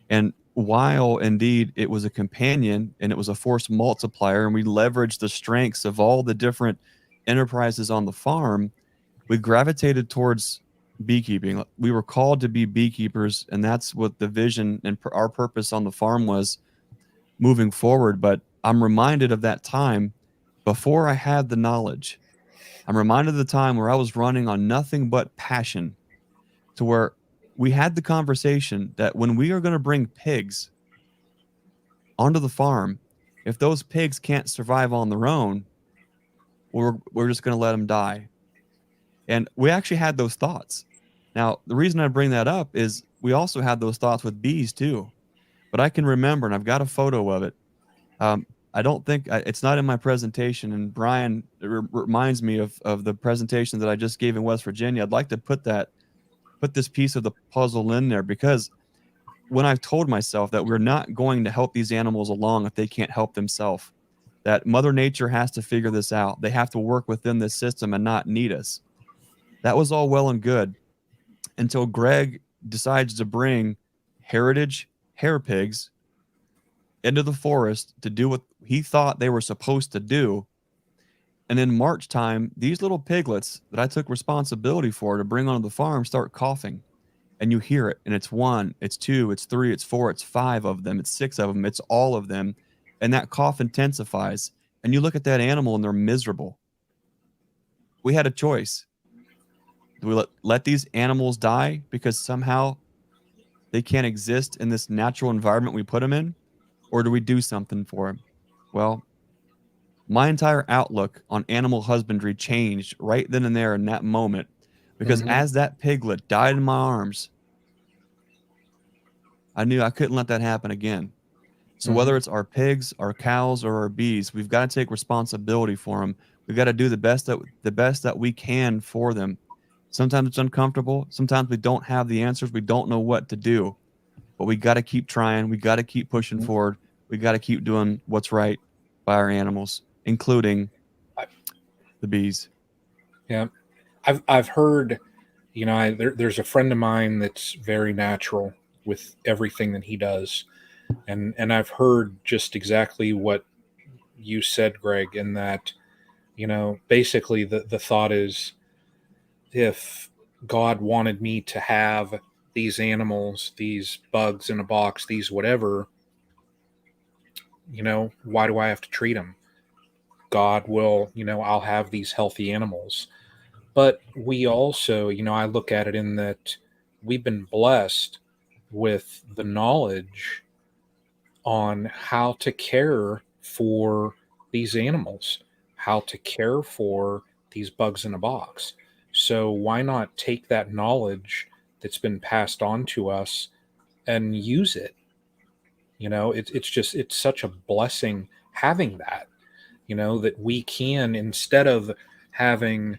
And while indeed it was a companion and it was a force multiplier, and we leveraged the strengths of all the different enterprises on the farm, we gravitated towards beekeeping. We were called to be beekeepers, and that's what the vision and our purpose on the farm was moving forward. But I'm reminded of that time before I had the knowledge. I'm reminded of the time where I was running on nothing but passion, to where we had the conversation that when we are going to bring pigs onto the farm, if those pigs can't survive on their own, we're just going to let them die. And we actually had those thoughts. Now, the reason I bring that up is we also had those thoughts with bees too. But I can remember, and I've got a photo of it. I don't think it's not in my presentation, and Brian reminds me of the presentation that I just gave in West Virginia. I'd like to put this piece of the puzzle in there, because when I've told myself that we're not going to help these animals along if they can't help themselves, that Mother Nature has to figure this out. They have to work within this system and not need us. That was all well and good until Greg decides to bring heritage hair pigs into the forest to do what he thought they were supposed to do. And in March time, these little piglets that I took responsibility for to bring onto the farm start coughing. And you hear it, and it's 1, it's 2, it's 3, it's 4, it's 5 of them, it's 6 of them, it's all of them. And that cough intensifies. And you look at that animal and they're miserable. We had a choice. Do we let these animals die because somehow they can't exist in this natural environment we put them in? Or do we do something for them? Well, my entire outlook on animal husbandry changed right then and there in that moment, because as that piglet died in my arms, I knew I couldn't let that happen again. So whether it's our pigs, our cows, or our bees, we've got to take responsibility for them. We've got to do the best that we can for them. Sometimes it's uncomfortable. Sometimes we don't have the answers. We don't know what to do, but we got to keep trying. We got to keep pushing forward. We got to keep doing what's right by our animals, including the bees. Yeah. I've heard, there's a friend of mine that's very natural with everything that he does. And I've heard just exactly what you said, Greg, in that, Basically the thought is, if God wanted me to have these animals, these bugs in a box, these whatever, why do I have to treat them? God will, I'll have these healthy animals. But we also, I look at it in that we've been blessed with the knowledge on how to care for these animals, how to care for these bugs in a box. So why not take that knowledge that's been passed on to us and use it? It's such a blessing having that, that we can, instead of having,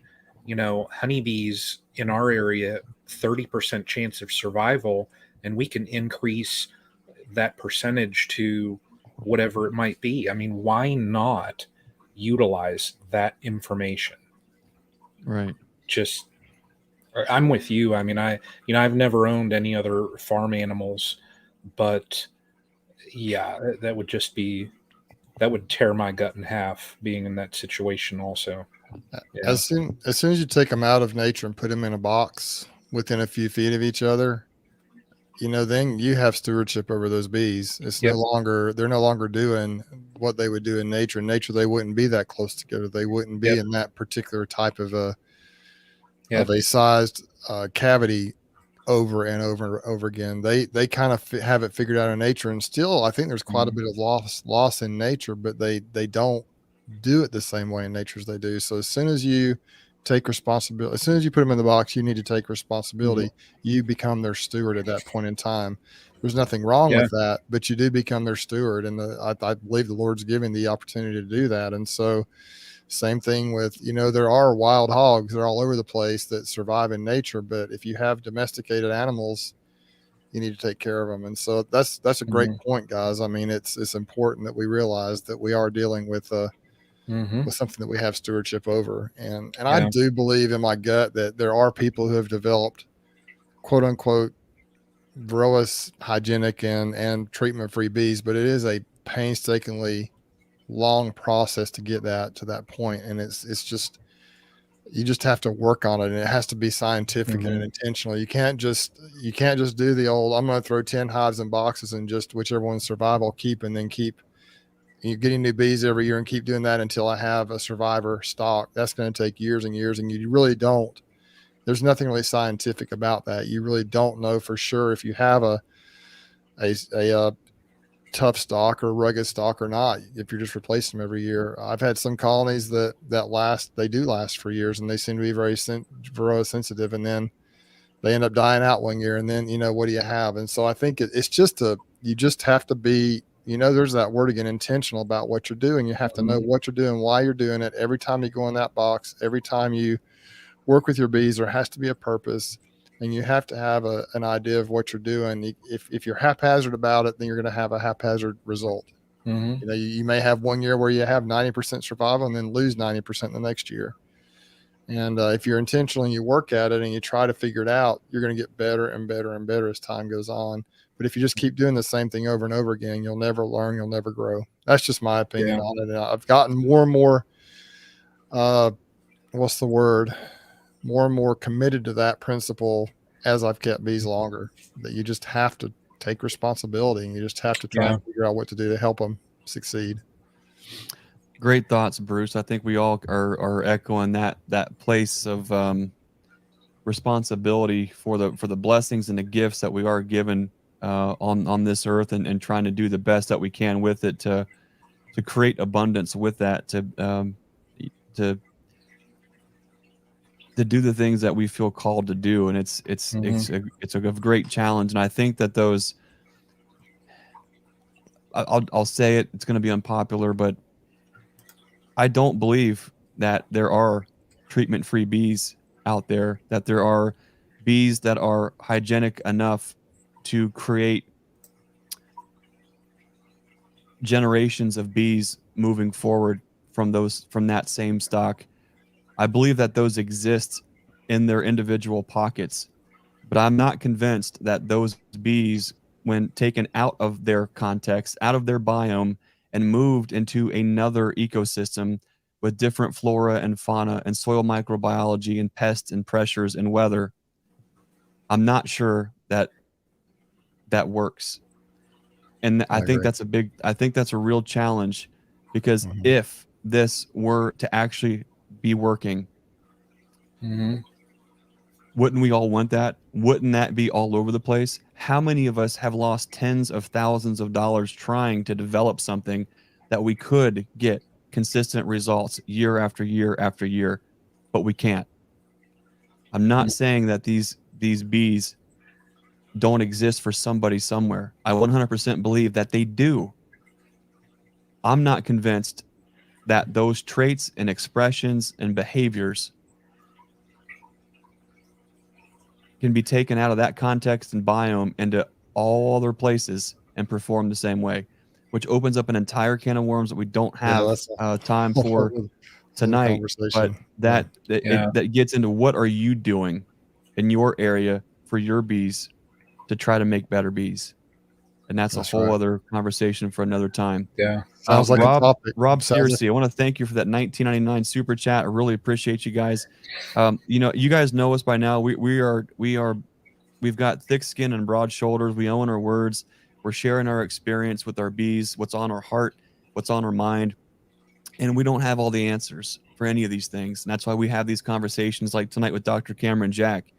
honeybees in our area, 30% chance of survival, and we can increase that percentage to whatever it might be. I mean, why not utilize that information? Right. Just, I'm with you. I mean, I've never owned any other farm animals, but yeah, that would just be, that would tear my gut in half being in that situation also. Yeah. As soon as you take them out of nature and put them in a box within a few feet of each other, then you have stewardship over those bees. It's Yep. they're no longer doing what they would do in nature. In nature, they wouldn't be that close together. They wouldn't be Yep. in that particular type of a Yep. sized cavity over and over and over again. They kind of have it figured out in nature, and still, I think there's quite a bit of loss in nature, but they don't do it the same way in nature as they do. So as soon as you take responsibility, as soon as you put them in the box, you need to take responsibility. You become their steward at that point in time. There's nothing wrong with that, but you do become their steward, and I believe the Lord's giving the opportunity to do that. And so same thing with, there are wild hogs, they're all over the place that survive in nature, but if you have domesticated animals, you need to take care of them. And so that's a great point, guys. I mean, it's important that we realize that we are dealing with something that we have stewardship over. And I do believe in my gut that there are people who have developed quote unquote Varroa hygienic and treatment free bees, but it is a painstakingly long process to get that to that point. And it's just, you just have to work on it, and it has to be scientific and intentional. You can't just do the old, I'm going to throw 10 hives in boxes and just whichever one's survive, I'll keep, and then keep getting new bees every year and keep doing that until I have a survivor stock. That's going to take years and years, and you really don't, there's nothing really scientific about that. You really don't know for sure if you have a tough stock or rugged stock or not, if you're just replacing them every year. I've had some colonies that last, they do last for years, and they seem to be very Varroa sensitive, and then they end up dying out one year, and then what do you have? And so I think it's just you just have to be, there's that word again, intentional about what you're doing. You have to know what you're doing, why you're doing it. Every time you go in that box, every time you work with your bees, there has to be a purpose, and you have to have an idea of what you're doing. If you're haphazard about it, then you're going to have a haphazard result. You may have one year where you have 90% survival and then lose 90% the next year. And if you're intentional and you work at it and you try to figure it out, you're going to get better and better and better as time goes on. But if you just keep doing the same thing over and over again, you'll never learn, you'll never grow. That's just my opinion on it. And I've gotten more and more, more and more committed to that principle as I've kept bees longer, that you just have to take responsibility, and you just have to try and figure out what to do to help them succeed. Great thoughts, Bruce. I think we all are echoing that place of responsibility for the blessings and the gifts that we are given on this earth, and trying to do the best that we can with it to create abundance with that, to do the things that we feel called to do. And it's a great challenge. And I think that those, I'll say it's going to be unpopular, but I don't believe that there are treatment-free bees out there, that there are bees that are hygienic enough to create generations of bees moving forward from that same stock. I believe that those exist in their individual pockets, but I'm not convinced that those bees, when taken out of their context, out of their biome, and moved into another ecosystem, with different flora and fauna and soil microbiology and pests and pressures and weather, I'm not sure that that works. And I think agree. that's a real challenge, because Mhm. if this were to actually be working, wouldn't we all want that? Wouldn't that be all over the place? How many of us have lost tens of thousands of dollars trying to develop something that we could get consistent results year after year after year, but we can't? I'm not saying that these bees don't exist for somebody somewhere. I 100% believe that they do. I'm not convinced that those traits and expressions and behaviors can be taken out of that context and biome into all other places and perform the same way, which opens up an entire can of worms that we don't Yeah, have that's a time whole for other tonight. But conversation. Yeah. that gets into what are you doing in your area for your bees to try to make better bees, and that's a That's whole right. other conversation for another time. Yeah. Sounds like a Rob topic. Sounds like Searcy, I want to thank you for that 1999 super chat. I really appreciate you guys. You guys know us by now. We've got thick skin and broad shoulders. We own our words. We're sharing our experience with our bees, what's on our heart, what's on our mind, and we don't have all the answers for any of these things. And that's why we have these conversations like tonight with Dr. Cameron Jack,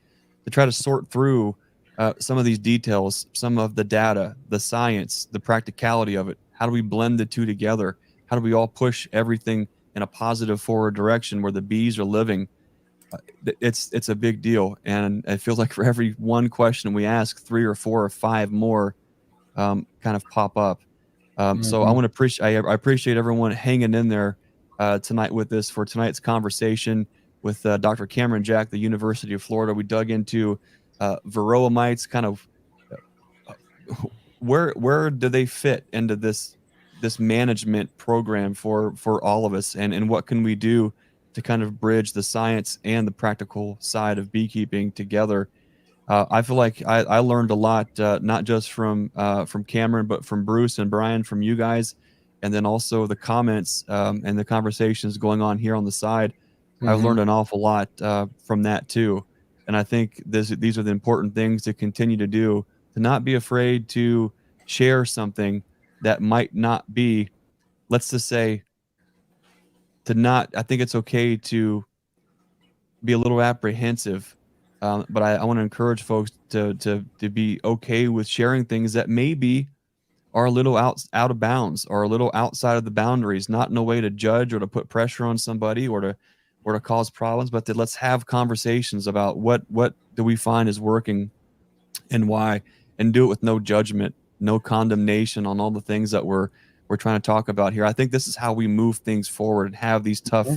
to try to sort through some of these details, some of the data, the science, the practicality of it. How do we blend the two together? How do we all push everything in a positive forward direction where the bees are living? It's a big deal, and it feels like for every one question we ask, 3 or 4 or 5 more kind of pop up. So I want to I appreciate everyone hanging in there tonight with us for tonight's conversation with Dr. Cameron Jack, the University of Florida. We dug into Varroa mites, kind of where do they fit into this management program for all of us, and what can we do to kind of bridge the science and the practical side of beekeeping together. I feel like I learned a lot, not just from Cameron, but from Bruce and Brian, from you guys, and then also the comments and the conversations going on here on the side. I've learned an awful lot from that too, and I think these are the important things to continue to do. To not be afraid to share something that might not be, let's just say, to not. I think it's okay to be a little apprehensive, but I want to encourage folks to be okay with sharing things that maybe are a little out of bounds or a little outside of the boundaries, not in a way to judge or to put pressure on somebody or to cause problems, but that let's have conversations about what do we find is working and why, and do it with no judgment, no condemnation on all the things that we're trying to talk about here. I think this is how we move things forward and have these tough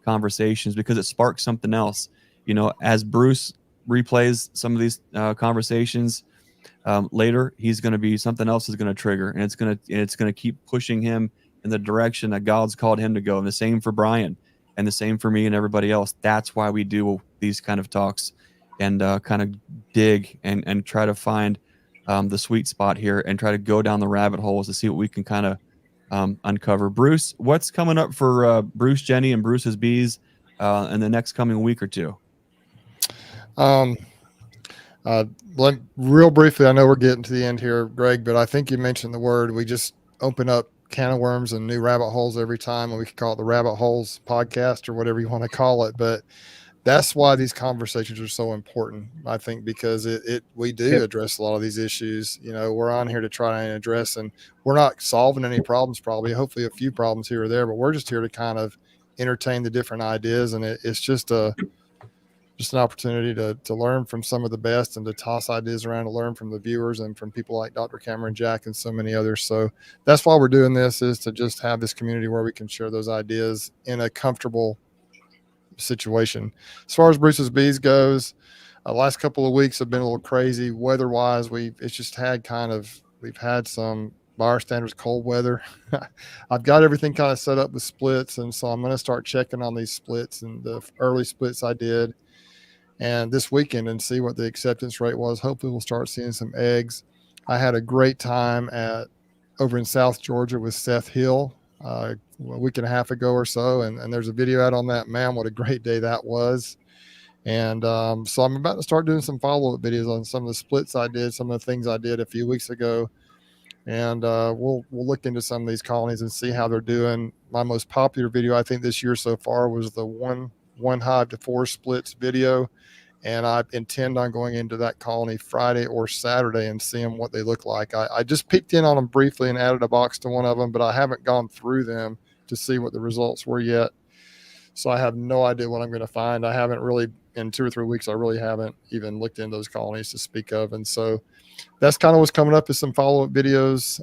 conversations, because it sparks something else. As Bruce replays some of these conversations later, he's going to be, something else is going to trigger, and it's going to keep pushing him in the direction that God's called him to go. And the same for Brian, and the same for me and everybody else. That's why we do these kind of talks and kind of dig and try to find the sweet spot here and try to go down the rabbit holes to see what we can kind of uncover. Bruce, what's coming up for Bruce, Jenny, and Bruce's bees in the next coming week or two? Real briefly, I know we're getting to the end here, Greg, but I think you mentioned the word. We just open up can of worms and new rabbit holes every time, and we can call it the Rabbit Holes Podcast or whatever you want to call it. But that's why these conversations are so important, I think, because we do address a lot of these issues. We're on here to try and address, and we're not solving any problems, probably, hopefully a few problems here or there, but we're just here to kind of entertain the different ideas. And it's just an opportunity to learn from some of the best and to toss ideas around, to learn from the viewers and from people like Dr. Cameron Jack and so many others. So that's why we're doing this, is to just have this community where we can share those ideas in a comfortable situation. As far as Bruce's bees goes, last couple of weeks have been a little crazy weather wise. We've had some, by our standards, cold weather. I've got everything kind of set up with splits, and so I'm going to start checking on these splits and the early splits I did and this weekend and see what the acceptance rate was. Hopefully we'll start seeing some eggs. I had a great time over in South Georgia with Seth Hill. a week and a half ago or so, and there's a video out on that. Man, what a great day that was. And so I'm about to start doing some follow-up videos on some of the splits I did, some of the things I did a few weeks ago. And we'll look into some of these colonies and see how they're doing. My most popular video, I think, this year so far was the one hive to 4 splits video. And I intend on going into that colony Friday or Saturday and seeing what they look like. I just peeked in on them briefly and added a box to one of them, but I haven't gone through them to see what the results were yet. So I have no idea what I'm going to find. I haven't really, in 2 or 3 weeks, I really haven't even looked into those colonies to speak of. And so that's kind of what's coming up, is some follow-up videos.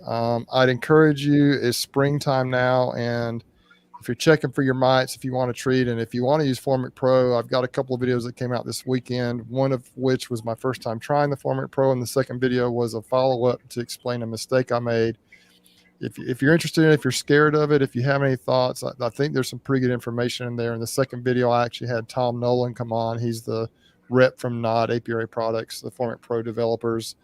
I'd encourage you, it's springtime now, and if you're checking for your mites, if you want to treat, and if you want to use Formic Pro, I've got a couple of videos that came out this weekend, one of which was my first time trying the Formic Pro, and the second video was a follow-up to explain a mistake I made. If you're interested in it, if you're scared of it, if you have any thoughts, I think there's some pretty good information in there. In the second video, I actually had Tom Nolan come on. He's the rep from NOD Apiary Products, the Formic Pro developers,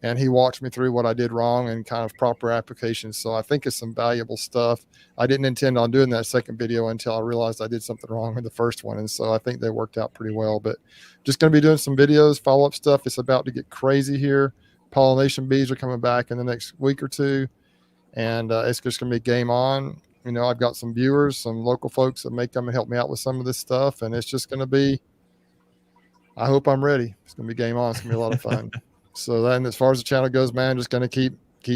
and he walked me through what I did wrong and kind of proper applications. So I think it's some valuable stuff. I didn't intend on doing that second video until I realized I did something wrong with the first one. And so I think they worked out pretty well. But just going to be doing some videos, follow-up stuff. It's about to get crazy here. Pollination bees are coming back in the next week or two. And it's just going to be game on. You know, I've got some viewers, some local folks that may come and help me out with some of this stuff. And it's just going to be, I hope I'm ready. It's going to be game on. It's going to be a lot of fun. So then as far as the channel goes, man, just going to keep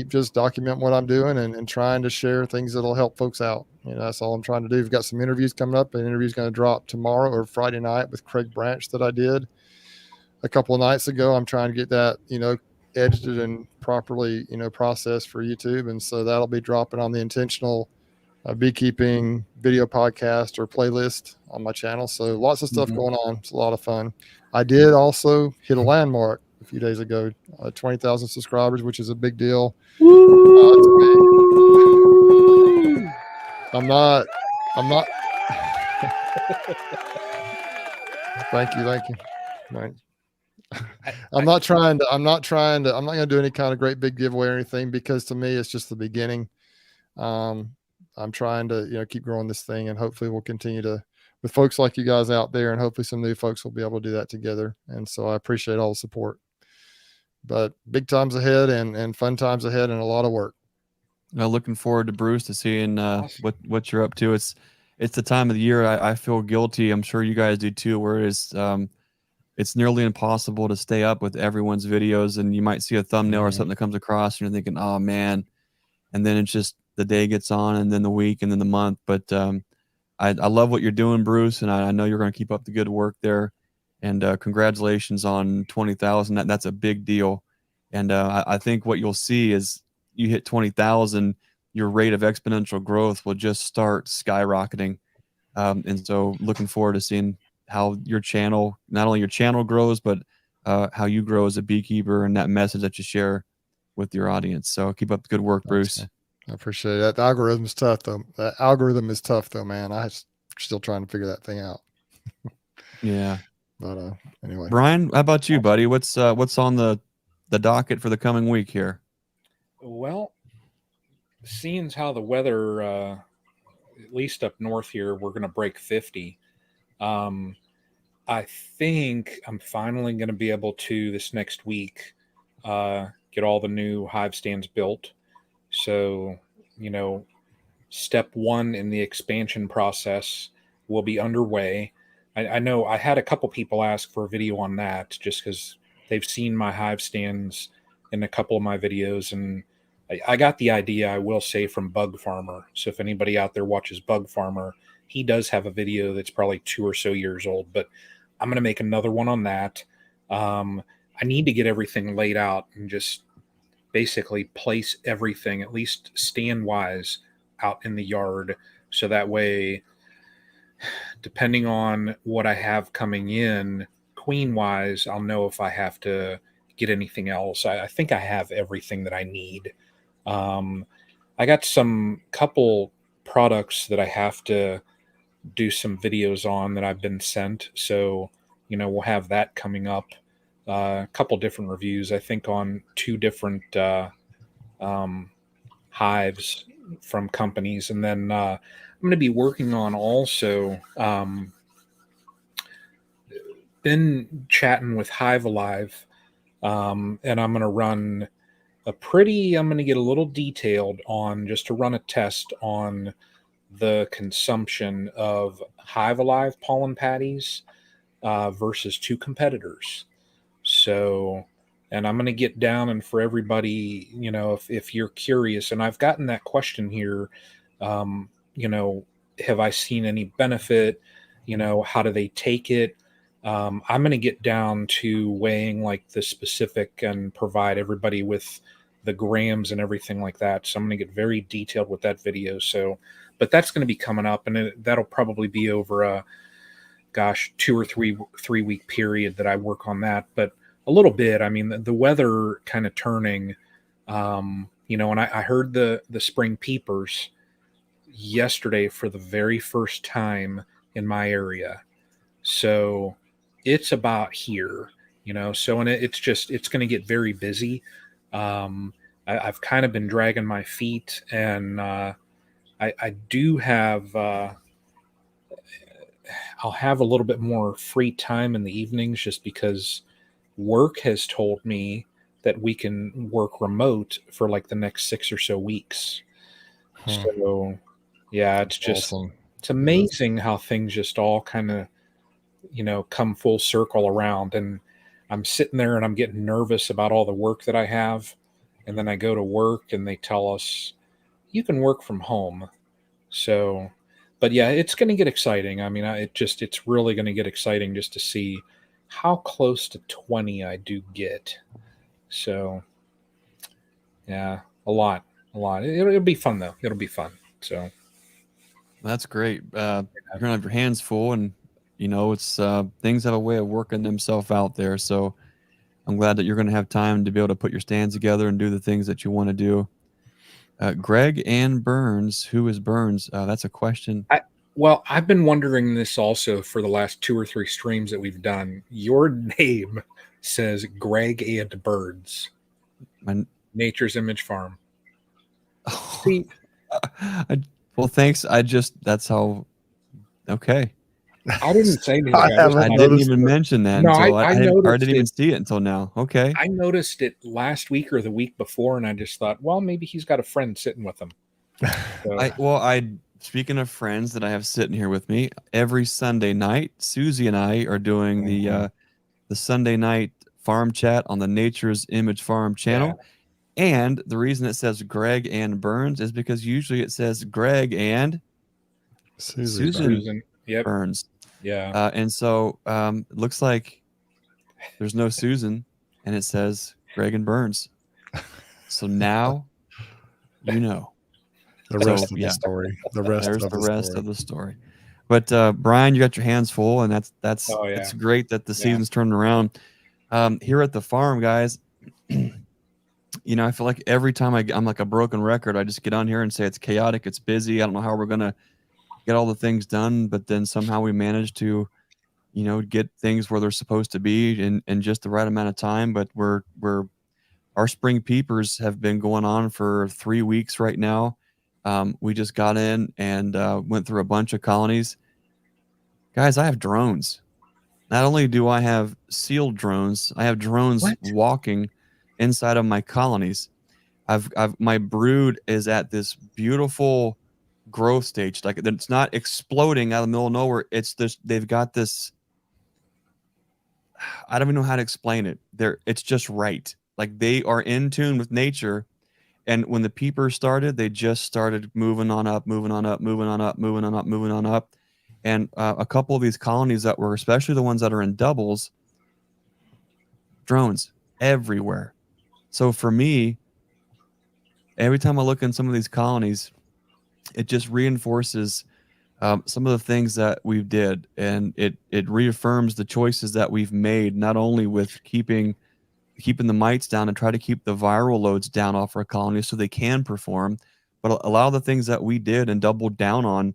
just documenting what I'm doing and trying to share things that'll help folks out. You know, that's all I'm trying to do. We've got some interviews coming up. An interview is going to drop tomorrow or Friday night with Craig Branch that I did a couple of nights ago. I'm trying to get that, you know, edited and properly, you know, processed for YouTube. And so that'll be dropping on the Intentional Beekeeping video podcast or playlist on my channel. So lots of stuff going on. It's a lot of fun. I did also hit a landmark a few days ago, 20,000 subscribers, which is a big deal to me. I'm not thank you. Right. I'm not going to do any kind of great big giveaway or anything, because to me, it's just the beginning. I'm trying to, you know, keep growing this thing, and hopefully we'll continue to, with folks like you guys out there, and hopefully some new folks will be able to do that together. And so I appreciate all the support, but big times ahead and fun times ahead and a lot of work. Looking forward to Bruce to seeing what you're up to. It's the time of the year I feel guilty. I'm sure you guys do too, where it's nearly impossible to stay up with everyone's videos, and you might see a thumbnail or something that comes across and you're thinking, oh man, and then it's just the day gets on, and then the week, and then the month. But I love what you're doing, Bruce, and I know you're going to keep up the good work there. And congratulations on 20,000. That's a big deal. And I think what you'll see is you hit 20,000, your rate of exponential growth will just start skyrocketing. And so looking forward to seeing how your channel, not only your channel grows, but how you grow as a beekeeper and that message that you share with your audience. So keep up the good work, Bruce. I appreciate that. The algorithm is tough, though. That algorithm is tough, though, man. I'm still trying to figure that thing out. Yeah. But anyway, Brian, how about you, buddy? What's on the docket for the coming week here? Well, seeing how the weather, at least up north here, we're going to break 50. I think I'm finally going to be able to, this next week, get all the new hive stands built. So, you know, step one in the expansion process will be underway. I know I had a couple people ask for a video on that just because they've seen my hive stands in a couple of my videos, and I got the idea, I will say, from Bug Farmer. So if anybody out there watches Bug Farmer, he does have a video that's probably 2 or so years old, but I'm going to make another one on that. I need to get everything laid out and just basically place everything, at least stand-wise, out in the yard. So that way, depending on what I have coming in, queen-wise, I'll know if I have to get anything else. I think I have everything that I need. I got some couple products that I have to do some videos on that I've been sent. So, you know, we'll have that coming up. A couple different reviews, I think, on 2 different hives from companies, and then I'm going to be working on also. Been chatting with Hive Alive, and I'm going to run I'm going to get a little detailed on just to run a test on the consumption of Hive Alive pollen patties versus two competitors. So, and I'm going to get down, and for everybody, if you're curious, and I've gotten that question here, um, have I seen any benefit? How do they take it? I'm going to get down to weighing like the specific and provide everybody with the grams and everything like that. So I'm going to get very detailed with that video. So, but that's going to be coming up, and that'll probably be over a 2 or 3 week period that I work on that. But a little bit, I mean, the weather kind of turning, and I heard the spring peepers yesterday for the very first time in my area. So it's about here, so, and it's going to get very busy. I've kind of been dragging my feet, and I do have, I'll have a little bit more free time in the evenings just because work has told me that we can work remote for like the next 6 or so weeks. So yeah, it's just, awesome. It's amazing how things just all kind of, come full circle around. And I'm sitting there and I'm getting nervous about all the work that I have. And then I go to work and they tell us you can work from home. So, but yeah, it's going to get exciting. I mean, it's really going to get exciting just to see how close to 20 I do get. So yeah, a lot. It'll be fun though. It'll be fun. So That's great. You're gonna have your hands full, and it's things have a way of working themselves out there. So I'm glad that you're gonna have time to be able to put your stands together and do the things that you want to do. Greg and Burns, who is Burns? That's a question. Well, I've been wondering this also for the last 2 or 3 streams that we've done. Your name says Greg and Birds. Nature's Image Farm. See, well, thanks. That's how. Okay. I didn't say anything. I didn't even mention that. No, until I didn't even see it until now. Okay. I noticed it last week or the week before, and I just thought, well, maybe he's got a friend sitting with him. So. Speaking of friends that I have sitting here with me, every Sunday night, Susie and I are doing the Sunday night farm chat on the Nature's Image Farm channel. Yeah. And the reason it says Greg and Burns is because usually it says Greg and Susan Yep. Burns. Yeah. And so it looks like there's no Susan, and it says Greg and Burns. So now you know. The rest of the story. The rest of the story. But Brian, you got your hands full, and that's it's great that the season's turning around. Here at the farm, guys, I feel like every time I'm like a broken record. I just get on here and say it's chaotic, it's busy. I don't know how we're gonna get all the things done, but then somehow we manage to, get things where they're supposed to be in just the right amount of time. But our spring peepers have been going on for 3 weeks right now. We just got in and went through a bunch of colonies. Guys, I have drones. Not only do I have sealed drones, I have drones walking inside of my colonies. My brood is at this beautiful growth stage. Like, it's not exploding out of the middle of nowhere. It's this. They've got this. I don't even know how to explain it. It's just right. Like, they are in tune with nature. And when the peepers started, they just started moving on up. And a couple of these colonies that were, especially the ones that are in doubles, drones everywhere. So for me, every time I look in some of these colonies, it just reinforces some of the things that we did. And it reaffirms the choices that we've made, not only with keeping the mites down and try to keep the viral loads down off our colonies so they can perform, but a lot of the things that we did and doubled down on,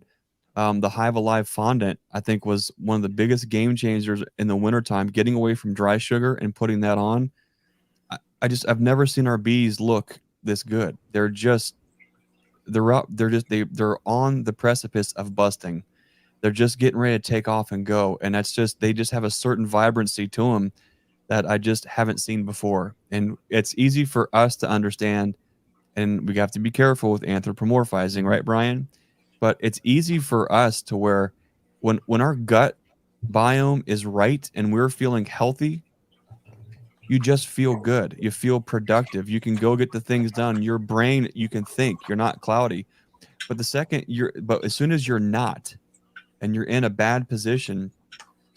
the Hive Alive fondant, I think, was one of the biggest game changers in the wintertime, getting away from dry sugar and putting that on. I've never seen our bees look this good. They're just they're on the precipice of busting. They're just getting ready to take off and go, and they just have a certain vibrancy to them that I just haven't seen before. And it's easy for us to understand, and we have to be careful with anthropomorphizing, right, Brian? But it's easy for us to where when our gut biome is right and we're feeling healthy, you just feel good. You feel productive. You can go get the things done. Your brain, you can think. You're not cloudy. But as soon as you're not, and you're in a bad position,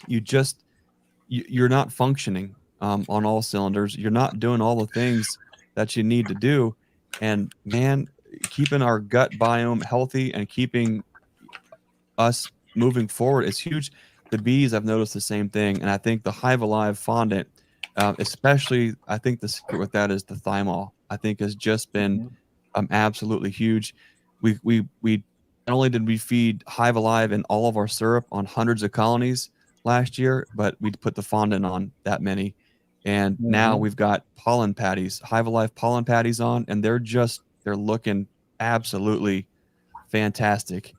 you're not functioning on all cylinders. You're not doing all the things that you need to do. And man, keeping our gut biome healthy and keeping us moving forward is huge. The bees, I've noticed the same thing. And I think the Hive Alive fondant, especially, I think the secret with that is the thymol. I think has just been absolutely huge. We not only did we feed Hive Alive and all of our syrup on hundreds of colonies last year, but we put the fondant on that many. And now we've got pollen patties, Hive Alive pollen patties on, and they're looking absolutely fantastic.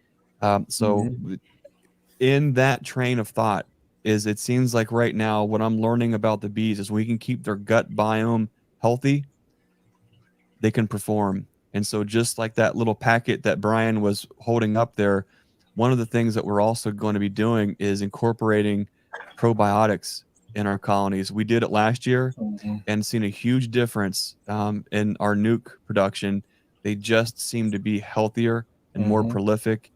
So in that train of thought it seems like right now what I'm learning about the bees is we can keep their gut biome healthy, they can perform. And so just like that little packet that Brian was holding up there, one of the things that we're also going to be doing is incorporating probiotics in our colonies. We did it last year and seen a huge difference in our nuke production. They just seem to be healthier and more prolific.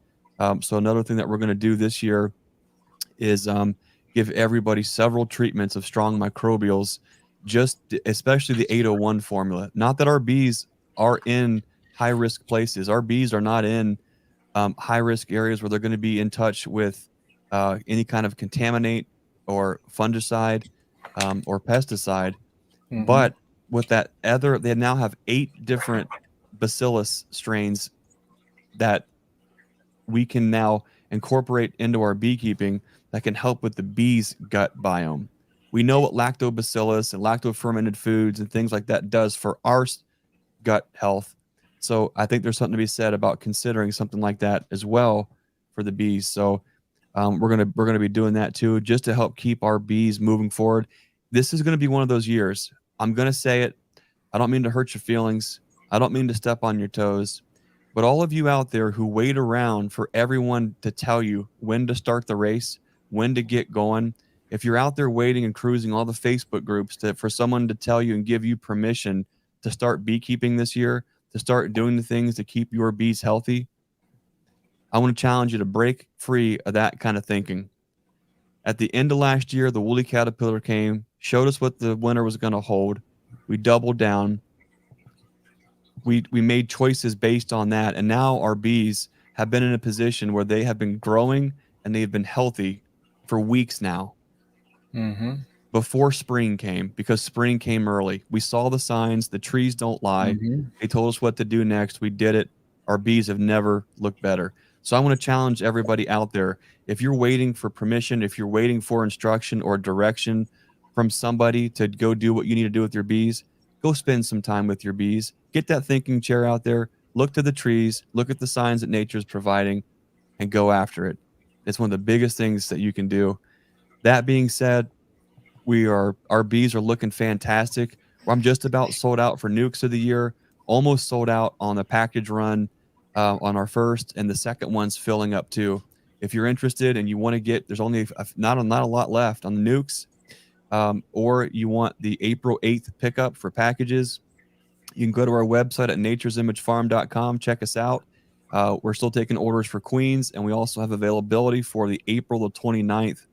So another thing that we're going to do this year is give everybody several treatments of strong microbials, especially the 801 formula. Not that our bees are in high risk places. Our bees are not in high risk areas where they're going to be in touch with any kind of contaminate or fungicide or pesticide. But with that they now have 8 different bacillus strains that we can now incorporate into our beekeeping that can help with the bees' gut biome. We know what lactobacillus and lacto-fermented foods and things like that does for our gut health. So I think there's something to be said about considering something like that as well for the bees. So we're gonna be doing that too, just to help keep our bees moving forward. This is gonna be one of those years. I'm gonna say it. I don't mean to hurt your feelings. I don't mean to step on your toes. But all of you out there who wait around for everyone to tell you when to start the race, when to get going, if you're out there waiting and cruising all the Facebook groups for someone to tell you and give you permission to start beekeeping this year, to start doing the things to keep your bees healthy, I want to challenge you to break free of that kind of thinking. At the end of last year, the woolly caterpillar came, showed us what the winter was going to hold. We doubled down. We made choices based on that, and now our bees have been in a position where they have been growing and they've been healthy for weeks now. Before spring came, because spring came early. We saw the signs. The trees don't lie. They told us what to do next. We did it. Our bees have never looked better. So I want to challenge everybody out there. If you're waiting for permission, if you're waiting for instruction or direction from somebody to go do what you need to do with your bees, go spend some time with your bees. Get that thinking chair out there. Look to the trees. Look at the signs that nature's providing and go after it. It's one of the biggest things that you can do. That being said, our bees are looking fantastic. I'm just about sold out for nukes of the year. Almost sold out on the package run on our first, and the second one's filling up too. If you're interested and you want to get, there's only not a lot left on the nukes, or you want the April 8th pickup for packages, you can go to our website at naturesimagefarm.com. Check us out. We're still taking orders for queens, and we also have availability for the April the 29th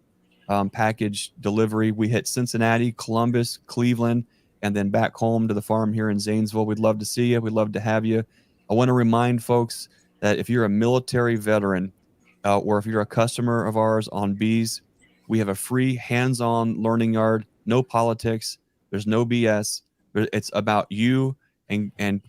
package delivery. We hit Cincinnati, Columbus, Cleveland, and then back home to the farm here in Zanesville. We'd love to see you. We'd love to have you. I want to remind folks that if you're a military veteran or if you're a customer of ours on bees, we have a free hands-on learning yard. No politics. There's no BS. It's about you and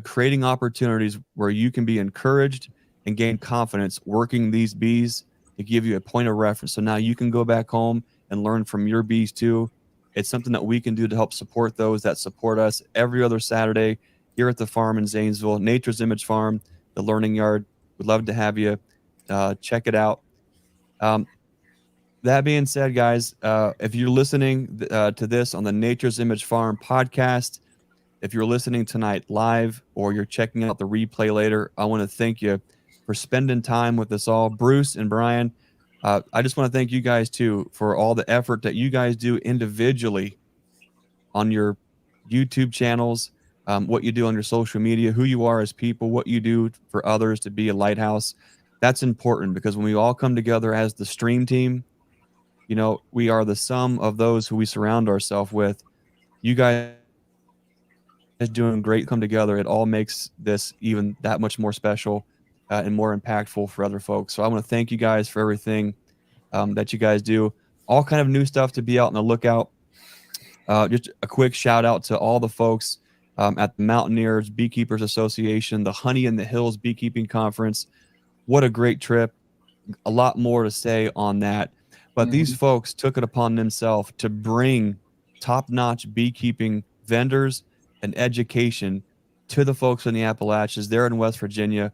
creating opportunities where you can be encouraged and gain confidence working these bees to give you a point of reference. So now you can go back home and learn from your bees too. It's something that we can do to help support those that support us every other Saturday here at the farm in Zanesville, Nature's Image Farm, the Learning Yard. We'd love to have you check it out. That being said, guys, if you're listening to this on the Nature's Image Farm podcast, if you're listening tonight live or you're checking out the replay later, I want to thank you for spending time with us all. Bruce and Brian, I just want to thank you guys too for all the effort that you guys do individually on your YouTube channels, what you do on your social media, who you are as people, what you do for others to be a lighthouse. That's important because when we all come together as the stream team, you know, we are the sum of those who we surround ourselves with. You guys doing great come together. It all makes this even that much more special and more impactful for other folks. So I want to thank you guys for everything that you guys do. All kind of new stuff to be out on the lookout. Just a quick shout out to all the folks at the Mountaineers Beekeepers Association, the Honey in the Hills Beekeeping Conference. What a great trip. A lot more to say on that. But these folks took it upon themselves to bring top-notch beekeeping vendors and education to the folks in the Appalachians there in West Virginia.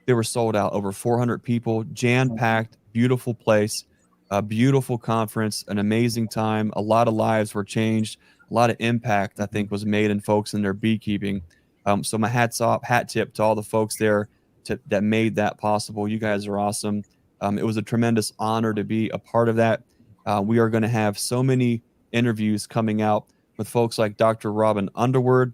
They were sold out, over 400 people, jam-packed, beautiful place, a beautiful conference, an amazing time. A lot of lives were changed. A lot of impact, I think, was made in folks in their beekeeping. So my hat tip to all the folks there that made that possible. You guys are awesome. It was a tremendous honor to be a part of that. We are going to have so many interviews coming out with folks like Dr. Robin Underwood,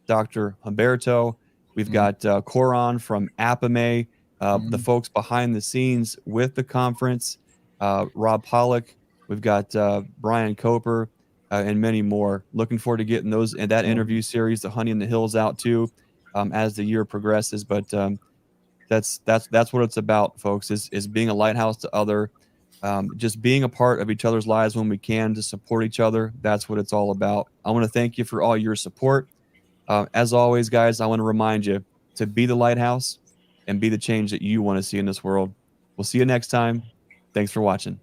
Dr. Humberto. We've got Coron from Apame, the folks behind the scenes with the conference, Rob Pollock. We've got Brian Coper and many more. Looking forward to getting those and that interview series, the Honey in the Hills, out too as the year progresses. But that's what it's about, folks, is being a lighthouse to other, just being a part of each other's lives when we can to support each other. That's what it's all about. I want to thank you for all your support. As always, guys, I want to remind you to be the lighthouse and be the change that you want to see in this world. We'll see you next time. Thanks for watching.